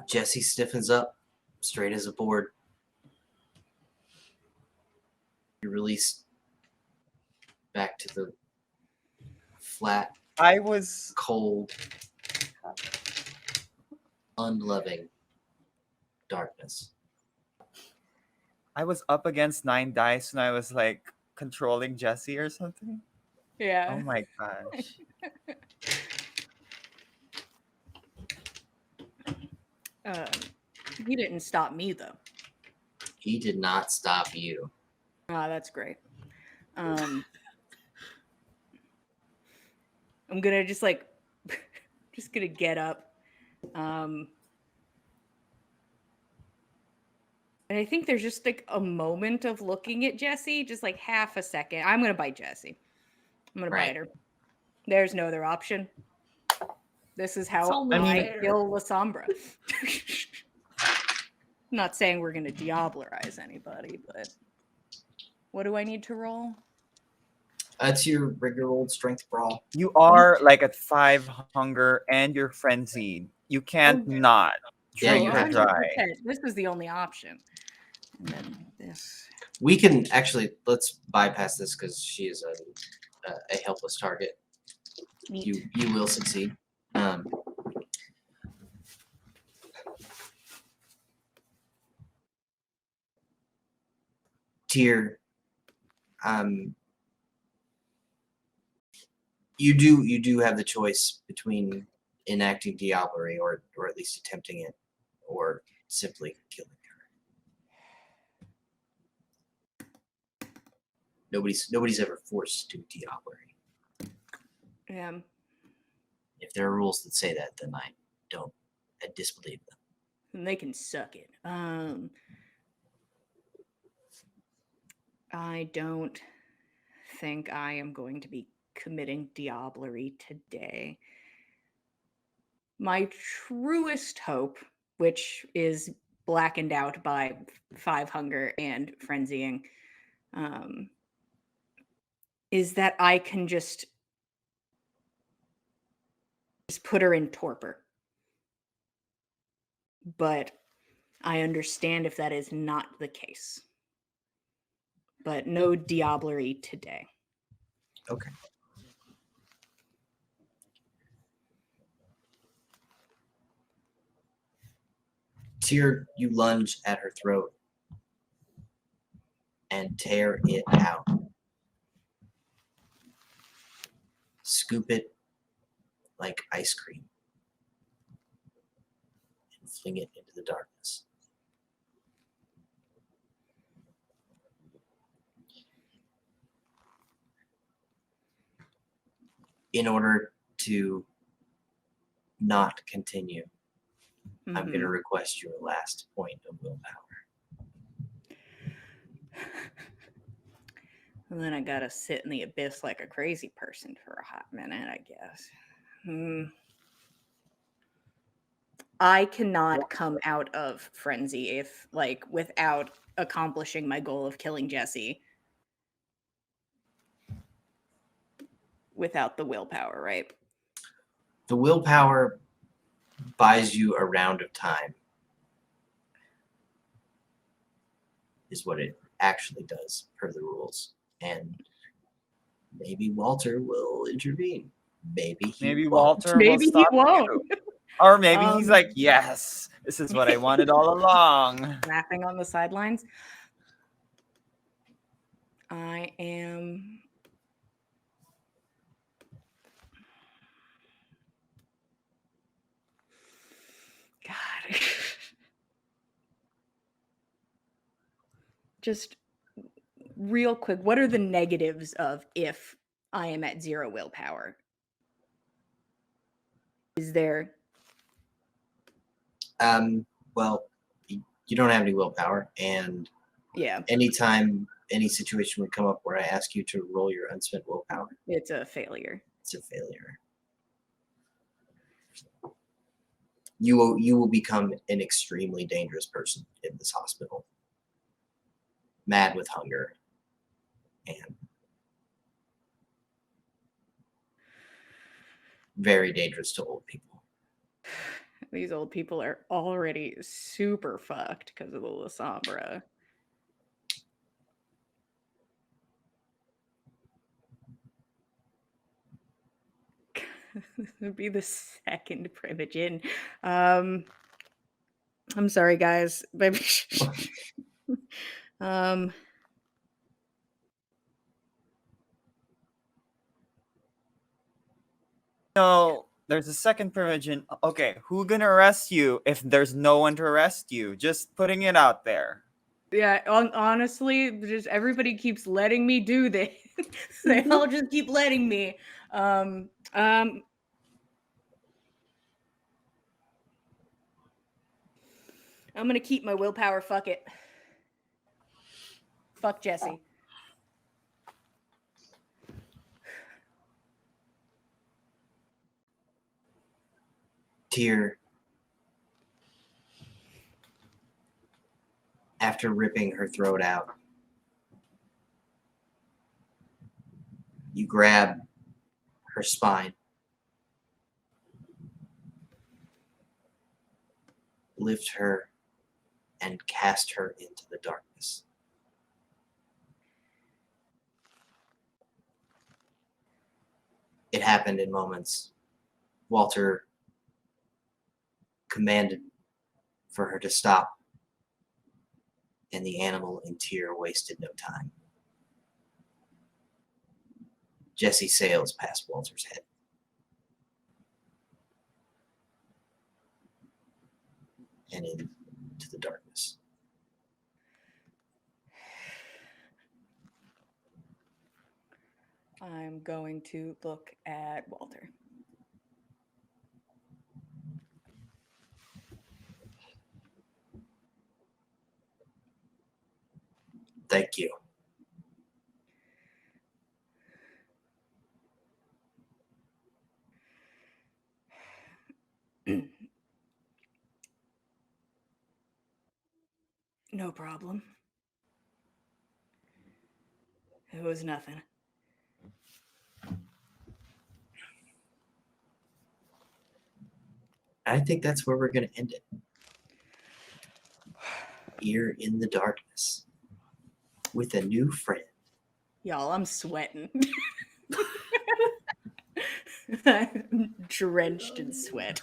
Jesse stiffens up, straight as a board. You're released back to the flat, I was cold, unloving darkness. up against 9 dice and I was like controlling Jesse or something. Yeah. Oh my gosh. He didn't stop me though. He did not stop you. Ah, that's great. I'm gonna just gonna get up. And I think there's just like a moment of looking at Jessie, just like half a second. I'm gonna bite Jessie. I'm gonna Right. bite her. There's no other option. This is It's how only I fair. kill La Sombra. I'm not saying we're gonna diablerize anybody, but what do I need to roll? That's your regular old strength brawl. You are like at 5 hunger and you're frenzied. You can't Oh, not Yeah, drink you her have to. dry. 100%. This was the only option. And then this. We can actually, let's bypass this because she is a helpless target. Neat. You will succeed. Tyr, you do have the choice between enacting diablerie or at least attempting it, or simply killing her. Nobody's ever forced to do diablerie. Yeah. If there are rules that say that, then I disbelieve them. And they can suck it. I don't think I am going to be committing diablerie today. My truest hope, which is blackened out by 5 hunger and frenzying, is that I can just put her in torpor. But I understand if that is not the case. But no diablerie today. Okay. Tyr, you lunge at her throat and tear it out. Scoop it like ice cream and fling it into the darkness. In order to not continue, I'm going to request your last point of willpower. And then I gotta sit in the abyss like a crazy person for a hot minute, I guess. I cannot come out of frenzy if, like, without accomplishing my goal of killing Jesse. Without the willpower, right? The willpower buys you a round of time, is what it actually does per the rules. And maybe Walter will intervene. Maybe won't. Walter will Maybe he stop won't. you. Or maybe he's like, yes, this is what I wanted all along. Laughing on the sidelines. I am... God. Just real quick, what are the negatives of if I am at 0 willpower? Is there... Well, you don't have any willpower, and Yeah, anytime any situation would come up where I ask you to roll your unspent willpower, it's a failure. it's a failure. You will become an extremely dangerous person in this hospital. Mad with hunger. And very dangerous to old people. These old people are already super fucked because of the La Sombra. This would be the second Primogen. I'm sorry, guys. Maybe. No, there's a second Primogen. Okay, who gonna arrest you if there's no one to arrest you? Just putting it out there. Yeah, honestly, just everybody keeps letting me do this. They all just keep letting me. I'm gonna keep my willpower. Fuck it. Fuck Jesse. Tyr, after ripping her throat out, you grab her spine, lift her, and cast her into the darkness. It happened in moments. Walter commanded for her to stop, and the animal in Tyr wasted no time. Jesse sails past Walter's head. And into the darkness. I'm going to look at Walter. Thank you. No problem. It was nothing. I think that's where we're going to end it. Here in the darkness with a new friend. Y'all, I'm sweating. I'm drenched in sweat.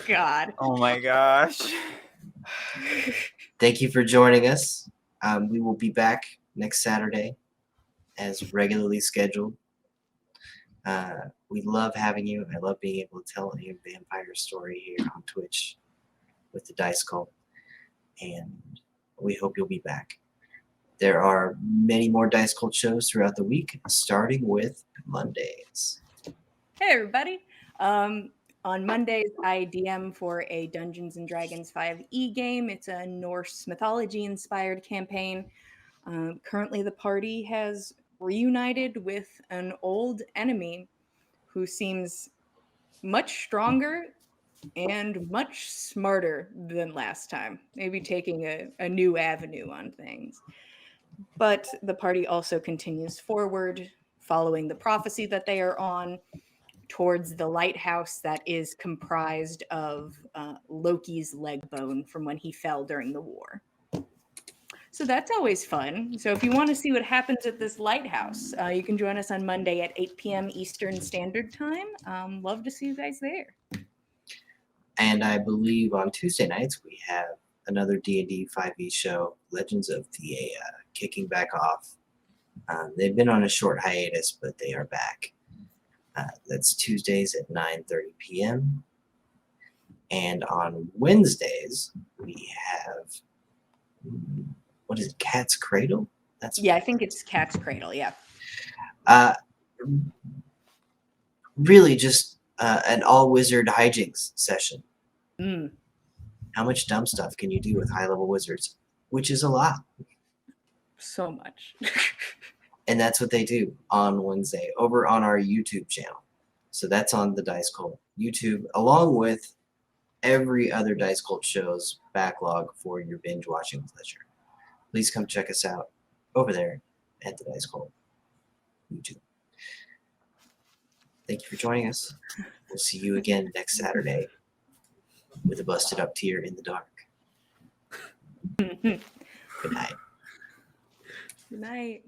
God. Oh my gosh. Thank you for joining us. We will be back next Saturday as regularly scheduled. We love having you. I love being able to tell a vampire story here on Twitch with the Dice Cult. And we hope you'll be back. There are many more Dice Cult shows throughout the week, starting with Mondays. Hey, everybody. On Mondays, I DM for a Dungeons & Dragons 5e game. It's a Norse mythology-inspired campaign. Currently, the party has reunited with an old enemy who seems much stronger and much smarter than last time. Maybe taking a new avenue on things. But the party also continues forward, following the prophecy that they are on, towards the lighthouse that is comprised of Loki's leg bone from when he fell during the war. So that's always fun. So if you want to see what happens at this lighthouse, you can join us on Monday at 8 p.m. Eastern Standard Time. Love to see you guys there. And I believe on Tuesday nights we have another D&D 5e show, Legends of Thea, kicking back off. They've been on a short hiatus, but they are back. That's Tuesdays at 9:30 p.m. And on Wednesdays, we have, what is it, Cat's Cradle? Yeah, I think it's Cat's Cradle, yeah. Really just an all-wizard hijinks session. Mm. How much dumb stuff can you do with high-level wizards? Which is a lot. So much. And that's what they do on Wednesday over on our YouTube channel. So that's on the Dice Cult YouTube, along with every other Dice Cult show's backlog for your binge watching pleasure. Please come check us out over there at the Dice Cult YouTube. Thank you for joining us. We'll see you again next Saturday with a busted up Tyr in the dark. Good night. Good night.